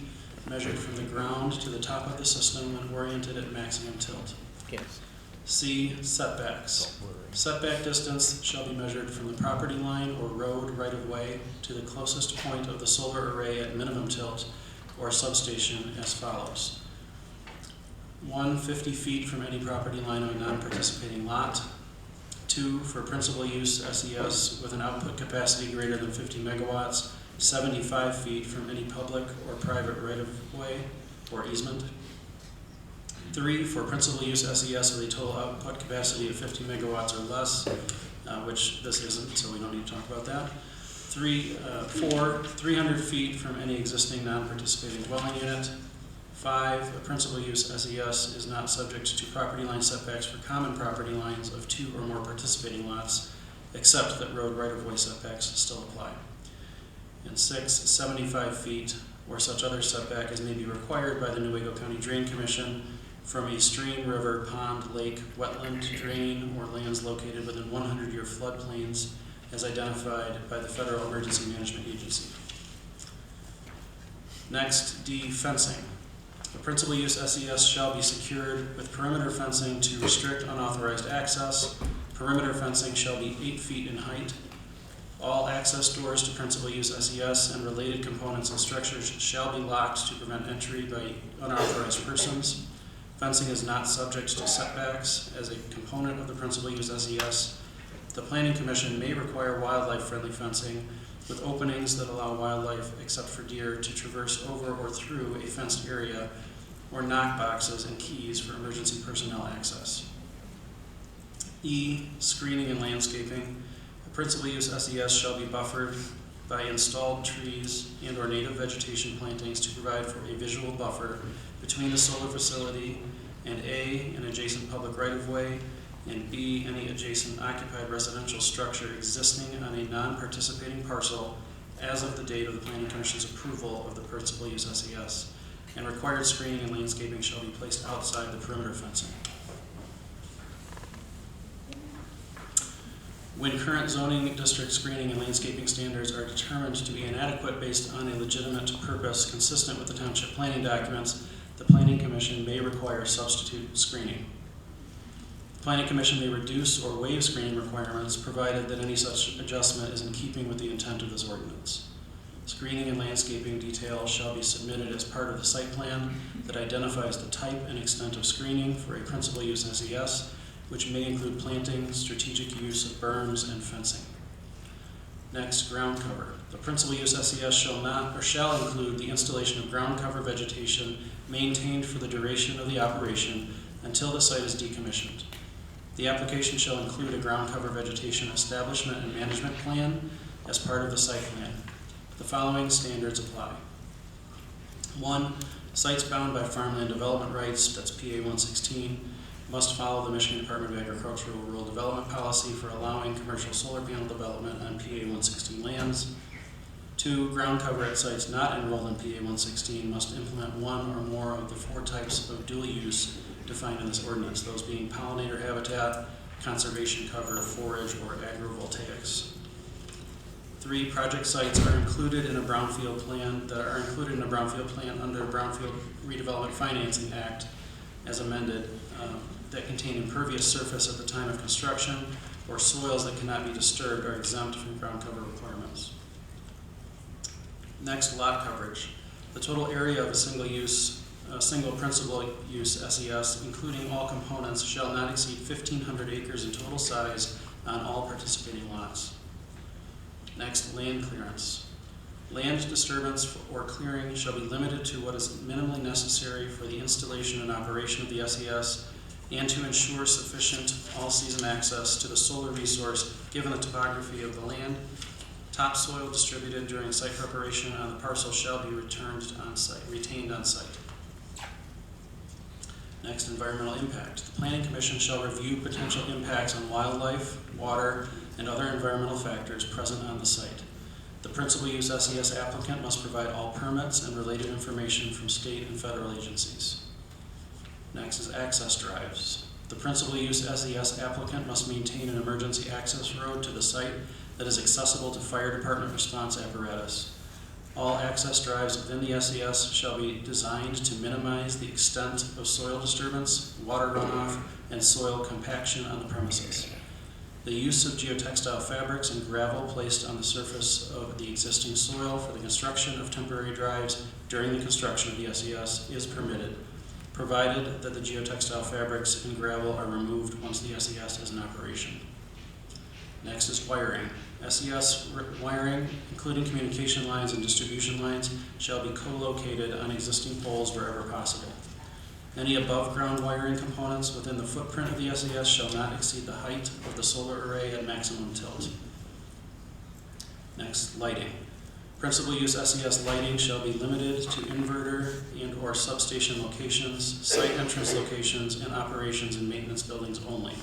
measured from the ground to the top of the system when oriented at maximum tilt. Yes. C, setbacks. Setback distance shall be measured from the property line or road right-of-way to the closest point of the solar array at minimum tilt or substation as follows. 1, 50 feet from any property line of a non-participating lot. 2, for principal use SES with an output capacity greater than 50 megawatts, 75 feet from any public or private right-of-way or easement. 3, for principal use SES with a total output capacity of 50 megawatts or less, which this isn't, so we don't need to talk about that. 4, 300 feet from any existing non-participating dwelling unit. 5, a principal use SES is not subject to property line setbacks for common property lines of 2 or more participating lots, except that road right-of-way setbacks still apply. And 6, 75 feet or such other setback as may be required by the Newaygo County Drain Commission from a stream, river, pond, lake, wetland, drain, or lands located within 100-year floodplains as identified by the Federal Emergency Management Agency. Next, D, fencing. A principal use SES shall be secured with perimeter fencing to restrict unauthorized access. Perimeter fencing shall be 8 feet in height. All access doors to principal use SES and related components and structures shall be locked to prevent entry by unauthorized persons. Fencing is not subject to setbacks as a component of the principal use SES. The Planning Commission may require wildlife-friendly fencing with openings that allow wildlife, except for deer, to traverse over or through a fenced area, or knock boxes and keys for emergency personnel access. E, screening and landscaping. The principal use SES shall be buffered by installed trees and or native vegetation plantings to provide for a visual buffer between the solar facility and A, an adjacent public right-of-way, and B, any adjacent occupied residential structure existing on a non-participating parcel as of the date of the Planning Commission's approval of the principal use SES, and required screening and landscaping shall be placed outside the perimeter fencing. When current zoning district screening and landscaping standards are determined to be inadequate based on a legitimate purpose consistent with the township planning documents, the Planning Commission may require substitute screening. The Planning Commission may reduce or waive screening requirements provided that any such adjustment is in keeping with the intent of this ordinance. Screening and landscaping details shall be submitted as part of the site plan that identifies the type and extent of screening for a principal use SES, which may include planting, strategic use of berms, and fencing. Next, ground cover. The principal use SES shall include the installation of ground cover vegetation maintained for the duration of the operation until the site is decommissioned. The application shall include a ground cover vegetation establishment and management plan as part of the site plan. The following standards apply. 1. Sites bound by farmland development rights, that's PA 116, must follow the Michigan Department of Agricultural Rural Development policy for allowing commercial solar panel development on PA 116 lands. 2. Ground cover at sites not enrolled in PA 116 must implement one or more of the 4 types of dual use defined in this ordinance, those being pollinator habitat, conservation cover, forage, or agrivoltaics. 3. Project sites are included in a brownfield plan under Brownfield Redevelopment Financing Act as amended that contain impervious surface at the time of construction or soils that cannot be disturbed are exempt from ground cover requirements. Next, lot coverage. The total area of a single principal use SES, including all components, shall not exceed 1,500 acres in total size on all participating lots. Next, land clearance. Land disturbance or clearing shall be limited to what is minimally necessary for the installation and operation of the SES and to ensure sufficient all-season access to the solar resource given the topography of the land. Topsoil distributed during site preparation on the parcel shall be retained on site. Next, environmental impact. The Planning Commission shall review potential impacts on wildlife, water, and other environmental factors present on the site. The principal use SES applicant must provide all permits and related information from state and federal agencies. Next is access drives. The principal use SES applicant must maintain an emergency access road to the site that is accessible to fire department response apparatus. All access drives within the SES shall be designed to minimize the extent of soil disturbance, water runoff, and soil compaction on the premises. The use of geotextile fabrics and gravel placed on the surface of the existing soil for the construction of temporary drives during the construction of the SES is permitted, provided that the geotextile fabrics and gravel are removed once the SES is in operation. Next is wiring. SES wiring, including communication lines and distribution lines, shall be co-located on existing poles wherever possible. Any above-ground wiring components within the footprint of the SES shall not exceed the height of the solar array at maximum tilt. Next, lighting. Principal use SES lighting shall be limited to inverter and or substation locations, site entrance locations, and operations and maintenance buildings only.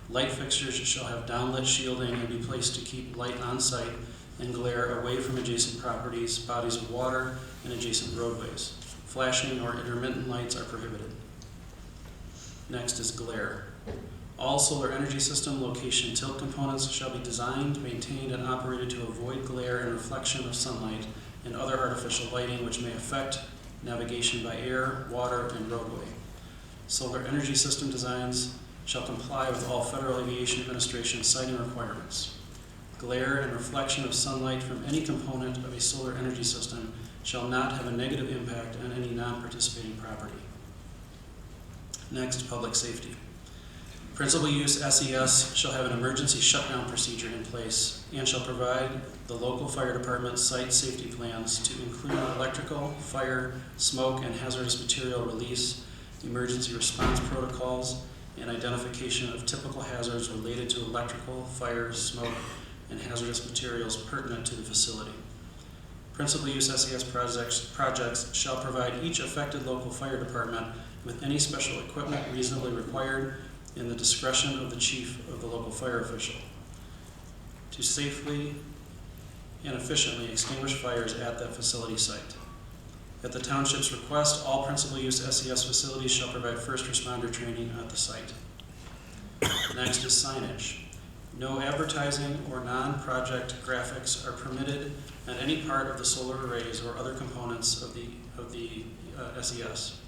Light fixtures shall have downlit shielding and be placed to keep light on site and glare away from adjacent properties, bodies of water, and adjacent roadways. Flashing or intermittent lights are prohibited. Next is glare. All solar energy system location tilt components shall be designed, maintained, and operated to avoid glare and reflection of sunlight and other artificial lighting which may affect navigation by air, water, and roadway. Solar energy system designs shall comply with all Federal Aviation Administration siting requirements. glare and reflection of sunlight from any component of a solar energy system shall not have a negative impact on any non-participating property. Next, public safety. Principal use SES shall have an emergency shutdown procedure in place and shall provide the local fire department site safety plans to include electrical, fire, smoke, and hazardous material release, emergency response protocols, and identification of typical hazards related to electrical, fire, smoke, and hazardous materials pertinent to the facility. Principal use SES projects shall provide each affected local fire department with any special equipment reasonably required in the discretion of the chief of the local fire official to safely and efficiently extinguish fires at that facility site. At the township's request, all principal use SES facilities shall provide first responder training at the site. Next is signage. No advertising or non-project graphics are permitted at any part of the solar arrays or other components of the SES.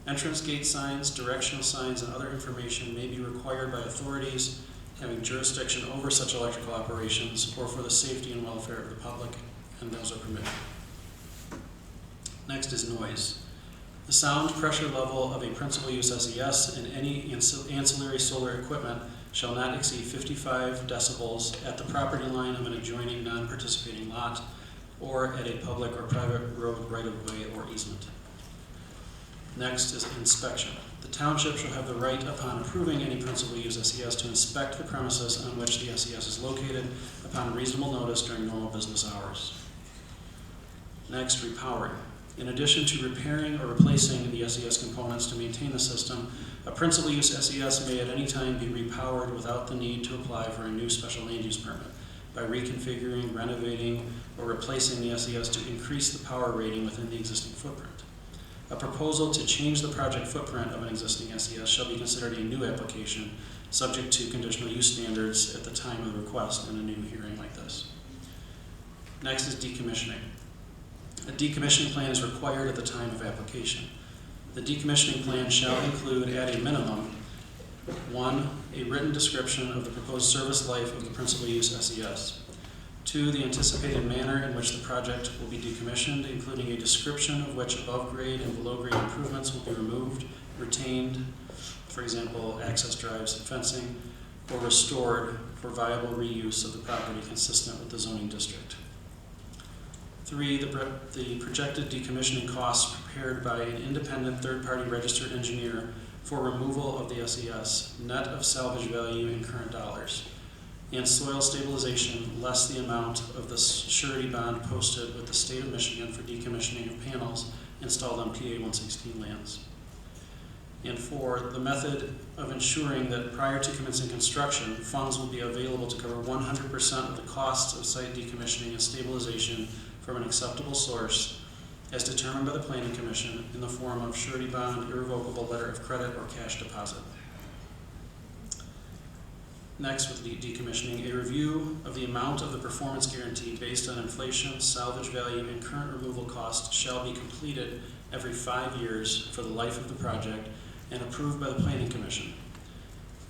Entrance gate signs, directional signs, and other information may be required by authorities having jurisdiction over such electrical operations or for the safety and welfare of the public, and those are permitted. Next is noise. The sound pressure level of a principal use SES and any ancillary solar equipment shall not exceed 55 decibels at the property line of an adjoining non-participating lot or at a public or private road right-of-way or easement. Next is inspection. The township shall have the right upon approving any principal use SES to inspect the premises on which the SES is located upon reasonable notice during normal business hours. Next, repowering. In addition to repairing or replacing the SES components to maintain the system, a principal use SES may at any time be repowered without the need to apply for a new special land use permit by reconfiguring, renovating, or replacing the SES to increase the power rating within the existing footprint. A proposal to change the project footprint of an existing SES shall be considered a new application, subject to conditional use standards at the time of the request in a new hearing like this. Next is decommissioning. A decommissioning plan is required at the time of application. The decommissioning plan shall include, at a minimum, 1, a written description of the proposed service life of the principal use SES. 2, the anticipated manner in which the project will be decommissioned, including a description of which above-grade and below-grade improvements will be removed, retained, for example, access drives and fencing, or restored for viable reuse of the property consistent with the zoning district. 3, the projected decommissioning costs prepared by an independent third-party registered engineer for removal of the SES, net of salvage value in current dollars, and soil stabilization less the amount of the surety bond posted with the state of Michigan for decommissioning of panels installed on PA 116 lands. And 4, the method of ensuring that prior to commencing construction, funds will be available to cover 100% of the costs of site decommissioning and stabilization from an acceptable source as determined by the Planning Commission in the form of surety bond, irrevocable letter of credit, or cash deposit. Next, with decommissioning, a review of the amount of the performance guarantee based on inflation, salvage value, and current removal cost shall be completed every 5 years for the life of the project and approved by the Planning Commission.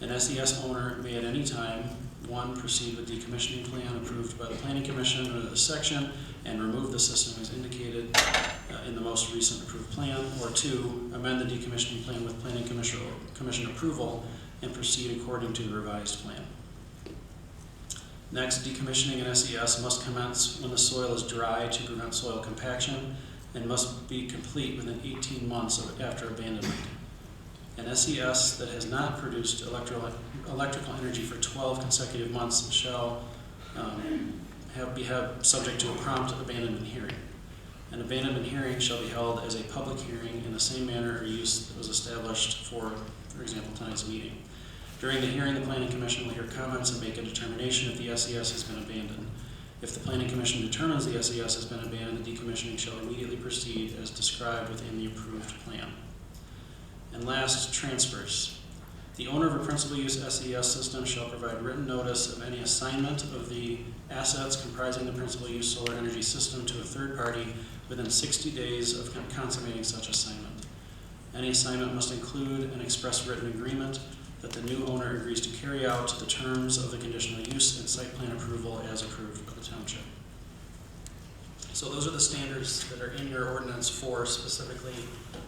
An SES owner may at any time, 1, proceed with decommissioning plan approved by the Planning Commission under this section and remove the system as indicated in the most recent approved plan, or 2, amend the decommissioning plan with Planning Commission approval and proceed according to the revised plan. Next, decommissioning an SES must commence when the soil is dry to prevent soil compaction and must be complete within 18 months after abandonment. An SES that has not produced electrical energy for 12 consecutive months shall be subject to a prompt abandonment hearing. An abandonment hearing shall be held as a public hearing in the same manner or use that was established for example, tonight's meeting. During the hearing, the Planning Commission will hear comments and make a determination if the SES has been abandoned. If the Planning Commission determines the SES has been abandoned, the decommissioning shall immediately proceed as described within the approved plan. And last, transfers. The owner of a principal use SES system shall provide written notice of any assignment of the assets comprising the principal use solar energy system to a third party within 60 days of consummating such assignment. Any assignment must include an express written agreement that the new owner agrees to carry out the terms of the conditional use and site plan approval as approved by the township. So those are the standards that are in your ordinance for specifically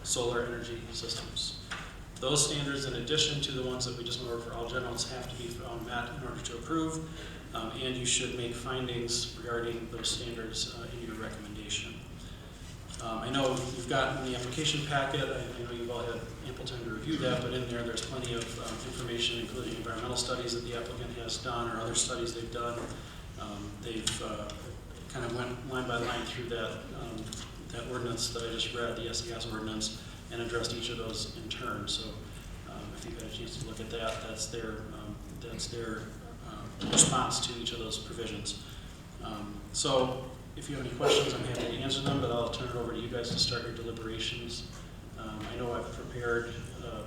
solar energy systems. Those standards, in addition to the ones that we just went over for all generals, have to be found met in order to approve, and you should make findings regarding those standards in your recommendation. I know you've gotten the application packet. I know you've all had ample time to review that, but in there's plenty of information, including environmental studies that the applicant has done or other studies they've done. They've kind of went line by line through that ordinance that I just read, the SES ordinance, and addressed each of those in turn. So if you've had a chance to look at that, that's their response to each of those provisions. So if you have any questions, I'm happy to answer them, but I'll turn it over to you guys to start your deliberations. I know I've prepared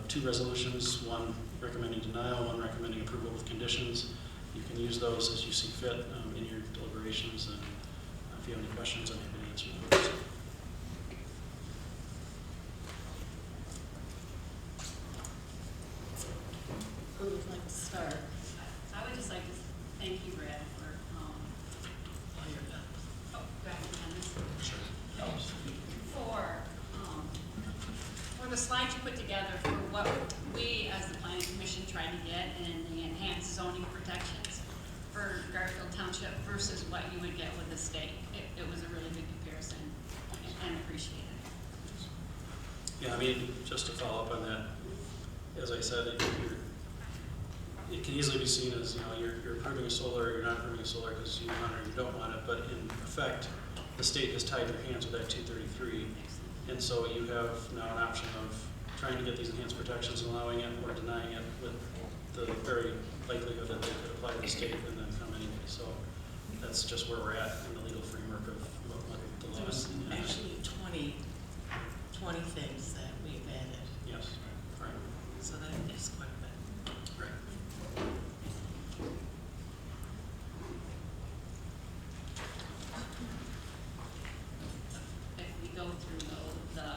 2 resolutions, one recommending denial, one recommending approval with conditions. You can use those as you see fit in your deliberations, and if you have any questions, I'm happy to answer those. Who would like to start? I would just like to thank you, Brad, for, While you're done. For the slides you put together for what we as the planning commission tried to get in the enhanced zoning protections for Garfield Township versus what you would get with the state. It was a really good comparison and appreciated. Yeah, I mean, just to follow up on that, as I said, it can easily be seen as, you're approving a solar, you're not approving a solar because you want it or you don't want it, but in effect, the state has tied their hands with that 233, and so you have now an option of trying to get these enhanced protections and allowing it or denying it with the very likelihood that they could apply to the state and then come anyway. So that's just where we're at in the legal framework of what the law is. There's actually 20 things that we've added. Yes, right. So that is quite a bit. Right. If we go through the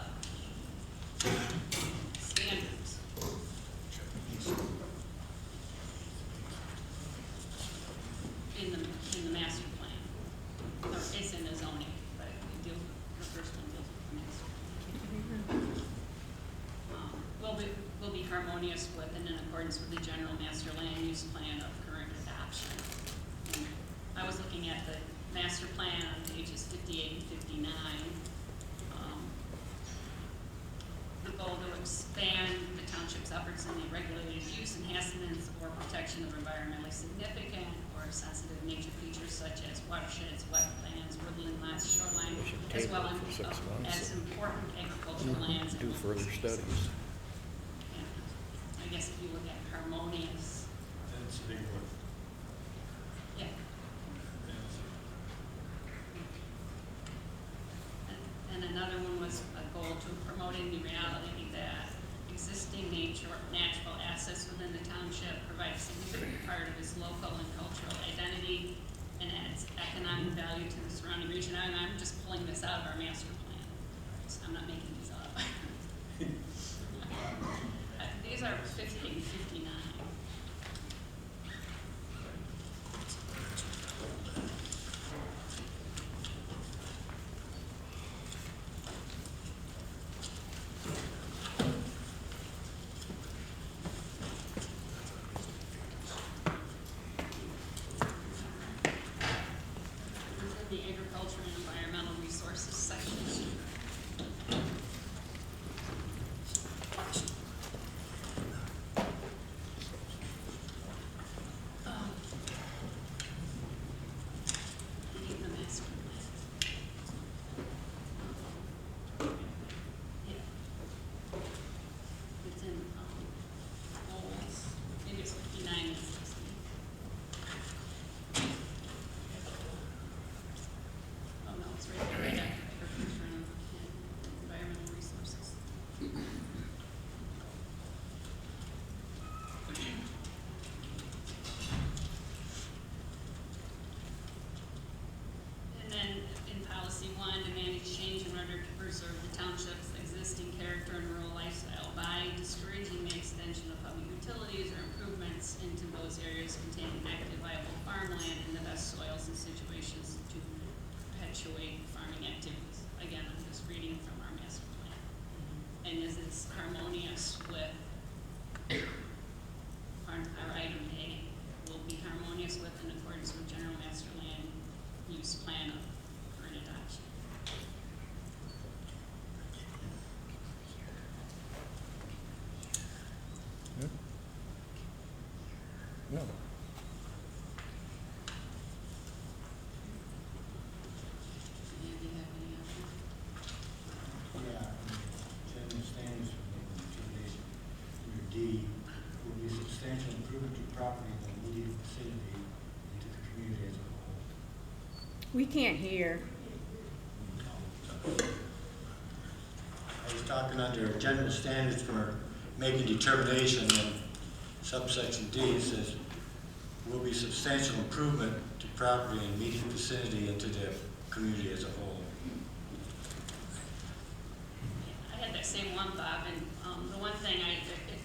standards. In the master plan, or it's in the zoning, but we do, the first one deals with the master plan. Will be harmonious with and in accordance with the general master land use plan of current adoption. And I was looking at the master plan on pages 58 and 59. The goal to expand the township's efforts in the regulated use enhancements or protection of environmentally significant or sensitive nature features such as watersheds, wetlands, woodland lots, shoreline, as well as important agricultural lands. Do further studies. And I guess if you look at harmonious. That's a big one. Yeah. And another one was a goal to promoting the reality that existing natural assets within the township provide a significant part of its local and cultural identity and adds economic value to the surrounding region. And I'm just pulling this out of our master plan. I'm not making these up. These are 50 and 59. The agriculture and environmental resources section. The master plan. Yeah. It's in goals. Maybe it's 59 and 60. Oh, no, it's right there, right after agriculture and environmental resources. And then in policy 1, to manage change in order to preserve the township's existing existing character and rural lifestyle by discouraging the extension of public utilities or improvements into those areas containing active viable farmland and the best soils and situations to perpetuate farming activities. Again, I'm just reading from our master plan. And is this harmonious with our item A? Will be harmonious with in accordance with general master land use plan of current adoption. No. Do you have any other? Yeah, general standards for making determination. Under D, will be substantial improvement to property in the immediate vicinity and to the community as a whole. We can't hear. I was talking under general standards for making determination, and subsection D says, will be substantial improvement to property in immediate vicinity and to the community as a whole. I had that same one, Bob, and the one thing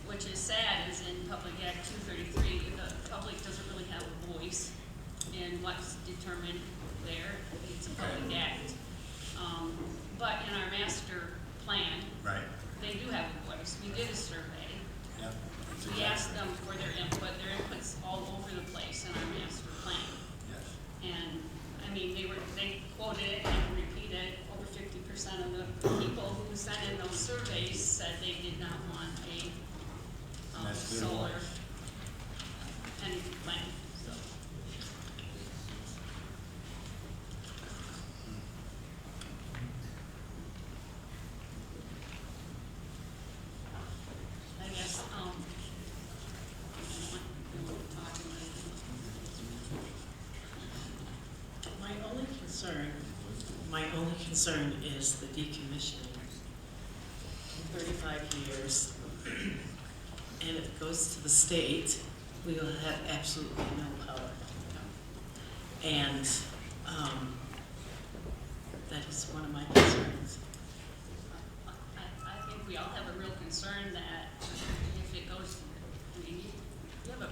which is sad is in Public Act 233, the public doesn't really have a voice in what's determined there. It's a public act. But in our master plan, Right. they do have a voice. We did a survey. Yep. We asked them for their input. Their input's all over the place in our master plan. Yes. And, I mean, they quoted it and repeated it. Over 50% of the people who sent in those surveys said they did not want a That's their solar voice. energy plan, so. I guess, I don't want to talk about it. My only concern is the decommissioning. In 35 years, and if it goes to the state, we will have absolutely no power. And that is one of my concerns. I think we all have a real concern that if it goes, I mean, you have a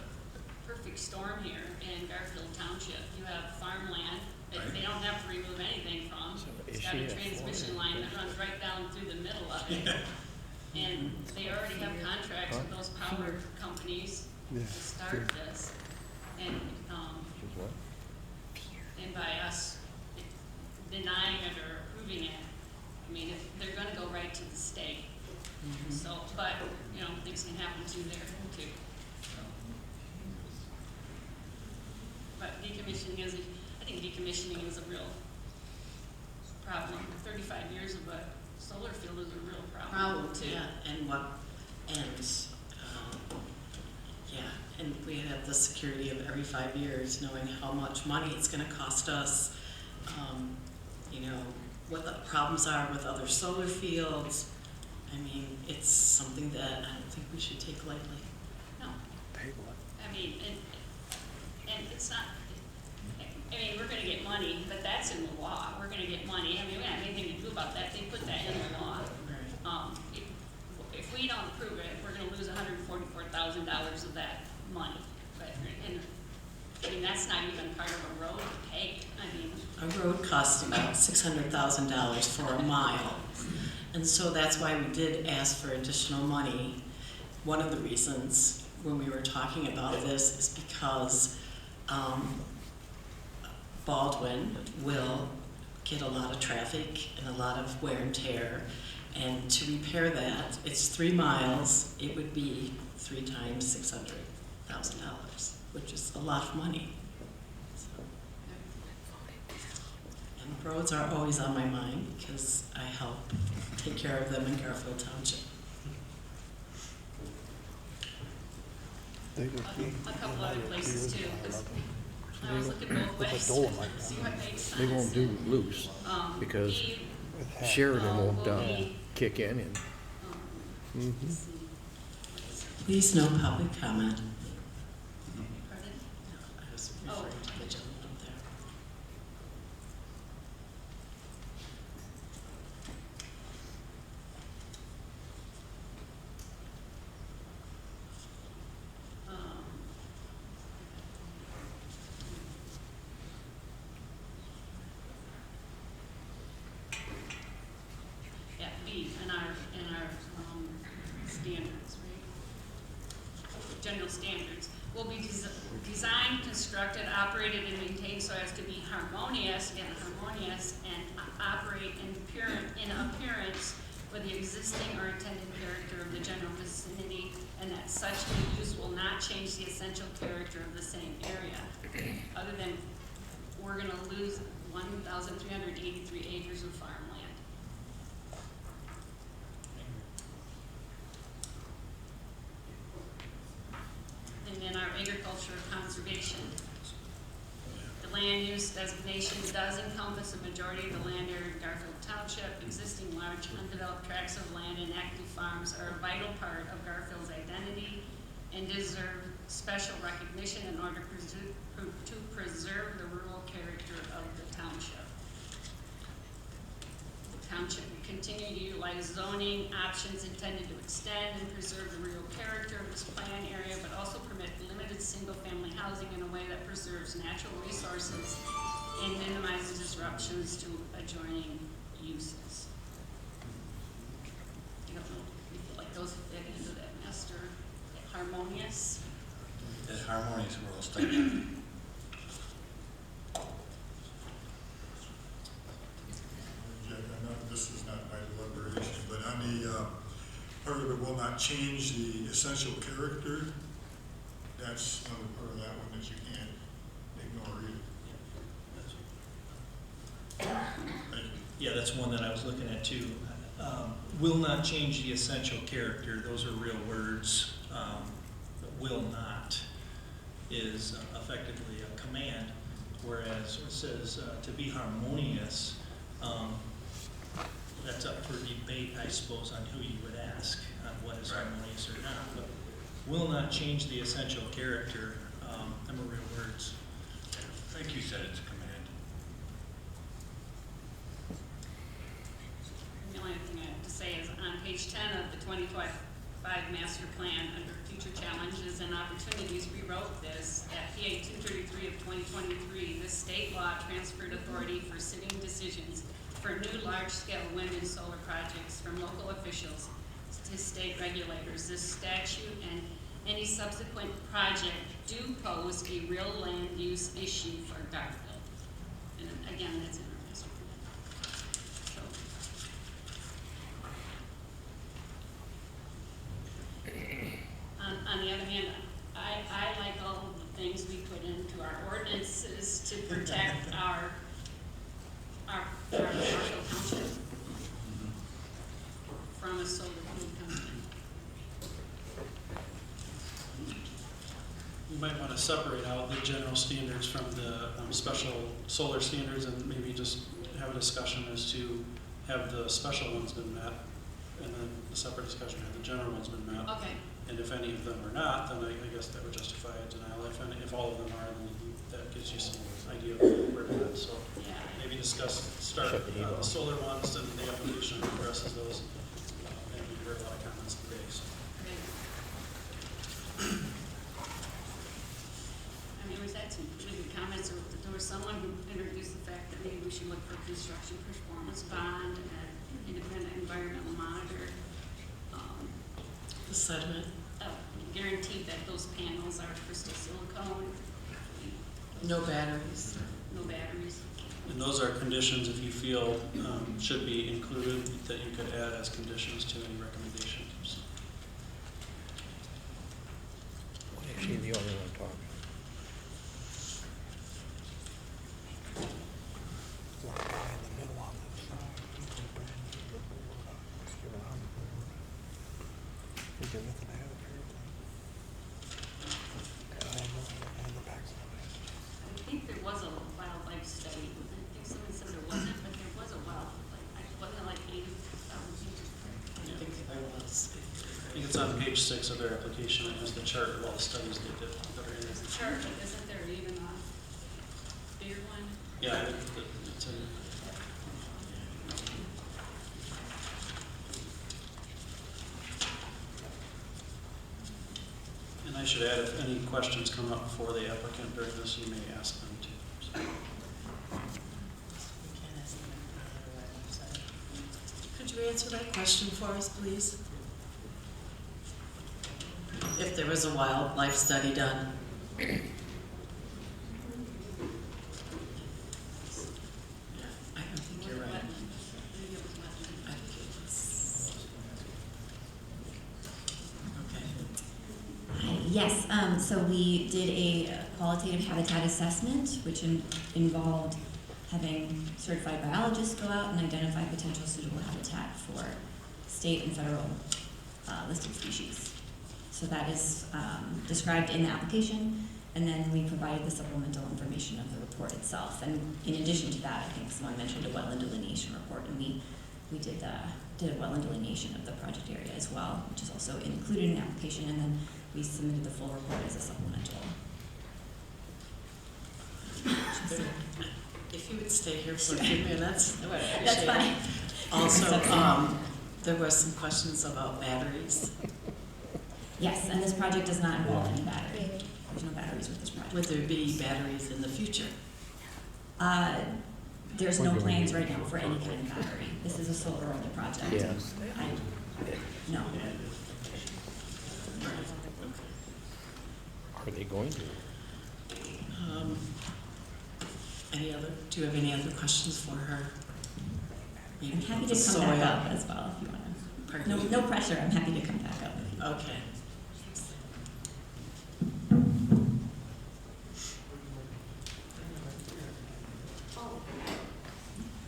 perfect storm here in Garfield Township. You have farmland that they don't have to remove anything from. It's got a transmission line that runs right down through the middle of it. And they already have contracts with those power companies to start this. And by us denying it or approving it, I mean, they're gonna go right to the state. So, but, you know, things can happen too there too. So. But decommissioning is, I think decommissioning is a real problem. 35 years of a solar field is a real problem too. Yeah, and we have the security of every 5 years, knowing how much money it's gonna cost us, you know, what the problems are with other solar fields. I mean, it's something that I don't think we should take lightly. No. I mean, and it's not, I mean, we're gonna get money, but that's in the law. We're gonna get money. I mean, we don't have anything to do about that. They put that in the law. If we don't approve it, we're gonna lose $144,000 of that money. But, and, I mean, that's not even part of a road to pay. I mean. A road costs about $600,000 for a mile. And so that's why we did ask for additional money. One of the reasons when we were talking about this is because Baldwin will get a lot of traffic and a lot of wear and tear. And to repair that, it's 3 miles, it would be 3 times $600,000, which is a lot of money. So. And roads are always on my mind because I help take care of them in Garfield Township. A couple other places too, because I was looking both ways to see what makes sense. They won't do loose because Sheridan won't kick in. And, Please, no public comment. Pardon? No, I was referring to the gentleman up there. B in our standards, right? General standards will be designed, constructed, operated, and maintained so as to be harmonious, and operate in appearance with the existing or intended character of the general vicinity, and that such a use will not change the essential character of the same area. Other than, we're gonna lose 1,383 acres of farmland. And then our agriculture conservation. The land use designation does encompass a majority of the land area of Garfield Township. Existing large undeveloped tracts of land and active farms are a vital part of Garfield's identity and deserve special recognition in order to preserve the rural character of the township. The township will continue to utilize zoning options intended to extend and preserve the rural character of this plan area, but also permit limited single-family housing in a way that preserves natural resources and minimizes disruptions to adjoining uses. You don't know, you feel like those fit into that master harmonious? That harmonious world statement. Jack, I know this is not my deliberation, but on the part of it will not change the essential character, that's another part of that one that you can't ignore either. Thank you. Yeah, that's one that I was looking at too. Will not change the essential character, those are real words. But will not is effectively a command, whereas it says to be harmonious, that's up for debate, I suppose, on who you would ask on what is harmonious or not. But will not change the essential character, them are real words. I think you said it's a command. The only thing I have to say is on page 10 of the 2025 master plan, under future challenges and opportunities, we wrote this at PA 233 of 2023. This state law transferred authority for sitting decisions for new large-scale wind and solar projects from local officials to state regulators. This statute and any subsequent project do pose a real land use issue for Garfield. And again, that's in our master plan. So, on the other hand, I like all of the things we put into our ordinances to protect our Garfield Township from a solar field company. You might want to separate out the general standards from the special solar standards, and maybe just have a discussion as to have the special ones been met, and then a separate discussion have the general ones been met. Okay. And if any of them are not, then I guess that would justify a denial. If all of them are, then that gives you some idea of where to head. So maybe start the solar ones, and the application addresses those. And we heard a lot of comments today. So. I mean, we've had some really good comments. There was someone who introduced the fact that maybe we should look for a construction performance bond and an independent environmental monitor. The sediment. Guaranteed that those panels are crystal silicone. No batteries. No batteries. And those are conditions, if you feel should be included, that you could add as conditions to any recommendations. Is she the only one talking? I think there was a wildlife study. I think someone said there wasn't, but there was a wildlife. Wasn't it like 80,000 feet? I think it's on page 6 of their application. It has the chart of all the studies they did that are in it. There's a chart, but isn't there even a bigger one? Yeah, it's in. And I should add, if any questions come up for the applicant during this, you may ask them too. So. We can't ask them on our website. Could you you answer that question for us, please? If there was a wildlife study done? I don't think you're right. I think it's... Okay. Yes, so we did a qualitative habitat assessment, which involved having certified biologists go out and identify potential suitable habitat for state and federal listed species. So that is described in the application, and then we provided the supplemental information of the report itself. And in addition to that, I think someone mentioned a wetland delineation report, and we did a wetland delineation of the project area as well, which is also included in the application, and then we submitted the full report as a supplemental. If you would stay here for a few minutes. That's fine. Also, there were some questions about batteries. Yes, and this project does not involve any battery. There's no batteries with this project. Would there be batteries in the future? There's no plans right now for any kind of battery. This is a solar-only project. Yes. No. Are they going to? Do you have any other questions for her? Maybe I'm happy to the come back soil. up as well if you want to. No pressure. I'm happy to come back up. Okay.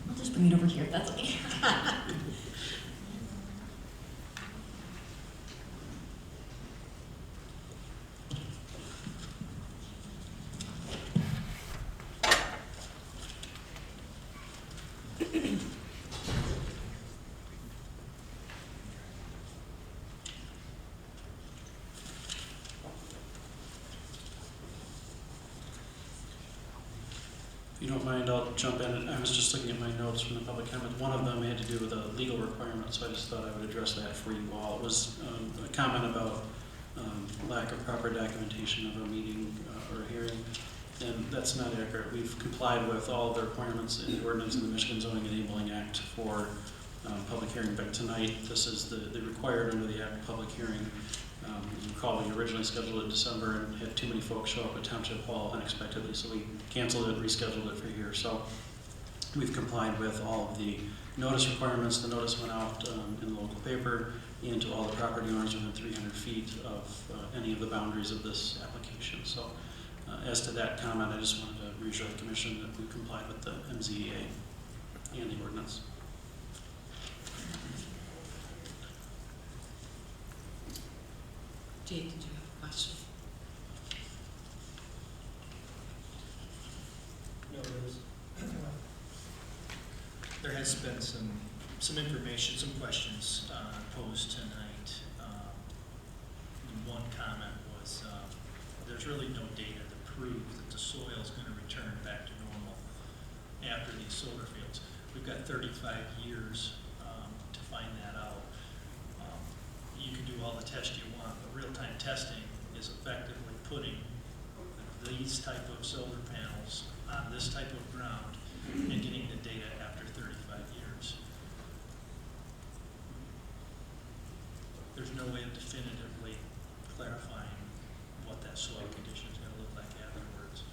I'll just bring it over here if that's okay. If you don't mind, I'll jump in. I was just looking at my notes from the public comment. One of them had to do with a legal requirement, so I just thought I would address that for you all. It was a comment about lack of proper documentation of a meeting or a hearing, and that's not accurate. We've complied with all of the requirements in the ordinance in the Michigan Zoning Enabling Act for public hearing, but tonight this is the required under the Act public hearing. You recall we originally scheduled it December and had too many folks show up at Township Hall unexpectedly, so we canceled it, rescheduled it for here. So we've complied with all of the notice requirements. The notice went out in the local paper and to all the property owners within 300 feet of any of the boundaries of this application. So as to that comment, I just wanted to reassure the Commission that we complied with the MZEA and the ordinance. Jade, did you have a question? No, there has been some information, some questions posed tonight. One comment was there's really no data to prove that the soil is going to return back to normal after these solar fields. We've got 35 years to find that out. You can do all the tests you want, but real-time testing is effectively putting these type of solar panels on this type of ground and getting the data after 35 years. There's no way of definitively clarifying what that soil condition is going to look like afterwards.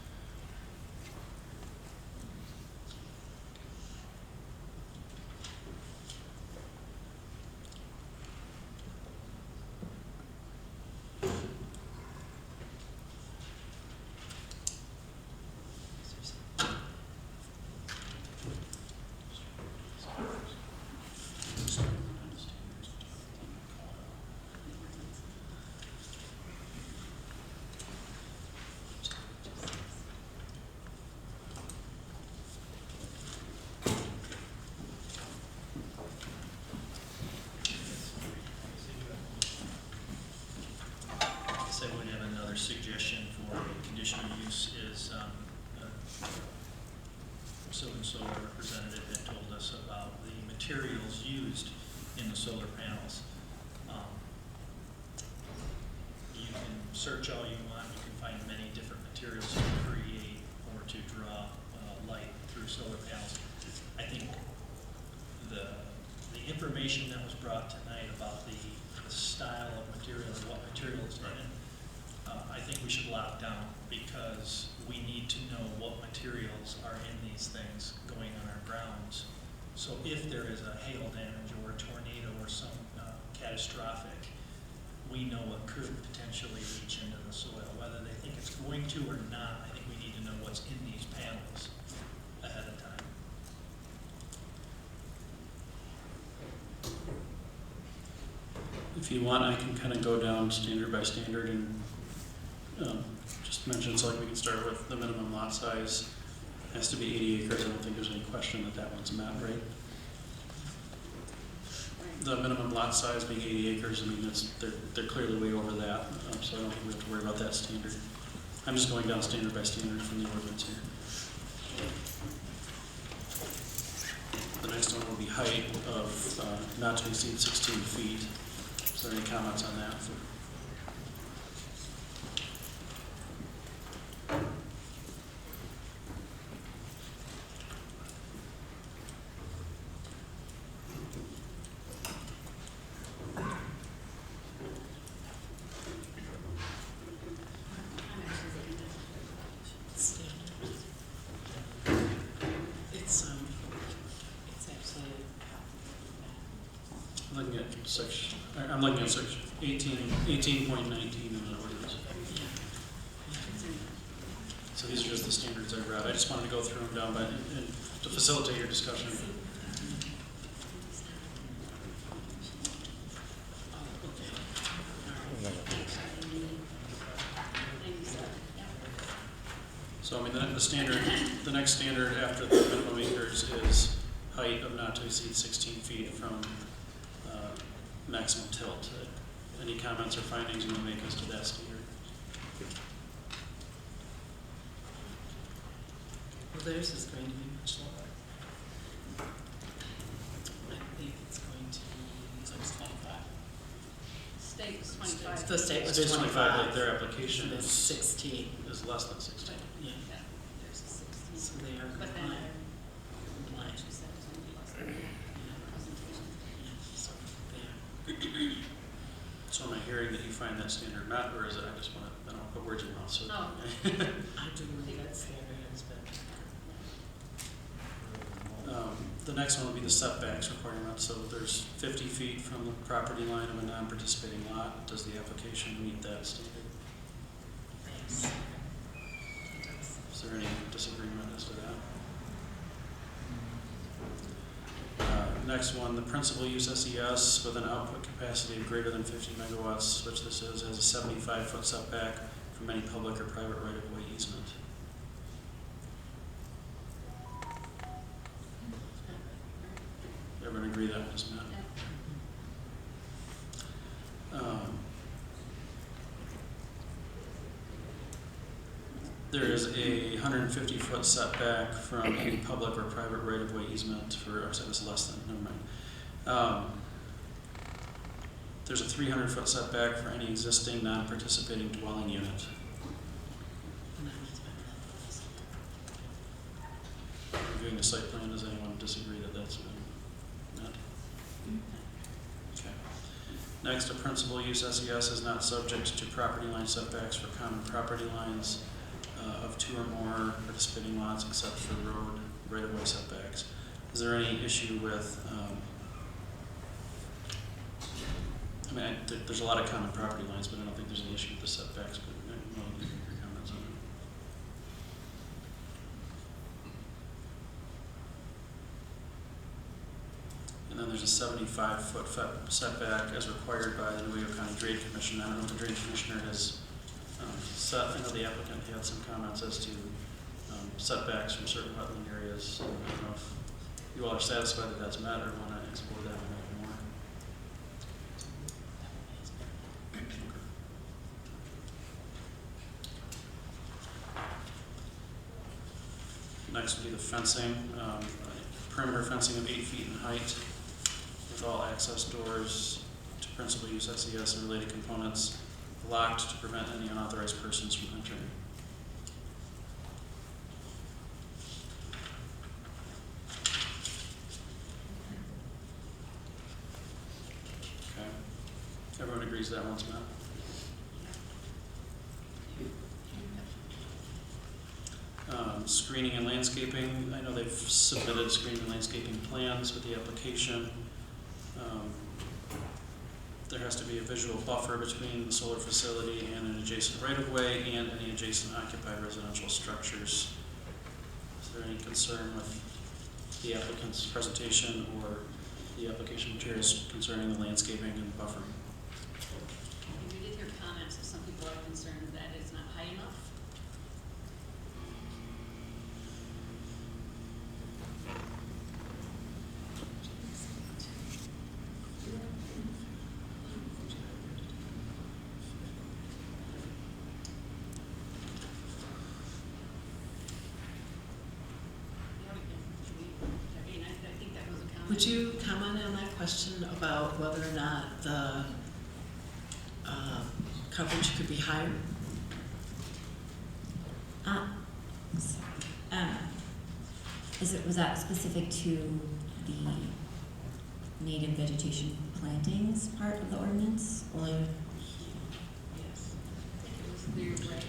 I would have another suggestion for conditional use is Sylvan Solar representative had told us about the materials used in the solar panels. You can search all you want. You can find many different materials to create or to draw light through solar panels. I think the information that was brought tonight about the style of material and what material is in it, I think we should lock down, because we need to know what materials are in these things going on our grounds. So if there is a hail damage or a tornado or some catastrophic, we know what could potentially leach into the soil. Whether they think it's going to or not, I think we need to know what's in these panels ahead of time. If you want, I can kind of go down standard by standard and just mention, so like we can start with the minimum lot size has to be 80 acres. I don't think there's any question that that one's met, right? The minimum lot size being 80 acres, I mean, they're clearly way over that, so I don't think we have to worry about that standard. I'm just going down standard by standard from the ordinance here. The next one will be height of not to exceed 16 feet. Is there any comments on that? I'm looking at section 18.19 in the ordinance. So these are just the standards I read. I just wanted to go through them down by, and to facilitate your discussion. So I mean, the next standard after the minimum acres is height of not to exceed 16 feet from maximum tilt. Any comments or findings you want to make as to that standard? Well, theirs is going to be much lower. I think it's going to be, it's like 25. State was 25. The state was State's 25. but their application It's 16. is less than 16. Yeah. Yeah, there's a 16. So they are But then compliant. like she said, it's going to be less than presentation. So they are. So am I hearing that you find that standard met, or is it I just want to, I don't put words in your mouth, so. Oh. I do believe that standard has been. The next one will be the setbacks requirement. So there's 50 feet from the property line of a non-participating lot. Does the application meet that standard? Yes. Is there any disagreement as to that? Next one, the principal use SES with an output capacity of greater than 50 megawatts, which this is, has a 75-foot setback from any public or private right-of-way easement. Everyone agree that one is met? There is a 150-foot setback from any public or private right-of-way easement for, or so it's less than, never mind. There's a 300-foot setback for any existing non-participating dwelling unit. Reviewing the site plan, does anyone disagree that that's been met? Okay. Next, a principal use SES is not subject to property line setbacks for common property lines of 2 or more participating lots except for road right-of-way setbacks. Is there any issue with, I mean, there's a lot of common property lines, but I don't think there's an issue with the setbacks, but I want to hear your comments on it. And then there's a 75-foot setback as required by the Newaygo County Drain Commission. I don't know if the Drain Commissioner has set, I know the applicant had some comments as to setbacks from certain wetland areas. I don't know if you all are satisfied that that's met or want to explore that a little more. Next would be the fencing, perimeter fencing of 8 feet in height with all access doors to principal use SES and related components locked to prevent any unauthorized persons from entering. agrees that one's met. Screening and landscaping, I know they've submitted screening and landscaping plans with the application. There has to be a visual buffer between the solar facility and an adjacent right-of-way and any adjacent occupied residential structures. Is there any concern with the applicant's presentation or the application materials concerning the landscaping and buffering? We did hear comments of some people are concerned that it's not high enough. Would you comment on that question about whether or not the coverage could be higher? Was that specific to the native vegetation plantings part of the ordinance, or? Yes. I think it was the array,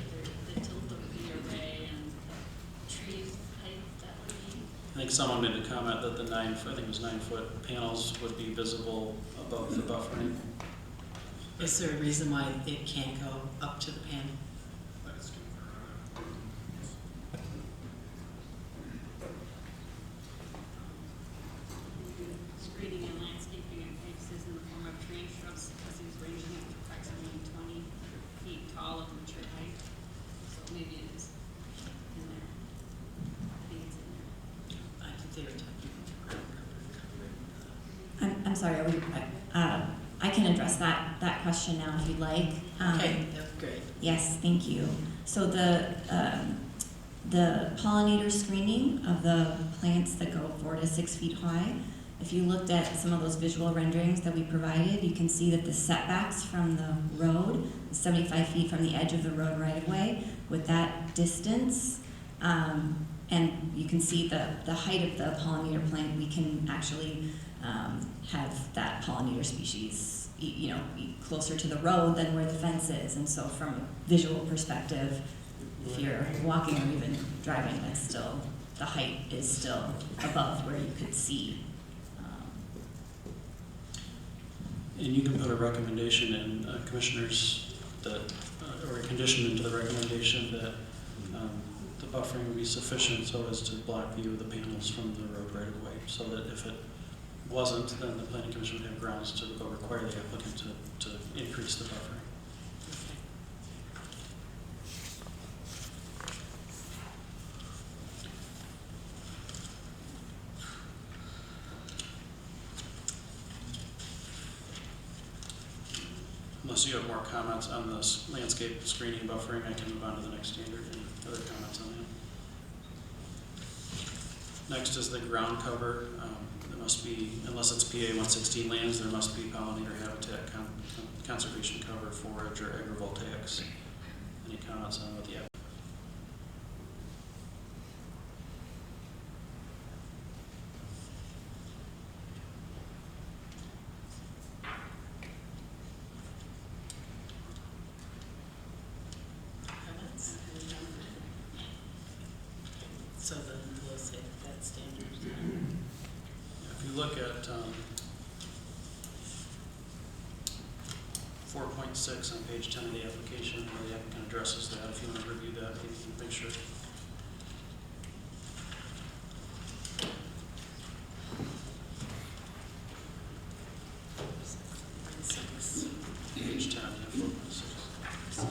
the tilt of the array and trees height, that would be. I think someone made a comment that the I think it was 9-foot panels would be visible above the buffering. Is there a reason why it can't go up to the panel? Screening and landscaping and practices in the form of tree and shrubs, species ranging up to approximately 20 feet tall of mature height. So maybe it is in there. I think it's in there. I think they were talking about ground cover. I'm sorry, I can address that question now if you'd like. Okay, that's great. Yes, thank you. So the pollinator screening of the plants that go 4 to 6 feet high, if you looked at some of those visual renderings that we provided, you can see that the setbacks from the road, 75 feet from the edge of the road right of way, with that distance, and you can see the height of the pollinator plant, we can actually have that pollinator species, closer to the road than where the fence is. And so from a visual perspective, if you're walking or even driving, that's still, the height is still above where you could see. And you can put a recommendation in, commissioners, that, or a condition into the recommendation that the buffering would be sufficient so as to block view of the panels from the road right of way, so that if it wasn't, then the planning commission would have grounds to go require the applicant to increase the buffering. Unless you have more comments on this landscape screening buffering, I can move on to the next standard. Any other comments on that? Next is the ground cover. There must be, unless it's PA 116 lands, there must be pollinator habitat conservation cover, forage, or agrivoltaics. Any comments on what the app? Comments? So then we'll say that standard. If you look at 4.6 on page 10 of the application, where the applicant addresses that, if you want to review that, you can make sure. Page 10, yeah, 4.6.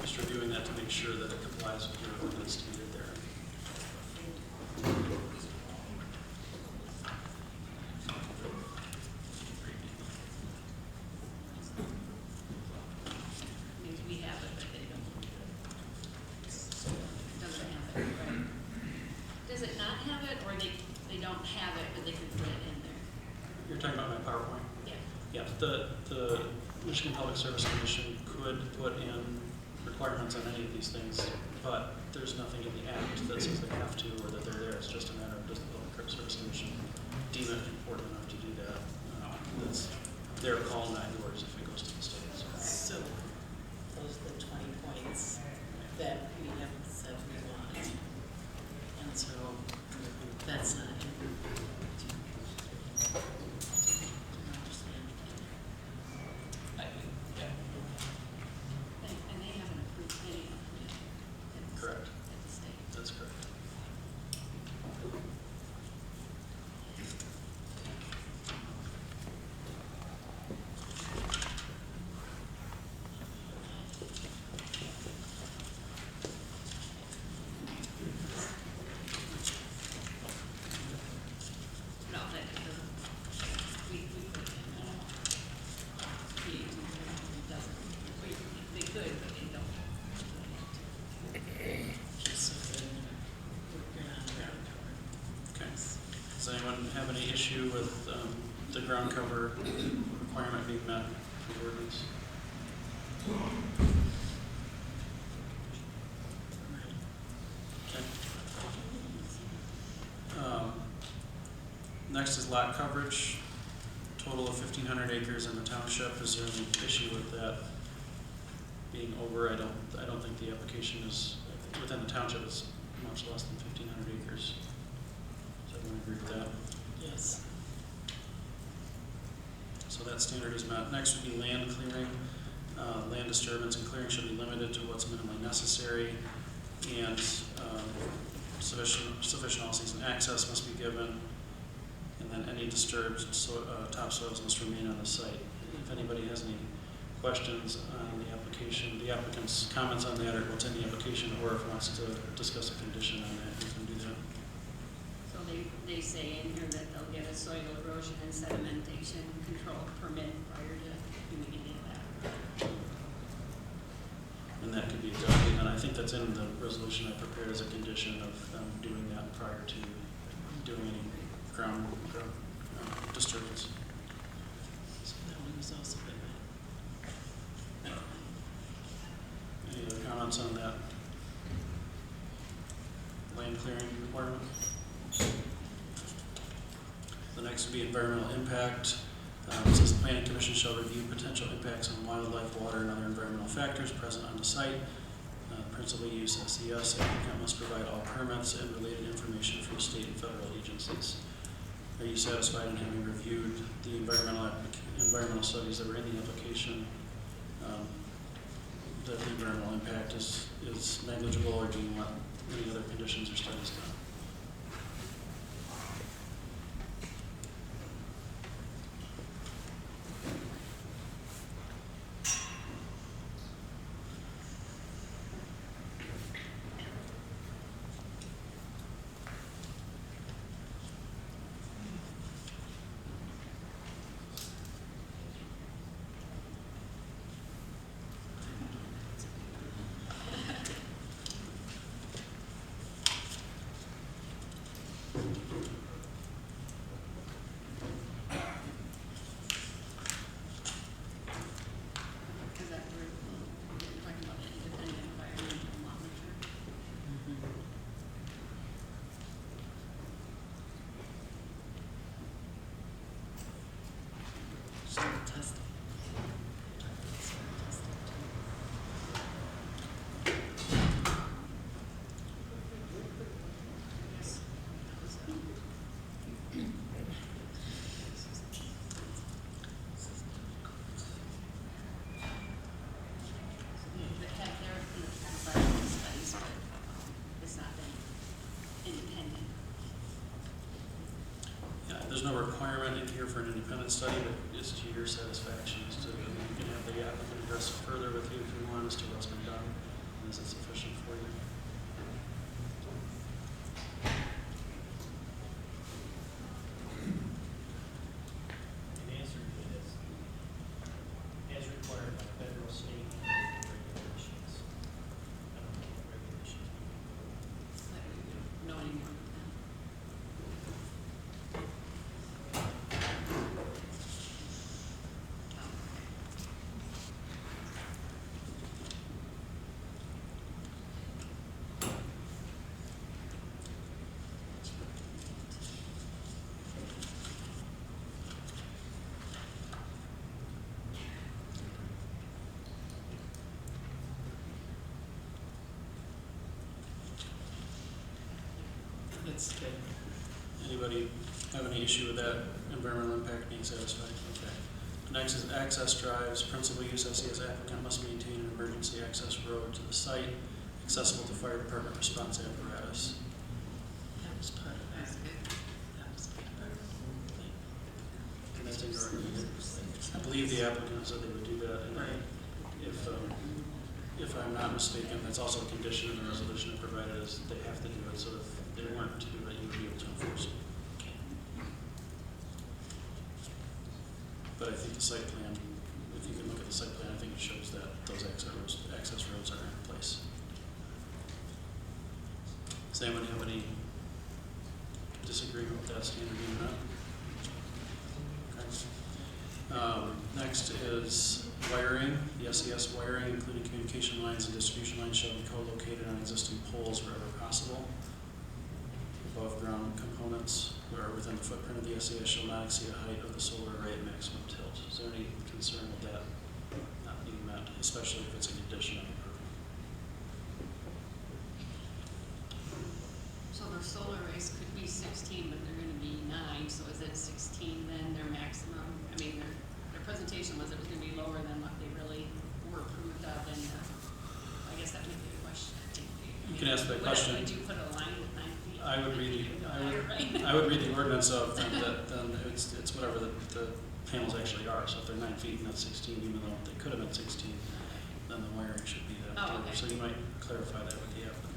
Just reviewing that to make sure that it complies with your ordinance standard there. Maybe we have it, but they don't. Doesn't have it, right? Does it not have it, or they don't have the Michigan Public Service Commission could put in requirements on any of these things, but there's nothing in the act that says they have to or that they're there. It's just a matter of does the Public Service Commission deem it important enough to do that. That's their call, not yours, if it goes to the state. So, those are the 20 points that we have said we want. And so, that's not in. And they haven't approved any of it yet. Correct. At the state. That's correct. No, that doesn't, we put it in, it doesn't, they could, but they don't. So then we're not ground cover. Okay. Does anyone have any issue with the ground cover requirement being met for the ordinance? Okay. Next is lot coverage, total of 1,500 acres in the township. Is there any issue with that being over? I don't think the application is, within the township, it's much less than 1,500 acres. Does everyone agree with that? Yes. So that standard is met. Next would be land clearing. Land disturbance and clearing should be limited to what's minimally necessary, and sufficient all-season access must be given, and then any disturbed topsoils must remain on the site. If anybody has any questions on the application, the applicant's comments on that, or what's in the application, or if wants to discuss a condition on that, you can do that. So they say in here that they'll get a soil erosion and sedimentation control permit prior to doing any of that. And that could be adopted, and I think that's in the resolution I prepared as a condition of them doing that prior to doing any ground disturbance. So that one was also been met. Any other comments on that land clearing requirement? The next would be environmental impact. It says the planning commission shall review potential impacts on wildlife, water, and other environmental factors present on the site. Principal use SES, applicant must provide all permits and related information from state and federal agencies. Are you satisfied in having reviewed the environmental studies that were in the application, that the environmental impact is negligible, or do you want any other conditions or studies done? Is that where we're talking about the independent environmental monitor? Soil testing. They have their environmental studies, but it's not been independent. Yeah, there's no requirement in here for an independent study, but it's to your satisfaction. As to, you can have the applicant address it further with you if you want as to what's been done, and is it sufficient for you? The answer to it is, as required by federal, state, and regulations. I don't know what regulations. So we don't know anymore than that. That's good. Anybody have any issue with that environmental impact being satisfied? Okay. Next is access drives. Principal use SES applicant must maintain an emergency access road to the site, accessible to fire department response apparatus. That was part of that. That was part of And that's in your, I believe the applicant said they would do that. And if I'm not mistaken, that's also a condition in the resolution that provided is they have to do it. So if they weren't to do it, you would be able to enforce it. But I think the site plan, if you can look at the site plan, I think it shows that those access roads are in place. Does anyone have any disagreement with that standard being met? Okay. Next is wiring. The SES wiring, including communication lines and distribution lines, shall be co-located on existing poles wherever possible. Above ground components or within the footprint of the SES shall not exceed the height of the solar array at maximum tilt. Is there any concern with that not being met, especially if it's a condition of approval? So their solar arrays could be 16, but they're gonna be 9, so is it 16 then their maximum? I mean, their presentation was it was gonna be lower than what they really were approved of, and I guess that would be a question. You can ask that question. Would you put a line with 9 feet? I would read the ordinance of then it's whatever the panels actually are. So if they're 9 feet and that's 16, even though they could have been 16, then the wiring should be that. Oh, okay. So you might clarify that with the applicant.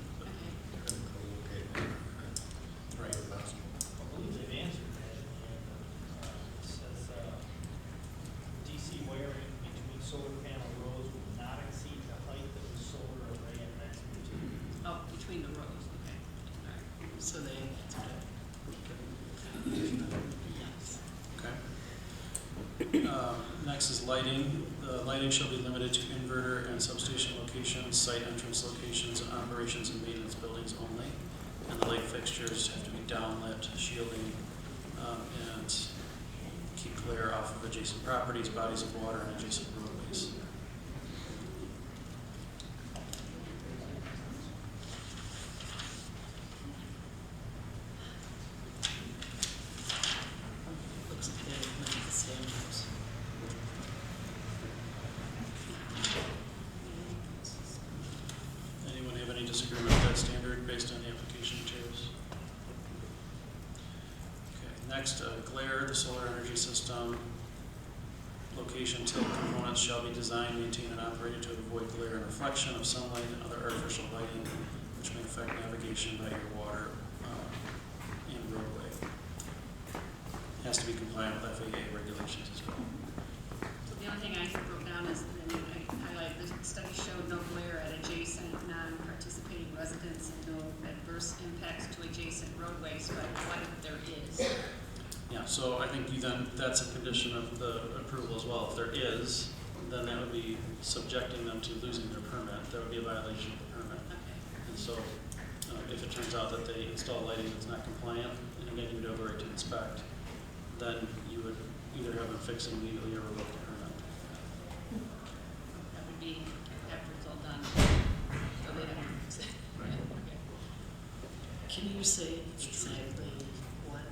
Right. I believe they've answered that. It says, DC wiring between solar panel rows will not exceed the height of the solar array at maximum tilt. Oh, between the rows, okay. All right. So they answered it. Yes. Okay. Next is lighting. The lighting shall be limited to inverter and substation locations, site entrance locations, and operations and maintenance buildings only. And the light fixtures have to be downlit, shielding, and keep glare off of adjacent properties, bodies of water, and adjacent roadways. Looks like they met the standards. Anyone have any disagreement with that standard based on the application materials? Okay, next, glare, the solar energy system. Location tilt components shall be designed, maintained, and operated to avoid glare and reflection of sunlight and other artificial lighting which may affect navigation by your water and roadway. Has to be compliant with FAA regulations as well. So the only thing I wrote down is, I highlight, the study showed no glare at adjacent non-participating residents and no adverse impacts to adjacent roadways, but what if there is? Yeah, so I think that's a condition of the approval as well. If there is, then that would be subjecting them to losing their permit. That would be a violation of the permit. Okay. And so if it turns out that they install lighting that's not compliant, and again, you would have the right to inspect, then you would either have them fix it immediately or revoke the permit. That would be after it's all done. So they don't fix it. Okay. Can you say exactly what?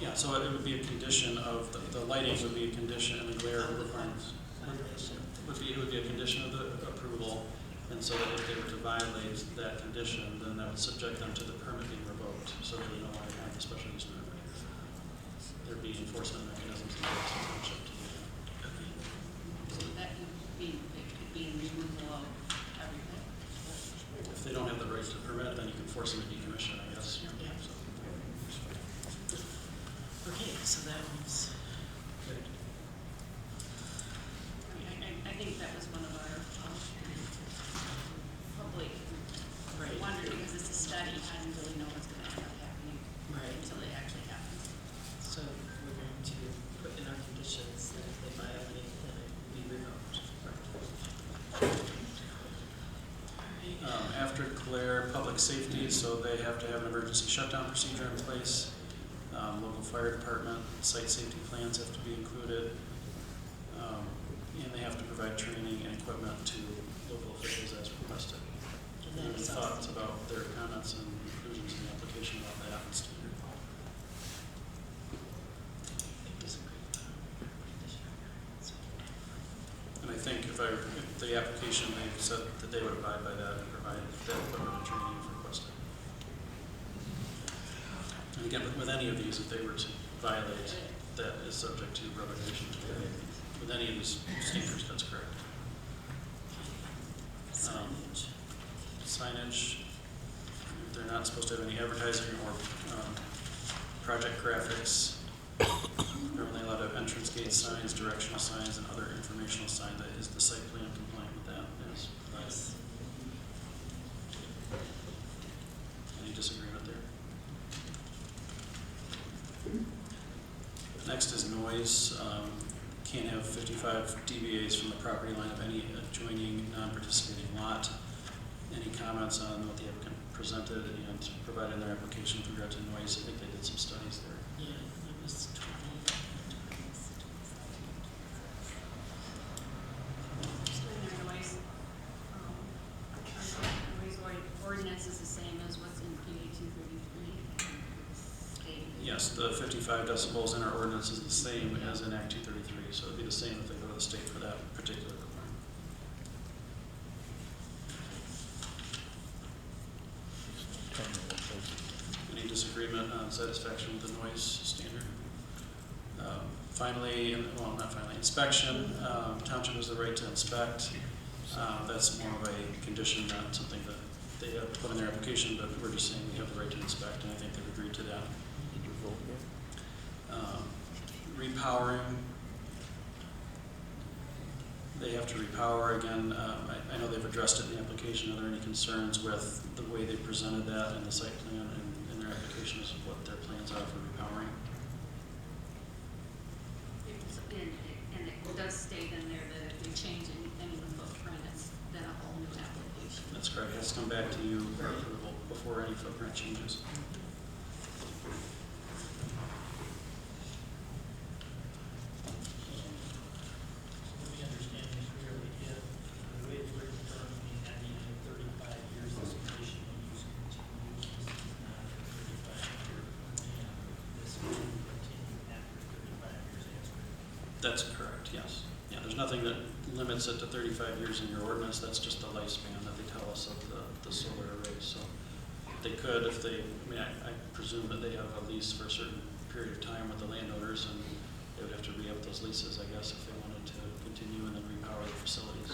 Yeah, so it would be a condition of, the lighting would be a condition, and the glare requirements would be a condition of the approval, and so that if they were to violate that condition, then that would subject them to the permit being revoked, so they no longer have the special use permit. There'd be enforcement mechanisms in place in the township to do that. So that could be removal of everything. If they don't have the right to permit, then you can force them to decommission, I guess. Yeah. Okay, so that one's good. I think that was one of our public, Right. wondered because it's a study, I didn't really know what's going to end up happening Right. until it actually happens. So we're going to put in our conditions that if they violate, then it will be revoked. After glare, public safety, so they have to have an emergency shutdown procedure in place. Local fire department, site safety plans have to be included. And they have to provide training and equipment to local officials as requested. And Any thoughts about comments and conclusions in the application about that? And I think if the application, they said that they would abide by that and provide that equipment and training if requested. And again, with any of these, if they were to violate, that is subject to revocation. With any of these standards, that's correct. Signage, they're not supposed to have any advertising or project graphics. They're only allowed to have entrance gate signs, directional signs, and other informational signs. That is the site plan compliant with that. Yes. Yes. Any disagreement there? Next is noise. Can't have 55 dBAs from the property line of any adjoining non-participating lot. Any comments on what the applicant presented and provided in their application with regard to noise? I think they did some studies there. Yeah, it was 20. Their noise, our noise ordinance is the same as what's in PA 233. Yes, the 55 decibels in our ordinance is the same as in Act 233, so it'd be the same if they go to the state for that particular requirement. Any disagreement on satisfaction with the noise standard? Finally, well, not finally, inspection. Township has the right to inspect. That's more of a condition, not something that they have put in their application, but we're just saying we have the right to inspect, and I think they've agreed to that. Repowering. They have to repower again. I know they've addressed it in the application. Are there any concerns with the way they presented that in the site plan and in their applications of what their plans are for repowering? And it does state in there that if they change any of the footprint, it's then a whole new application. That's correct. It has to come back to you for approval before any footprint changes. That's correct, yes. Yeah, there's nothing that limits it to 35 years in your ordinance. That's just the lifespan that they tell us of the solar arrays. So they could, if they, I mean, I presume that they have a lease for a certain period of time with the landowners, and they would have to re-up those leases, I guess, if they wanted to continue and then repower the facilities.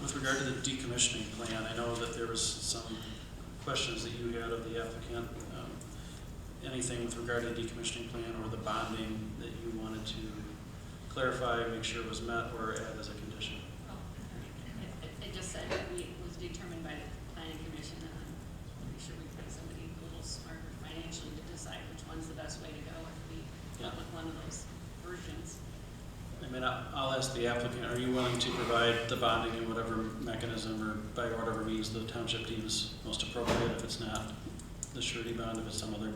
With regard to the decommissioning plan, I know that there was some questions that you had of the applicant. Anything with regard to the decommissioning plan or the bonding that you wanted to clarify, make sure was met, or add as a condition? It just said that it was determined by the planning commission, and I'm pretty sure we put somebody a little smarter financially to decide which one's the best way to go if we went with one of those versions. I mean, I'll ask the applicant, are you willing to provide the bonding in whatever mechanism or by whatever means the township deems most appropriate? If it's not the surety bond, if it's some other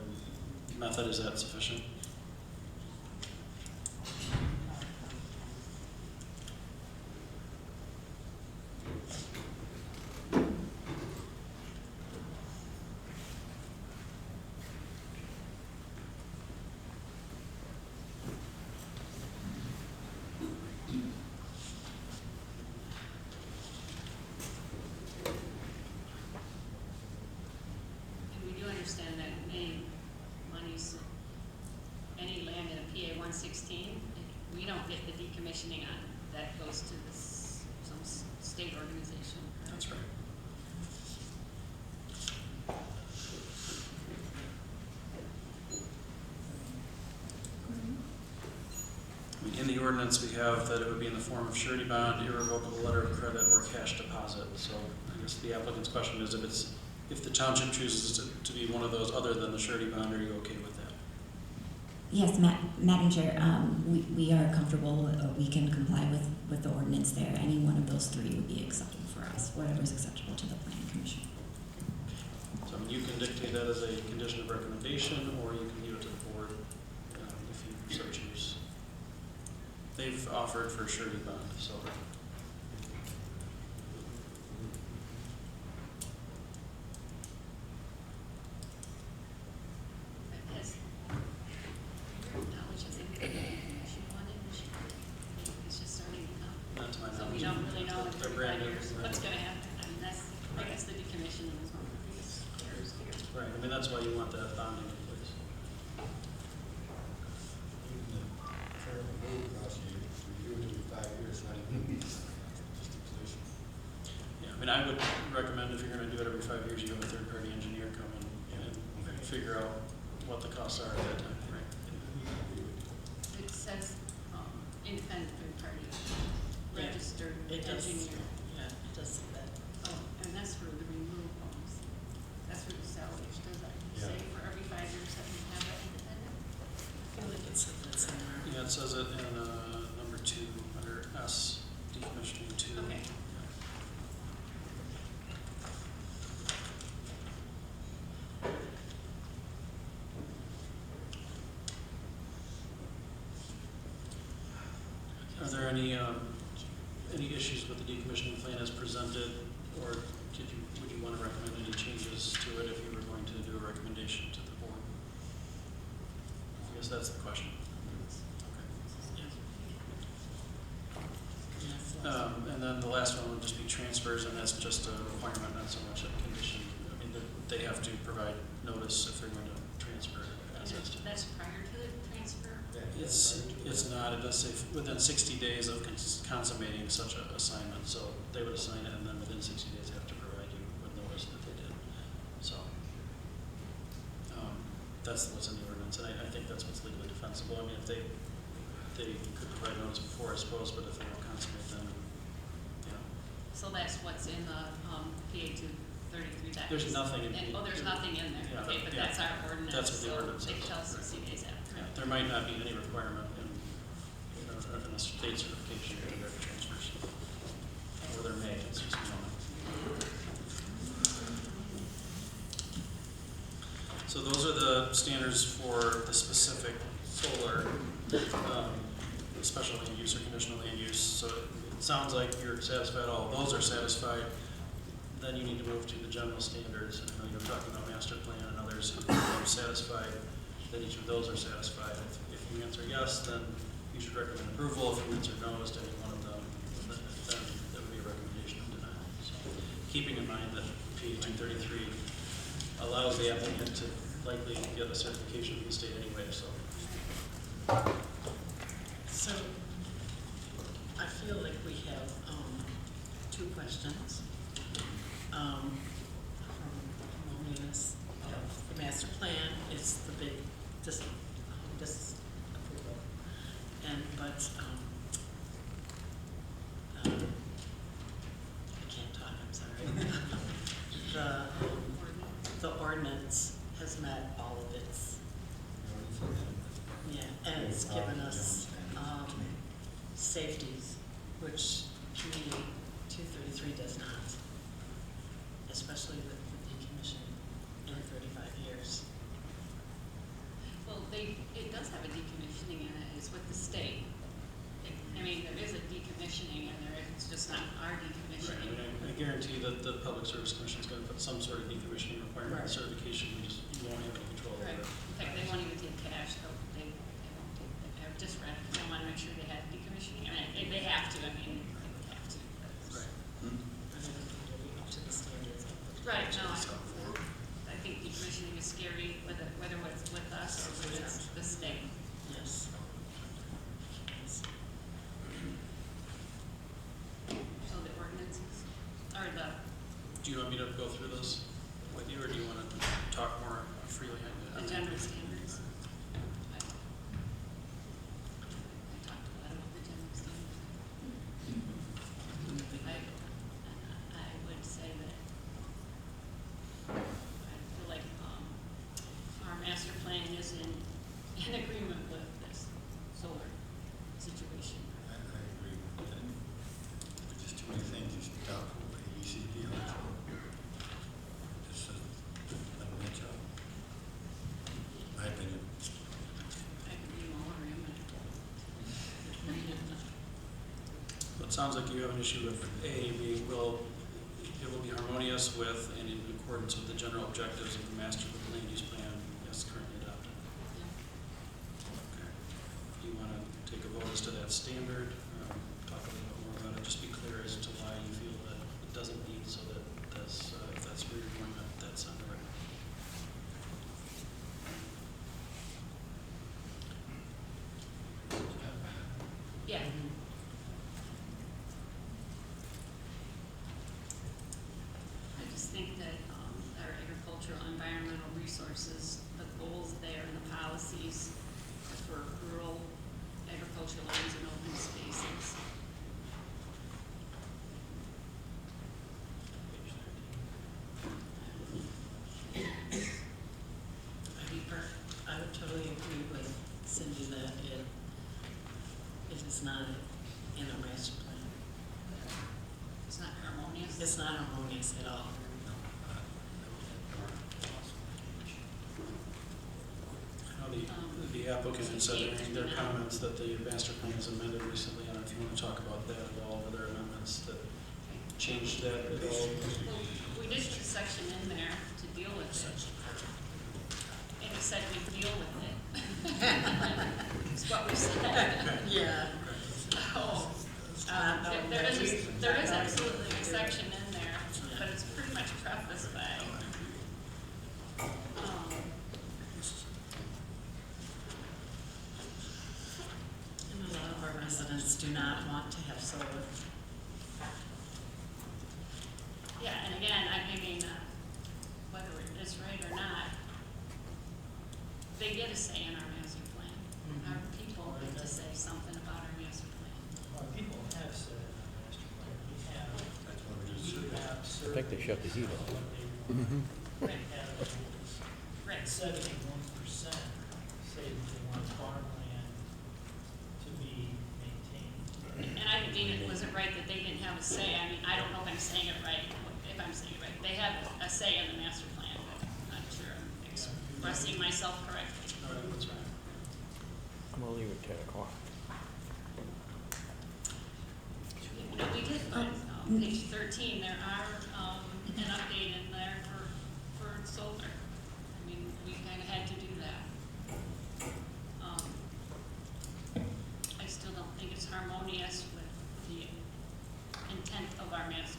method, is that sufficient? Understand that any land in a PA 116, we don't get the decommissioning on, that goes to some state organization. That's right. In the ordinance, we have that it would be in the form of surety bond, irrevocable letter of credit, or cash deposit. So I guess the applicant's question is if the township chooses to be one of those other than the surety bond, are you okay with that? Yes, Madam Chair, we are comfortable, we can comply with the ordinance there. Any one of those three would be acceptable for us, whatever is acceptable to the Planning Commission. So I mean, you can dictate that as a condition of recommendation, or you can leave it to the board if you so choose. They've offered for surety bond, so. Has knowledge of the she wanted, it's just starting to come. Not to my So we knowledge. don't really know in They're 35 brand new. years what's gonna happen. I mean, that's, I guess the decommissioning is one of the biggest scares here. Right, I mean, that's why you want that bonding in place. Even the current move across, you review it every 5 years, not even just a position. Yeah, I mean, I would recommend if you're gonna do it every 5 years, you have a third-party engineer come in and figure out what the costs are at that time, right? It says, independent third party, Yeah, registered it does. engineer. Yeah, it does say that. Oh, and that's for the remove homes. That's for the salvage, does that Yeah. say for every 5 years that we have that independent? I feel like it said that somewhere. Yeah, it says it in, number 2, under S, decommissioning 2. Okay. Are there any issues with the decommissioning plan as presented, or would you want to recommend any changes to it if you were going to do a recommendation to the board? I guess that's the question. And then the last one would just be transfers, and that's just a requirement, not so much a condition. I mean, they have to provide notice if they're going to transfer assets. That's prior to the transfer? It's not, it does say within 60 days of consummating such an assignment, so they would assign it and then within 60 days have to provide you with notice that they did. So, that's what's in the ordinance, and I think that's what's legally defensible. I mean, if they could provide notice before, I suppose, but if they don't consummate, then, you know. So that's what's in the, PA 233 that There's nothing in and, oh, there's nothing in there, Yeah, okay, but yeah. that's our ordinance. That's what the ordinance So they says. tell us 60 days after. Yeah, there might not be any requirement in, in a state certification to do direct transfers. Or there may, it's just normal. So those are the standards for the specific solar, special land use or conditional land use. So it sounds like you're satisfied, all of those are satisfied. Then you need to move to the general standards. I know you're talking about master plan and others who are satisfied, that each of those are satisfied. If you answer yes, then you should recommend approval. If you answer no as to any one of them, then there would be a recommendation of denial. So, keeping in mind that PA 233 allows the applicant to likely get a certification from the state anyway, so. So, I feel like we have, 2 questions. From Loneliness of the master plan is the big disapproval. But I can't talk, I'm sorry. The ordinance has met all of its, yeah, and it's given us, safeties, which PA 233 does not, especially with the decommissioning in 35 years. Well, it does have a decommissioning in it, it's with the state. I mean, there is a decommissioning in there, it's just not our Right, decommissioning. I mean, I guarantee that the Public Service Commission is going to put some sort of decommissioning requirement, Right. certification, you won't have any control over Right, it. in fact, they won't even take cash, though, they won't take, I've just read, it. They want to make sure they have decommissioning, I mean, they have to, I mean, they would have to. Right. Up to the standards of the Right, no, so. I think decommissioning is scary, whether it's with us or whether it's the state. Yes. So the ordinances, or the, Do you want me to go through those with you, or do you want to talk more freely? the general standards. I talked a lot about the general standards. I would say that I feel like our master plan is in agreement with this solar situation. I agree with that. There's just too many things, just doubtful, ABCD on it. sounds like you have an issue with A, it will be harmonious with and in accordance with the general objectives of the master land use plan as currently adopted. Okay. Do you want to take a vote as to that standard? Talk a little bit more about it. Just be clear as to why you feel that it doesn't meet, so that that's, if that's where you're going, that's on the record. Yeah. I just think that our agricultural and environmental resources, the goals there and the policies for rural agricultural lands and open spaces. I would totally agree with Cindy that it is not in a master plan. It's not harmonious. It's not harmonious at all. I know the applicant had said during their comments that the master plan was amended recently. I don't know if you want to talk about that at all, were there amendments that changed that at all? We did put a section in there to deal with it. And we said we'd deal with it. It's what we said. Yeah. Oh, there is absolutely a section in there, but it's pretty much prefaced by, And a lot of our residents do not want to have solar. yeah, and again, I mean, whether it is right or not, they get a say in our master plan. Our people get to say something about our master plan. Well, people have said in our master plan, we have I think they shut the heat off. Right. Right. 71% say that they want farmland to be maintained. And I think it wasn't right that they didn't have a say. I mean, I don't know if I'm saying it right, if I'm saying it right. They have a say in the master plan, but I'm not sure I'm expressing myself correctly. All right, that's right. I'm gonna leave it 10 o'clock. No, we did, but page 13, there are an update in there for solar. I mean, we kind of had to do that. I still don't think it's harmonious with the intent of our master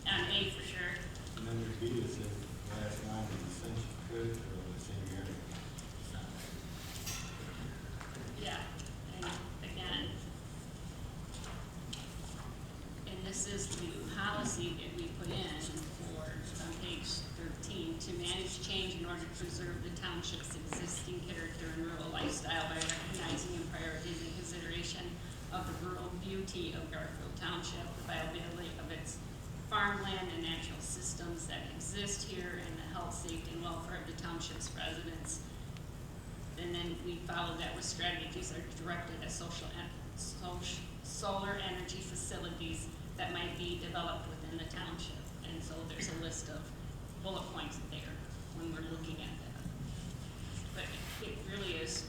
plan. On A for sure. And then your B is the last line of the essential character of the same area. Yeah, and again, and this is the policy that we put in for, on page 13, to manage change in order to preserve the township's existing character and rural lifestyle by recognizing and prioritizing consideration of the rural beauty of Garfield Township, the viability of its farmland and natural systems that exist here, and the health, safety, and welfare of the township's residents. And then we followed that with strategies that are directed at solar energy facilities that might be developed within the township. And so there's a list of bullet points there when we're looking at that. But it really is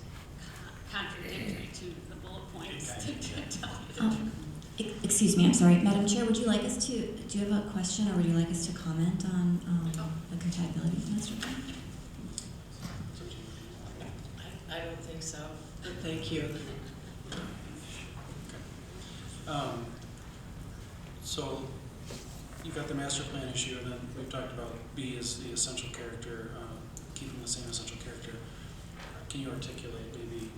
contradictory to the bullet points to tell you the truth. Excuse me, I'm sorry. Madam Chair, would you like us to, do you have a question, or would you like us to comment on the compatibility of the master plan? I don't think so, but thank you. So you've got the master plan issue, and then we've talked about B is the essential character, keeping the same essential character. Can you articulate, maybe you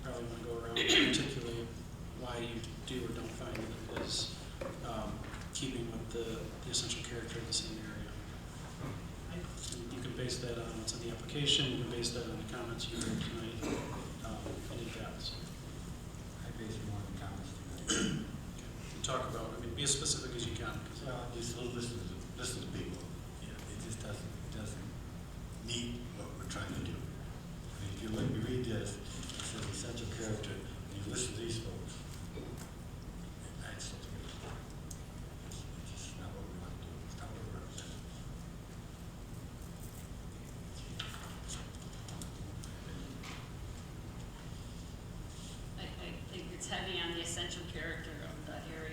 probably want to go around and articulate why you do or don't find that it is keeping with the essential character of the same area? You can base that on what's in the application, you can base that on the comments you heard tonight, any gaps. I base more on the comments tonight. Talk about, I mean, be as specific as you can. Well, just listen to people. You know, it just doesn't meet what we're trying to do. I mean, if you read this, it says essential character, and you listen to these folks, that's just not what we want to do. It's not what we're representing. I think it's heavy on the essential character of the area.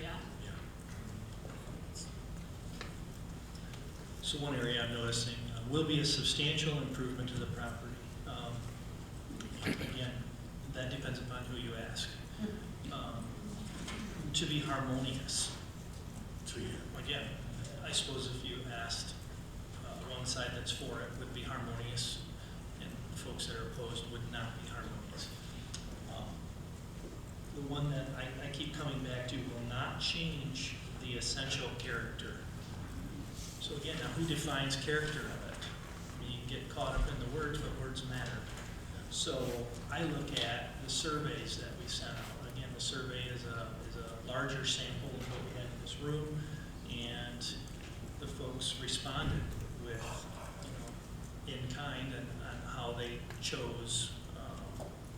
So one area I'm noticing will be a substantial improvement to the property. Again, that depends upon who you ask. To be harmonious. Again, I suppose if you asked one side that's for it would be harmonious, and the folks that are opposed would not be harmonious. The one that I keep coming back to will not change the essential character. So again, now who defines character of it? I mean, you get caught up in the words, but words matter. So I look at the surveys that we sent out. Again, the survey is a larger sample of what we had in this room, and the folks responded with, in kind, and on how they chose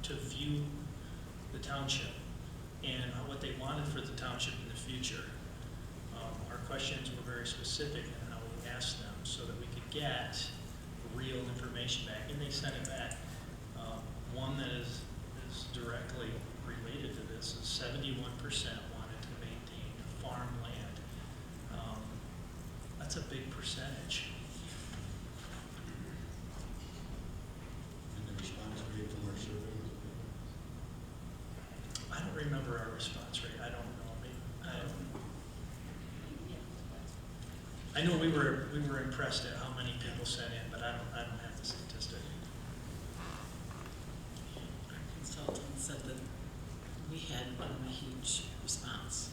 to view the township and what they wanted for the township in the future. Our questions were very specific in how we asked them so that we could get real information back, and they sent it back. One that is directly related to this is 71% wanted to maintain farmland. That's a big percentage. And the response rate from our survey? I don't remember our response rate. I don't know. I know we were impressed at how many people sent in, but I don't have the statistic. Our consultant said that we had a huge response.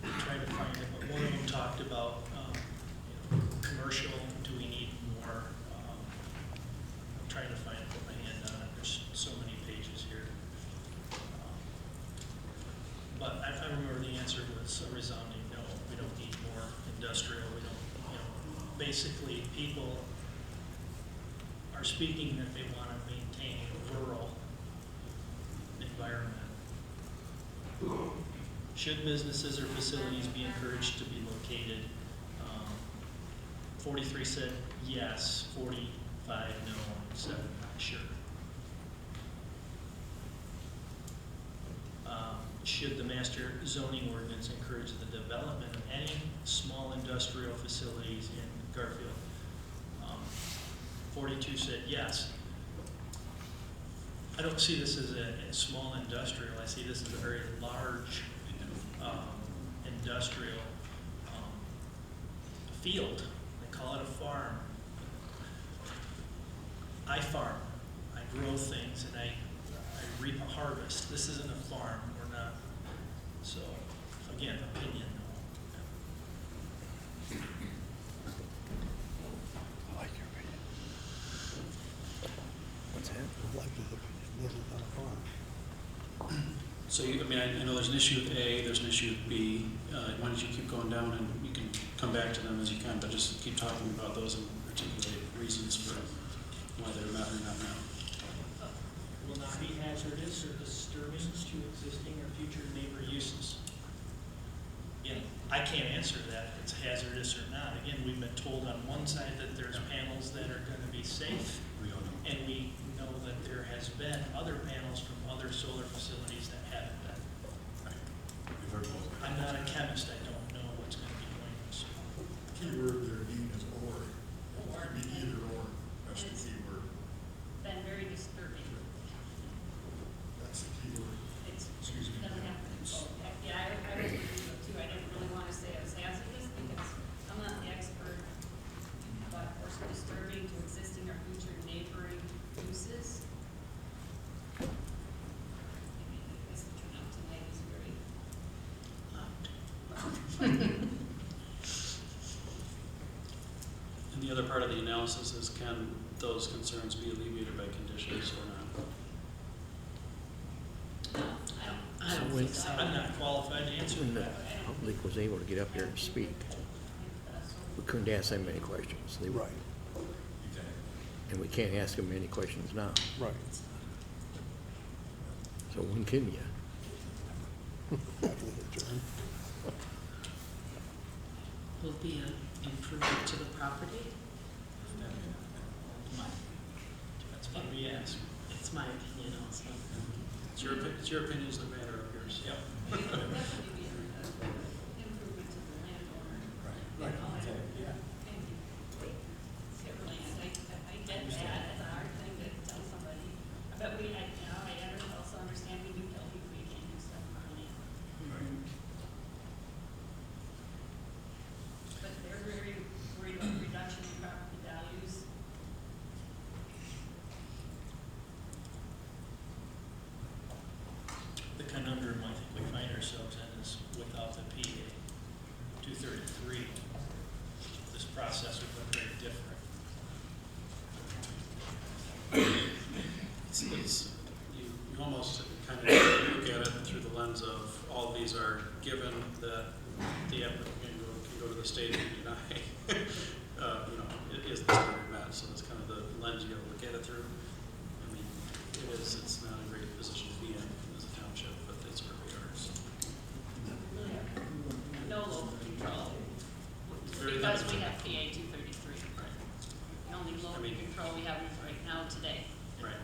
I'm trying to find it, but one of them talked about commercial. Do we need more? I'm trying to find it, put my hand on it. There's so many pages here. But I remember the answer was a resounding no. We don't need more industrial. We don't, basically people are speaking that they want to maintain a rural environment. Should businesses or facilities be encouraged to be located? 43 said yes, 45 no, 7 not sure. Should the master zoning ordinance encourage the development of any small industrial facilities in Garfield? 42 said yes. I don't see this as a small industrial. I see this as a very large industrial field. They call it a farm. I farm. I grow things and I reap a harvest. This isn't a farm. We're not. So, again, opinion. I like your opinion. What's that? I like his opinion. This is not a farm. So, I know there's an issue with A, there's an issue with B. Why don't you keep going down and you can come back to them as you can, but just keep talking about those and articulate reasons for why they're met or not met. Will not be hazardous or disturbing to existing or future neighbor uses. Again, I can't answer that if it's hazardous or not. Again, we've been told on one side that there's panels that are going to be safe, and we know that there has been other panels from other solar facilities that haven't been. I'm not a chemist. I don't know what's going to be going on. So. Key word there, Dean, is or. It could be either or. That's the key word. Been very disturbing. That's the key word. Excuse me. Doesn't have to be both. Yeah, I would agree with you too. I didn't really want to say it was hazardous because I'm not the expert, but of course disturbing to existing or future neighboring uses. I guess the turnout tonight is very And the other part of the analysis is, can those concerns be alleviated by conditions or not? I don't think so. I'm not qualified to answer When the that. public was able to get up here and speak, we couldn't ask them any questions. They were, and we can't ask them any questions now. Right. So when can you? After they adjourn. Will be an improvement to the property. That's what we ask. It's my opinion also. It's your opinion is the matter of yours. Yep. definitely be an improvement to the landowner. the conundrum I think we find ourselves in is without the PA 233, this process would look very different. You almost kind of look at it through the lens of all these are given that the applicant can go to the state and deny. Is the standard met? So that's kind of the lens you got to look at it through. I mean, it's not a great position to be in as a township, but it's where we are. So. No local control, Very because limited. we have PA 233. Right. The only local control we have right now today. Right.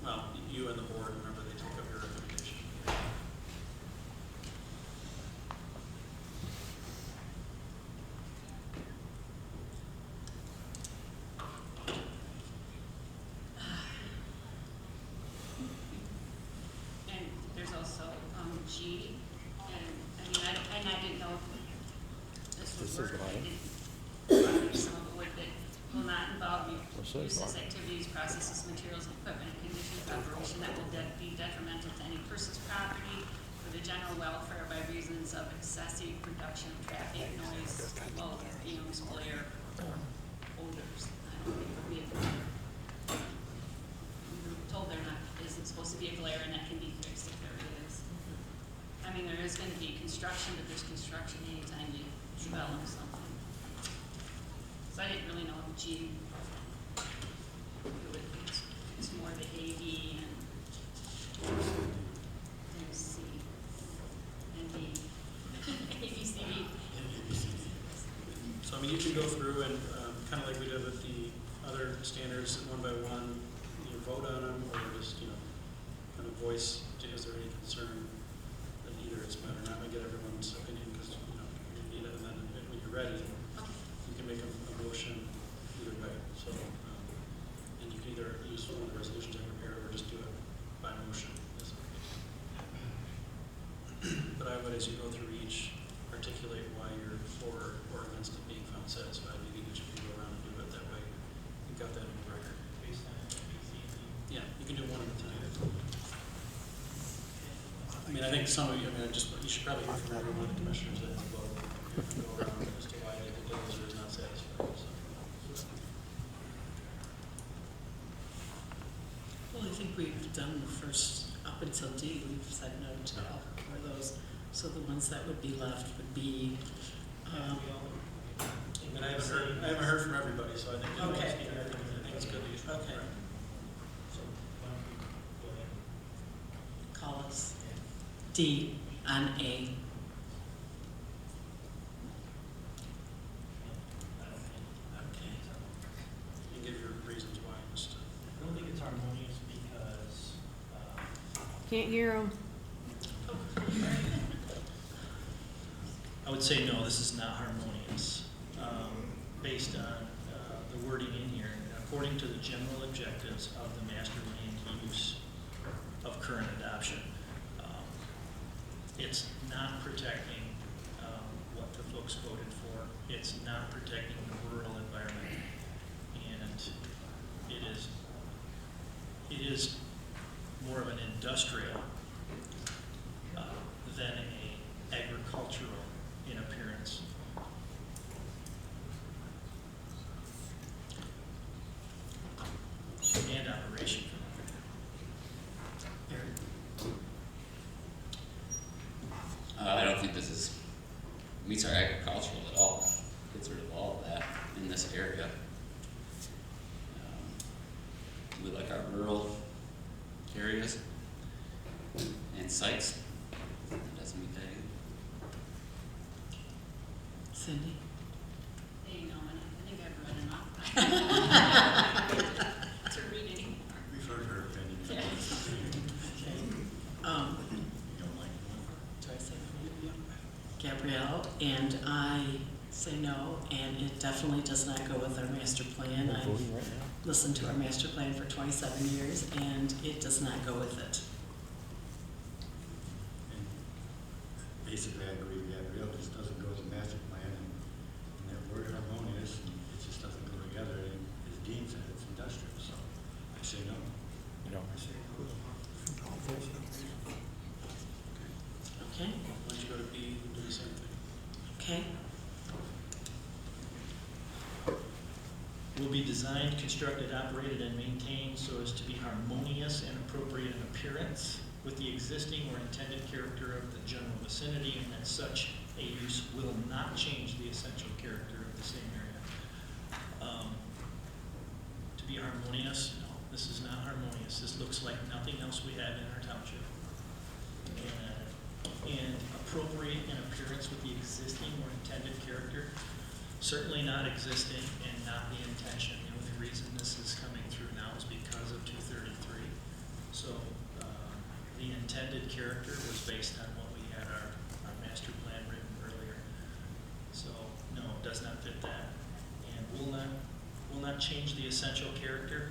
Well, you and the board, remember, they took up your recommendation. And there's also G, and I didn't know if this would work. Some of it would, that will not involve uses, activities, processes, materials, equipment, and conditions of operation that will be detrimental to any person's property or the general welfare by reasons of excessive production of traffic, noise, smoke, fumes, glare, or odors. I don't think it would be a glare. We were told there isn't supposed to be a glare, and that can be fixed if there is. I mean, there is going to be construction, but there's construction anytime you develop something. So I didn't really know if G, it's more the AD and C and D, ABCD. So I mean, you can go through and kind of like we did with the other standards, one by one, vote on them, or just kind of voice. Is there any concern that either it's met or not? I get everyone's opinion because you need it, and then when you're ready, you can make a motion either way. So and you can either use one of the resolutions I prepared or just do it by motion. But I would, as you go through each, articulate why you're for or against it being found satisfied. Maybe each of you go around and do it that way. You've got that in the record. Based on A, B, C, and D. Yeah, you can do one at a time. I mean, I think some of you, you should probably hear from every one of the commissioners that has a vote. Go around as to why they think it is or is not satisfied. So. Well, I think we've done the first, up until D, we've said no to all of those. So the ones that would be left would be, And I haven't heard from everybody, so I think Okay. I think it's good to use. Okay. So why don't we go ahead? call us D on A. I don't think. Okay. You give your reasons why. Just I don't think it's harmonious because, Can't hear them. I would say no, this is not harmonious, based on the wording in here. According to the general objectives of the master land use of current adoption, it's not protecting what the folks voted for. It's not protecting the rural environment, and it is more of an industrial than a agricultural in appearance. And operation. I don't think this meets our agricultural at all. Gets rid of all of that in this area. We like our rural areas and sites. It doesn't meet that either. Cindy? They know, and I think I've read enough to read anymore. We've heard her opinion. Yeah. Do I say no? Gabrielle, and I say no, and it definitely does not go with our master plan. I've listened to our master plan for 27 years, and it does not go with it. And basically, I agree with Gabrielle, this doesn't go as a master plan, and that word harmonious, and it just doesn't go together, and as Dean said, it's industrial, so I say no. You know, Okay, Will be designed, constructed, operated, and maintained so as to be harmonious and appropriate in appearance with the existing or intended character of the general vicinity, and that such a use will not change the essential character of the same area. To be harmonious, no, this is not harmonious. This looks like nothing else we have in our township. And appropriate in appearance with the existing or intended character, certainly not existing and not the intention. The only reason this is coming through now is because of 233. So the intended character was based on what we had our master plan written earlier. So no, it does not fit that, and will not change the essential character.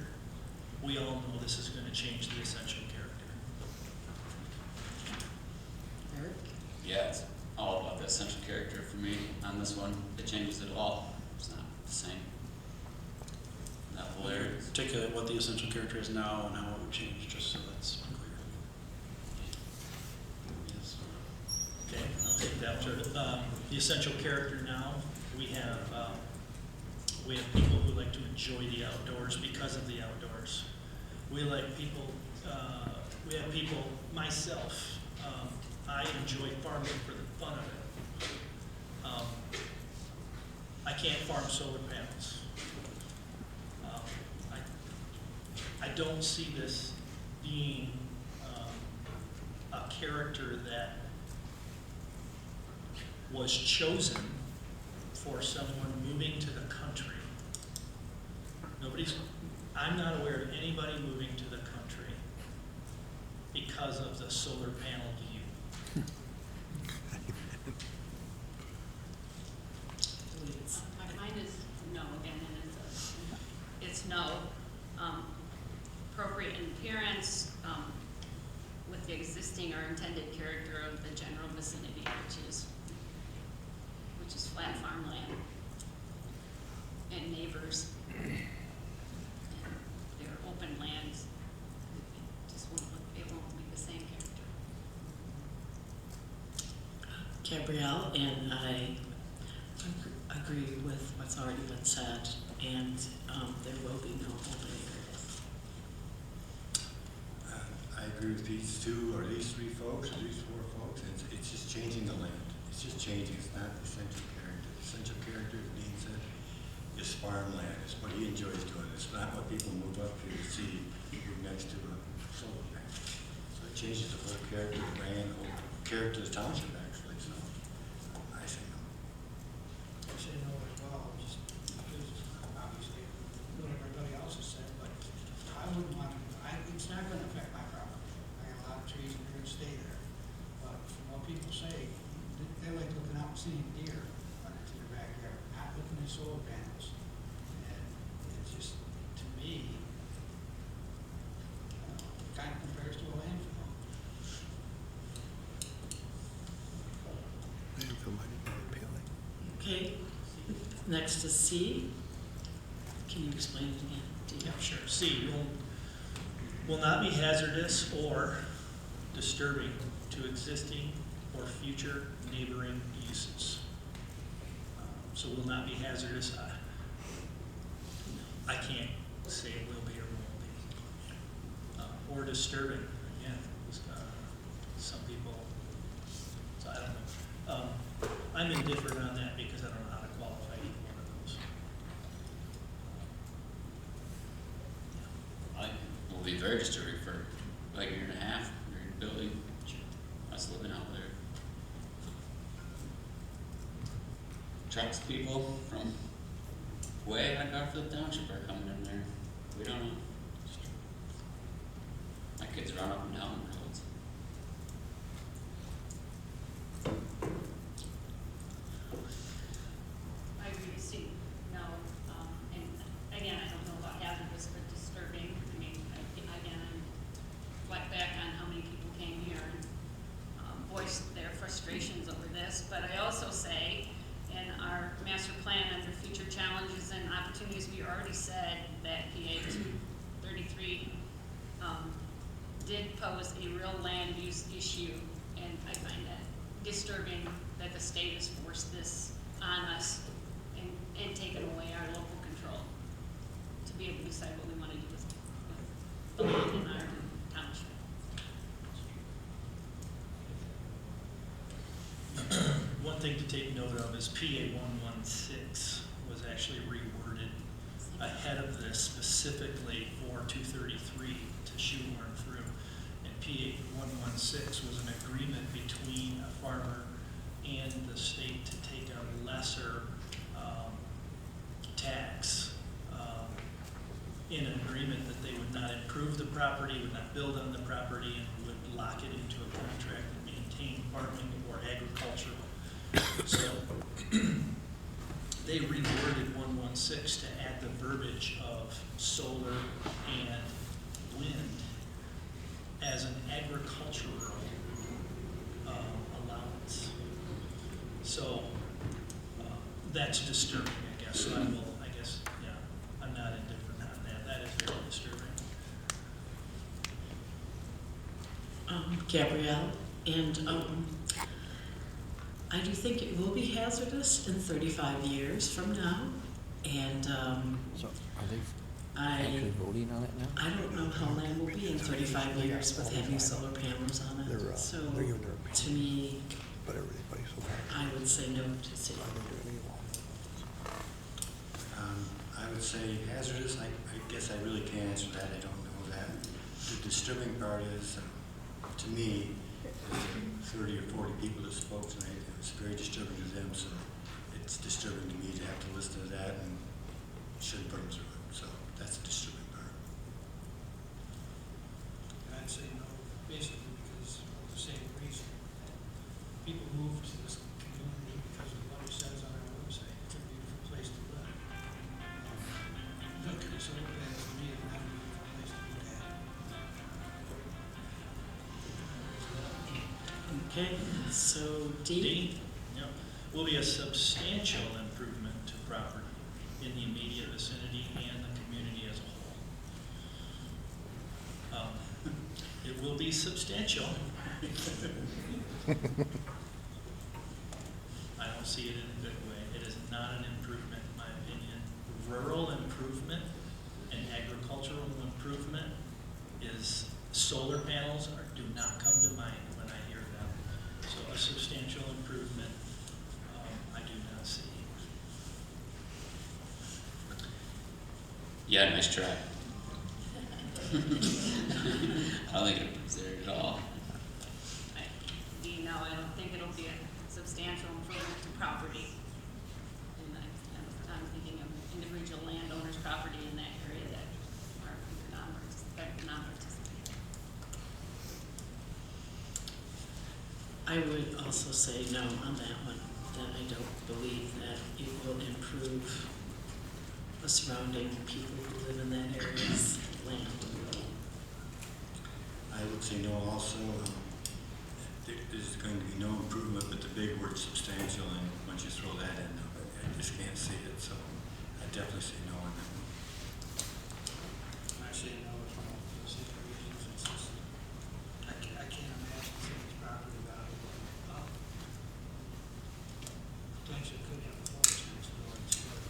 We all know this is going to change the essential character. Eric? Yeah, it's all about the essential character for me on this one. It changes it all. It's not the same. That whole area. Articulate what the essential character is now and how it would change, just so that's clear. Yes. Okay, I'll take that one. The essential character now, we have people who like to enjoy the outdoors because of the outdoors. We have people, myself, I enjoy farming for the fun of it. I can't farm solar panels. I don't see this being a character that was chosen for someone moving to the country. I'm not aware of anybody moving to the country because of the solar panel view. Mine is no again, and it's no. Appropriate in appearance with the existing or intended character of the general vicinity, which is flat farmland and neighbors. They're open lands. It won't be the same character. Gabrielle, and I agree with what's already been said, and there will be no open areas. I agree with these two, or these three folks, or these four folks. It's just changing the land. It's just changing. It's not the essential character. The essential character, as Dean said, is farmland. It's what he enjoys doing. It's not what people move up here to see next to a solar panel. So it changes the whole character of the land, the whole character of the township, actually. So I say no. I say no as well, just because obviously what everybody else has said, but I wouldn't want to, it's not gonna affect my property. I got a lot of trees and they're gonna stay there. But from what people say, they like looking out and seeing deer running into their backyard, not looking at solar panels. And it's just, to me, kind of compares to a landfill. Okay, next is C. Can you explain it again? Yeah, sure. C, will not be hazardous or disturbing to existing or future neighboring uses. So will not be hazardous. I can't say it will be or won't be. Or disturbing, again, some people, so I don't know. I'm indifferent on that because I don't know how to qualify either one of those. I will be very disturbing for like a year and a half. You're building, us living out there. Trucks, people from way out of Garfield Township are coming in there. We don't know. My kids run up and down the roads. I agree with Steve. No, and again, I don't know about hazardous but disturbing. I mean, again, I'm reflect back on how many people came here and voiced their frustrations over this. But I also say, in our master plan under future challenges and opportunities, we already said that PA 233 did pose a real land use issue, and I find that disturbing that the state has forced this on us and taken away our local control to be able to decide what we want to do with the land in our township. One thing to take note of is PA 116 was actually reworded ahead of this specifically for 233 to shoehorn through. And PA 116 was an agreement between a farmer and the state to take a lesser tax in an agreement that they would not improve the property, would not build on the property, and would lock it into a contract and maintain farming or agricultural. So they reworded 116 to add the verbiage of solar and wind as an agricultural allowance. So that's disturbing, I guess. So I'm not indifferent on that. That is very disturbing. Gabrielle, and I do think it will be hazardous in 35 years from now, and So are they I actually voting on it now? I don't know how land will be in 35 years with having solar panels on it. So to me, I would say no to city. I would say hazardous. I guess I really can't answer that. I don't know that. The disturbing part is, to me, 30 or 40 people that spoke tonight, it was very disturbing to them, so it's disturbing to me to have to listen to that and shouldn't put them through it. So that's the disturbing part. And I'd say no, basically because of the same reason. People move to this community because of what it says on our website. It's a beautiful place to live. Look, it's so bad to me, it's not a beautiful place to be at. Okay, so D, yep, will be a substantial improvement to property in the immediate vicinity and the community as a whole. It will be substantial. I don't see it in a good way. It is not an improvement, in my opinion. Rural improvement and agricultural improvement is solar panels do not come to mind when I hear them. So a substantial improvement, I do not see. Yeah, nice try. I don't think it improves there at all. I don't think it'll be a substantial improvement to property. And I'm thinking of individual landowners' property in that area that are non-participating. I would also say no on that one, that I don't believe that it will improve the surrounding people who live in that area's land. I would say no also. There's going to be no improvement, but the big word substantial, and once you throw that in, I just can't see it. So I definitely say no on that one. I say no as well, for the same reasons. It's just, I can't imagine city's property value. Potentially could have a forest next door instead.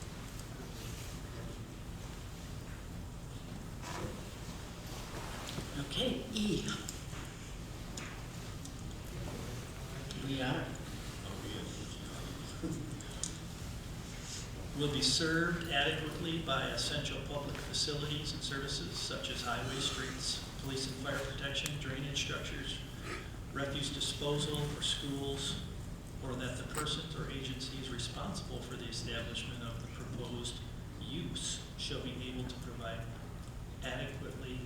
Okay, E. We are. Will be served adequately by essential public facilities and services such as highway, streets, police and fire protection, drainage structures, refuse disposal or schools, or that the persons or agencies responsible for the establishment of the proposed use shall be able to provide adequately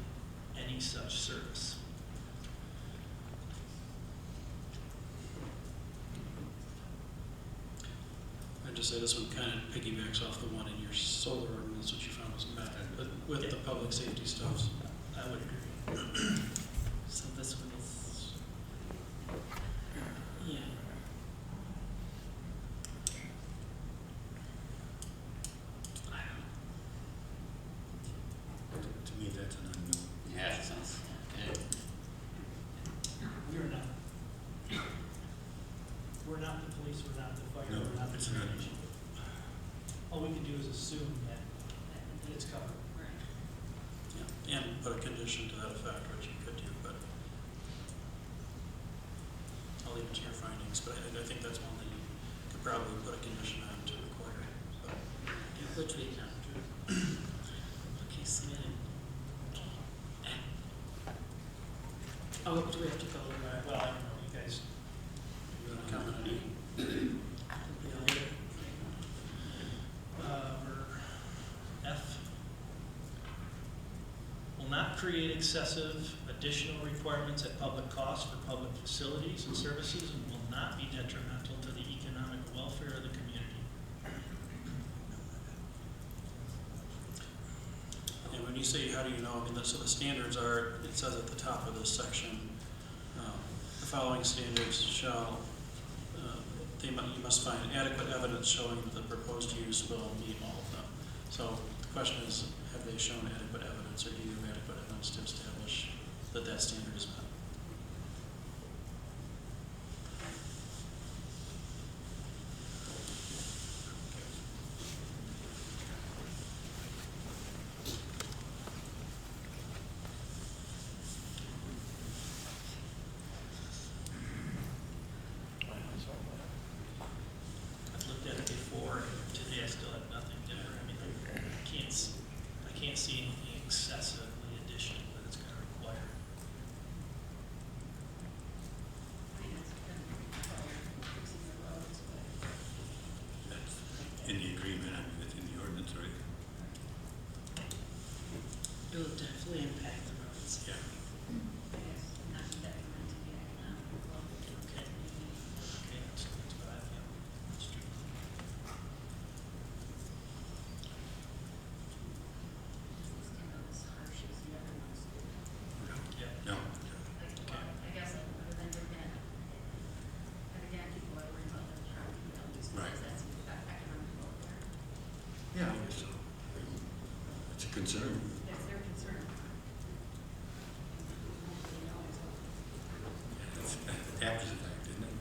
any such service. I'd just say this one kind of piggybacks off the one in your solar ordinance, which you found was met, but with the public safety stuff. I would agree. So this one is, yeah. To me, that's an unknown. Yeah, that sounds good. We're not. We're not the police, we're not the fire, No, we're not the it's not. drainage. All we can do is assume that it's covered. Yeah, and put a condition to that effect, which you could do, but I'll leave it to your findings, but I think that's one that you could probably put a condition on to require. But, Yeah, which we can. Okay, submitted. Oh, do we have to go? Well, I don't know, you guys. you want to comment on it? Or F. Will not create excessive additional requirements at public cost for public facilities and services and will not be detrimental to the economic welfare of the community. And when you say, how do you know, I mean, so the standards are, it says at the top of this section, the following standards shall, you must find adequate evidence showing that the proposed use will meet all of them. So the question is, have they shown adequate evidence, or do you have adequate evidence to establish that that standard is met? I've looked at it before, and today I still have nothing different. I mean, I can't see anything excessively additional that it's gonna require. That's in the agreement, I mean, it's in the ordinance, right? It will definitely impact the roads. Yeah. Okay. Okay, that's what I feel. That's true. Yeah. No. I guess other than you're gonna, and again, people are worried about the property values, Right. because that's economic welfare. Yeah, I guess so. It's a concern. That's their concern. It's after the fact, isn't it?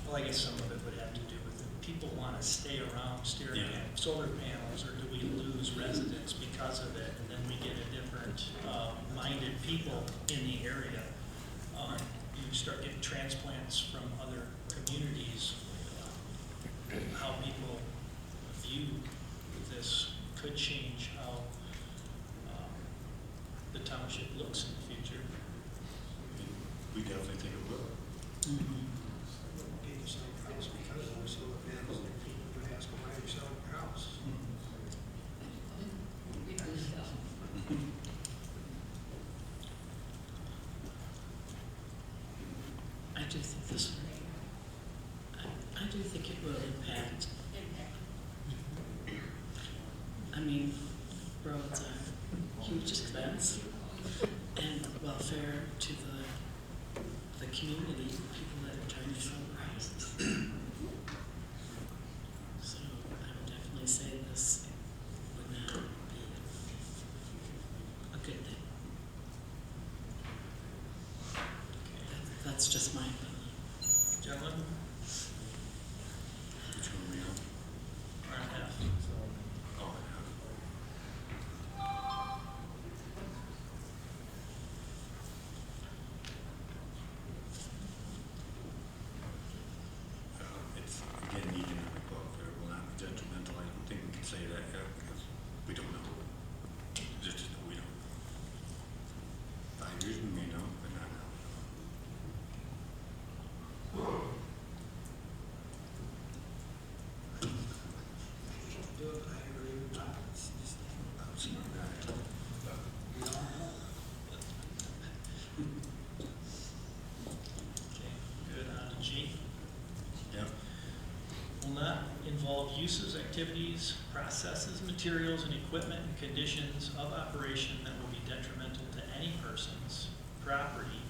Well, I guess some of it would have to do with if people want to stay around staring Yeah. at solar panels, or do we lose residents because of it? And then we get a different minded people in the area. You start getting transplants from other communities. How people view this could change how the township looks in the future. We definitely think it will. People sell your house because of the solar panels, and people would ask why you sell your house. I do think this, I do think it will impact. I mean, roads are huge expense and welfare to the community, people that are trying to sell their houses. So I would definitely say this would not be a good thing. That's just my opinion. Gentlemen? Which one are we on? We're on F. Oh, it's, again, economic welfare will not be detrimental. I don't think we can say that yet because we don't know. Just we don't know. 5 years we may know, but not now. Good, I agree with that. It's just, I'm smart guy. we don't know. Okay, good, on to G. Yep. Will not involve uses, activities, processes, materials, and equipment and conditions of operation that will be detrimental to any person's property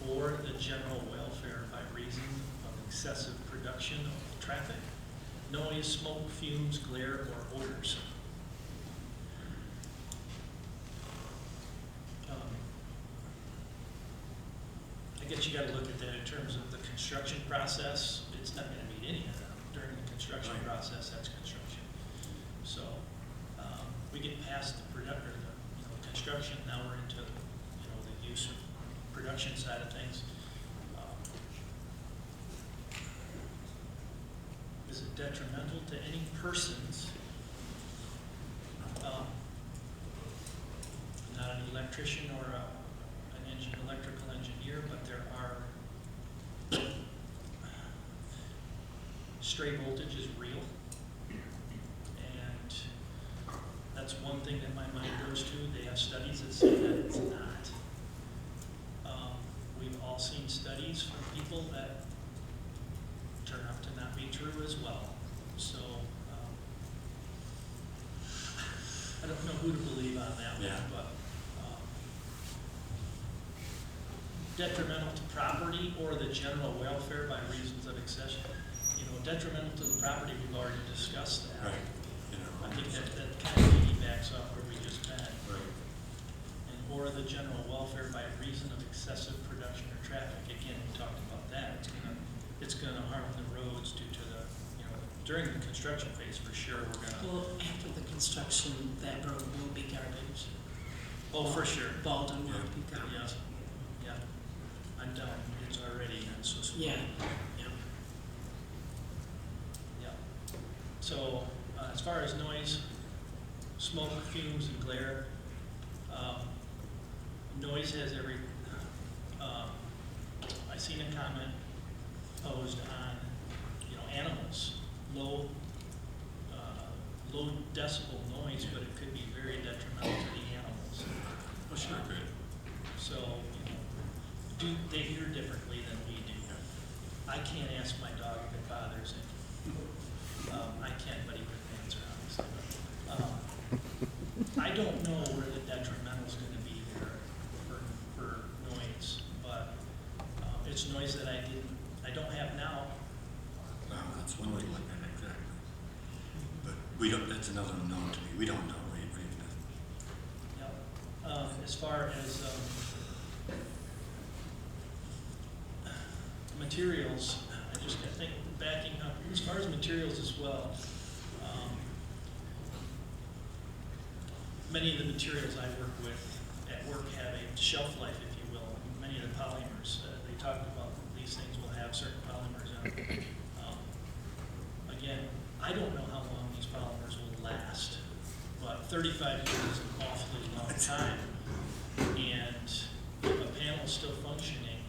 or the general welfare by reason of excessive production of traffic, noise, smoke, fumes, glare, or odors. guess you gotta look at that in terms of the construction process. It's not gonna meet any of them. During the construction process, that's construction. So, we get past the construction, now we're into, the use or production side of things. Is it detrimental to any persons? Not an electrician or an electrical engineer, but there are stray voltage is real, and that's one thing that my mind goes to. They have studies that say that it's not. We've all seen studies from people that turn out to not be true as well. So I don't know who to believe on that one, but detrimental to property or the general welfare by reasons of accession. Detrimental to the property, we've already discussed that. Right. I think that kind of piggybacks off where we just met. Right. And or the general welfare by reason of excessive production or traffic. Again, we talked about that. It's gonna harm the roads due to the, during the construction phase for sure, we're gonna. Well, after the construction, that road will be garbage. Oh, for sure. Baldwin will be garbage. Yeah. I'm done. It's already, and so. Yeah. So, as far as noise, smoke, fumes, and glare, noise has every, I seen a comment posed on, animals, low decibel noise, but it could be very detrimental to the animals. Oh, sure, good. So, they hear differently than we do. I can't ask my dog if it bothers him. I can, but he couldn't answer, obviously. But, I don't know where the detrimental is going to be there for noise, but it's noise that I don't have now. Well, that's one way to look at it, exactly. But we don't. That's another unknown to me. We don't know. What do you think? As far as materials, I think backing up, as far as materials as well, many of the materials I work with at work have a shelf life, if you will. Many of the polymers, they talked about these things will have certain polymers in them. Again, I don't know how long these polymers will last, but 35 years is an awfully long time. And if a panel is still functioning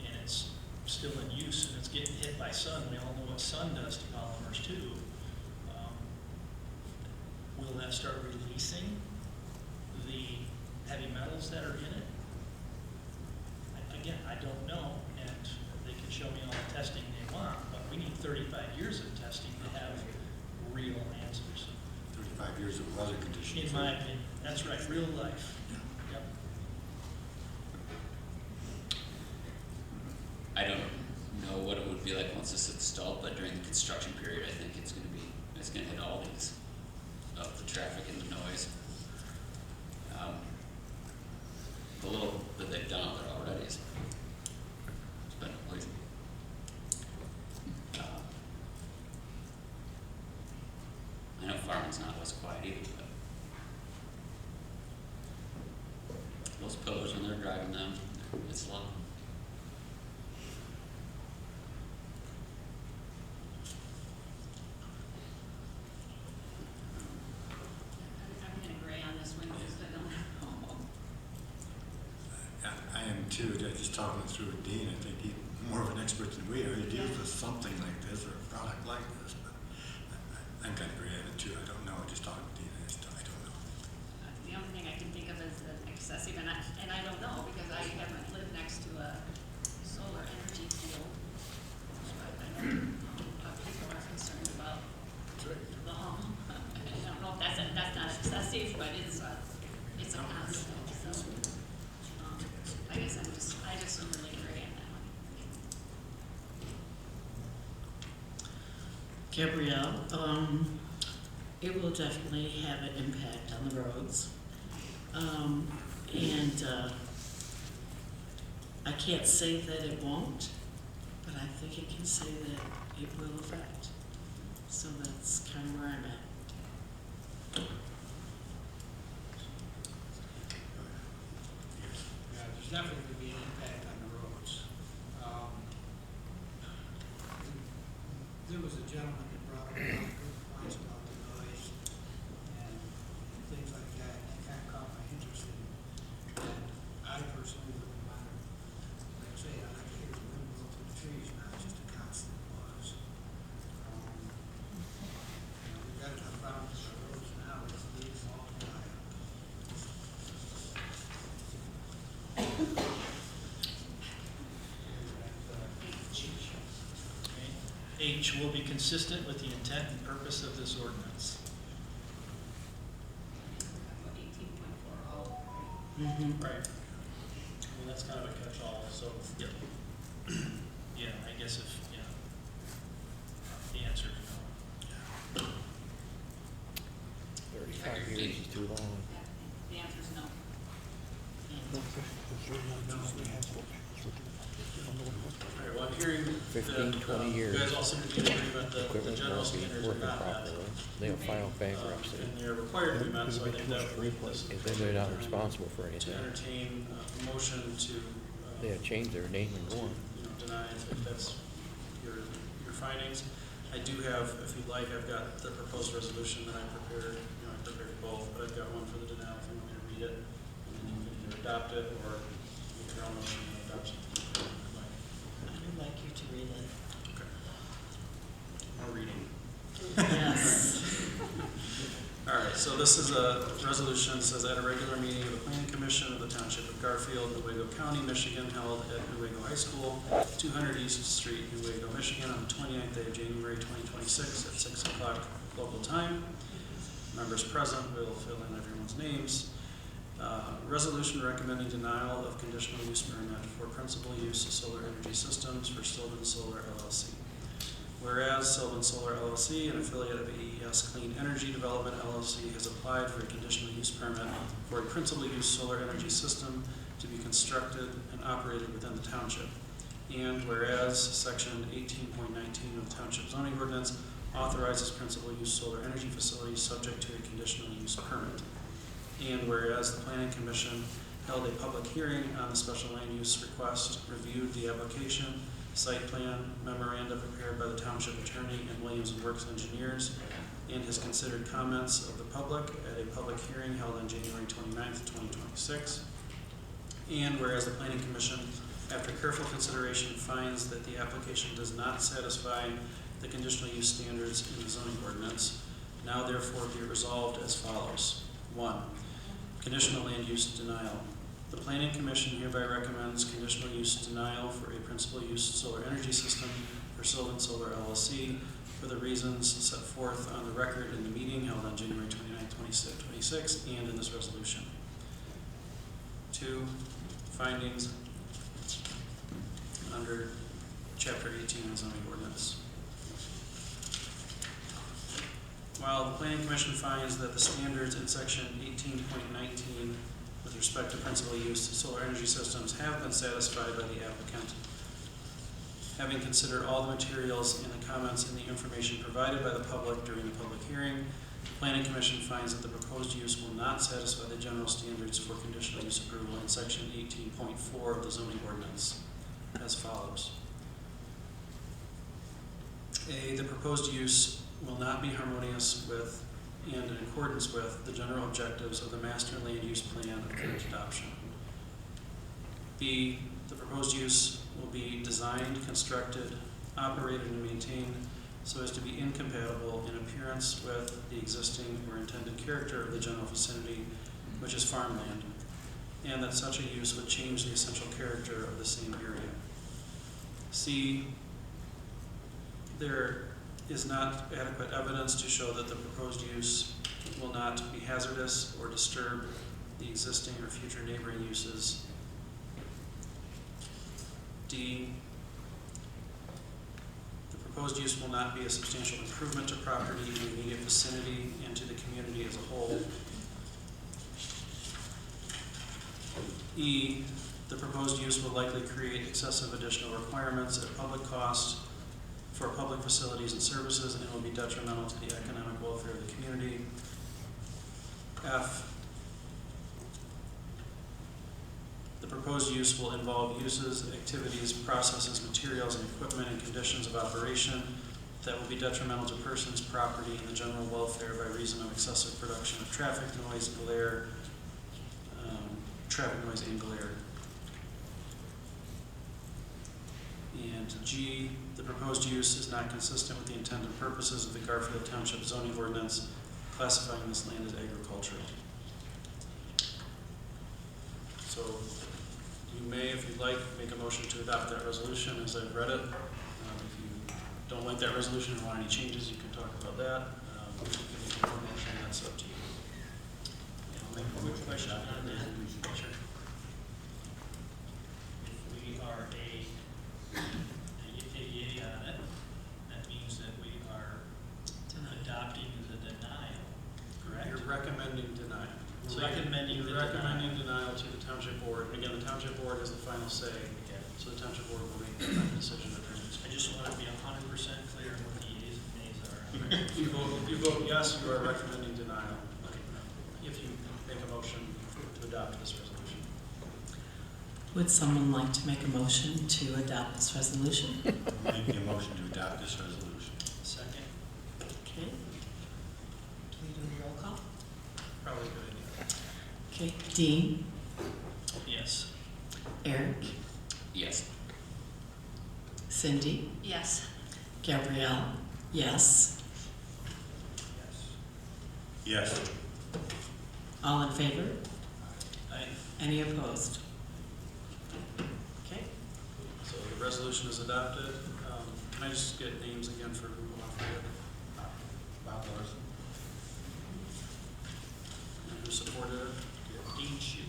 and it's still in use and it's getting hit by sun, we all know what sun does to polymers too. Will that start releasing the heavy metals that are in it? Again, I don't know, and they can show me all the testing they want, but we need 35 years of testing to have real answers. 35 years of weather conditions. In my opinion, that's right, real life. Yeah. Yep. I don't know what it would be like once this is installed, but during the construction period, I think it's gonna hit all these of the traffic and the noise. The little that they've done out there already has been noisy. I know farming's not as quiet either, but those pillars when they're driving them, it's loud. I'm gonna agree on this one, because I don't know. I am too. Just talking through with Dean, I think he's more of an expert than we are. He deals with something like this or a product like this, but I'm kind of creative too. I don't know. Just talking with Dean, I don't know. The only thing I can think of is excessive, and I don't know, because I haven't lived next to a solar energy field. But I know people are concerned about the home. I don't know if that's not excessive, but it's a constant, so. I guess I just don't really agree on that one. Gabrielle, it will definitely have an impact on the roads. And I I can't say that it won't, but I think it can say that it will affect. So that's kind of where I'm at. Yeah, there's definitely going to be an impact on the roads. There was a gentleman that brought up a lot of good points about the noise and things like that, and that kind of caught my interest in. And I personally wouldn't want to, like I say, I like to hear the wind blow through the trees, not just a constant buzz. We've got enough problems with our roads now, let's leave them all to die. H will be consistent with the intent and purpose of this ordinance. 18.40. Right. I mean, that's kind of a catch-all, so. Yep. Yeah, I guess if, yeah, the answer is no. 35 years is too long. The answer is no. All right, well, I'm hearing 15, that 20 you years. guys all seem to be in agreement that the Equipment general won't be standards are working not met. properly. They'll file bankruptcy. And they're required to be met, so I think that would be this. And then they're not responsible for To anything. entertain a motion to, They have changed their name and one. deny if that's your findings. I do have, if you'd like, I've got the proposed resolution that I prepared, I prepared both, but I've got one for the denial if you want me to read it. And then you can either adopt it or make your own motion and adopt it. I would like you to read it. Okay. More reading. Yes. All right, so this is a resolution, says at a regular meeting of the Planning Commission of the Township of Garfield, Newaygo County, Michigan, held at Newaygo High School, 200 East Street, Newaygo, Michigan, on the 29th day of January 2026 at 6 o'clock local time. Members present will fill in everyone's names. Resolution recommending denial of conditional use permit for principal use solar energy systems for Sylvan Solar LLC. Whereas Sylvan Solar LLC, an affiliate of AES Clean Energy Development LLC, has applied for a conditional use permit for a principal use solar energy system to be constructed and operated within the township. And whereas Section 18.19 of the Township Zoning Ordinance authorizes principal use solar energy facilities subject to a conditional use permit. And whereas the Planning Commission held a public hearing on the special land use request, reviewed the application, site plan memoranda prepared by the township attorney and Williams & Works engineers, and has considered comments of the public at a public hearing held on January 29th, 2026. And whereas the Planning Commission, after careful consideration, finds that the application does not satisfy the conditional use standards in the zoning ordinance, now therefore be resolved as follows. 1. Conditional land use denial. The Planning Commission hereby recommends conditional use denial for a principal use solar energy system for Sylvan Solar LLC for the reasons set forth on the record in the meeting held on January 29, 2026, and in this resolution. 2. Findings under Chapter 18 of the zoning ordinance. While the Planning Commission finds that the standards in Section 18.19 with respect to principal use solar energy systems have been satisfied by the applicant, having considered all the materials and the comments and the information provided by the public during the public hearing, the Planning Commission finds that the proposed use will not satisfy the general standards for conditional use approval in Section 18.4 of the zoning ordinance as follows. A, the proposed use will not be harmonious with and in accordance with the general objectives of the master land use plan for its adoption. B, the proposed use will be designed, constructed, operated, and maintained so as to be incompatible in appearance with the existing or intended character of the general vicinity, which is farmland, and that such a use would change the essential character of the same area. C, there is not adequate evidence to show that the proposed use will not be hazardous or disturb the existing or future neighboring uses. D, the proposed use will not be a substantial improvement to property in the immediate vicinity and to the community as a whole. E, The proposed use will likely create excessive additional requirements at public cost for public facilities and services and will be detrimental to the economic welfare of the community. F, the proposed use will involve uses, activities, processes, materials, and equipment and conditions of operation that will be detrimental to persons, property, and the general welfare by reason of excessive production of traffic noise, glare, and glare. And G, the proposed use is not consistent with the intended purposes of the Garfield Township zoning ordinance, classifying this land as agricultural. So you may, if you'd like, make a motion to adopt that resolution as I've read it. If you don't like that resolution and want any changes, you can talk about that. If you can make a motion, that's up to you. I'll make a quick question on that. Sure. If we are a yea on it, that means that we are adopting the denial, correct? You're recommending denial. We're recommending You're recommending denial to the township board. And again, the township board has the final say, so the township board will make the decision. I just want to be 100% clear on what the yeas and nays are. If you vote yes, you are recommending denial. If you make a motion to adopt this resolution. Would someone like to make a motion to adopt this resolution? Make a motion to adopt this resolution. Second. Okay. Do we do a roll call? Probably a good idea. Okay, Dean, Yes. Eric, Yes. Cindy, Yes. Gabrielle, yes. Yes. All in favor? Aye. Any opposed? Okay. So the resolution is adopted. Can I just get names again for who offered it? Bob Larson. And who supported it? Dean Shue.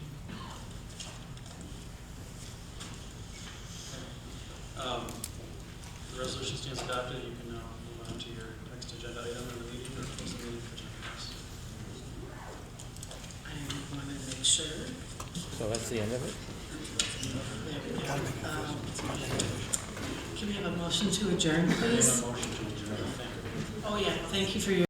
The resolution stands adopted. You can now move on to your next agenda item in the meeting or close the meeting for 10 minutes. I want to make sure. So that's the end of it? There we go. Can we have a motion to adjourn, please? Motion to adjourn. Oh, yeah, thank you for your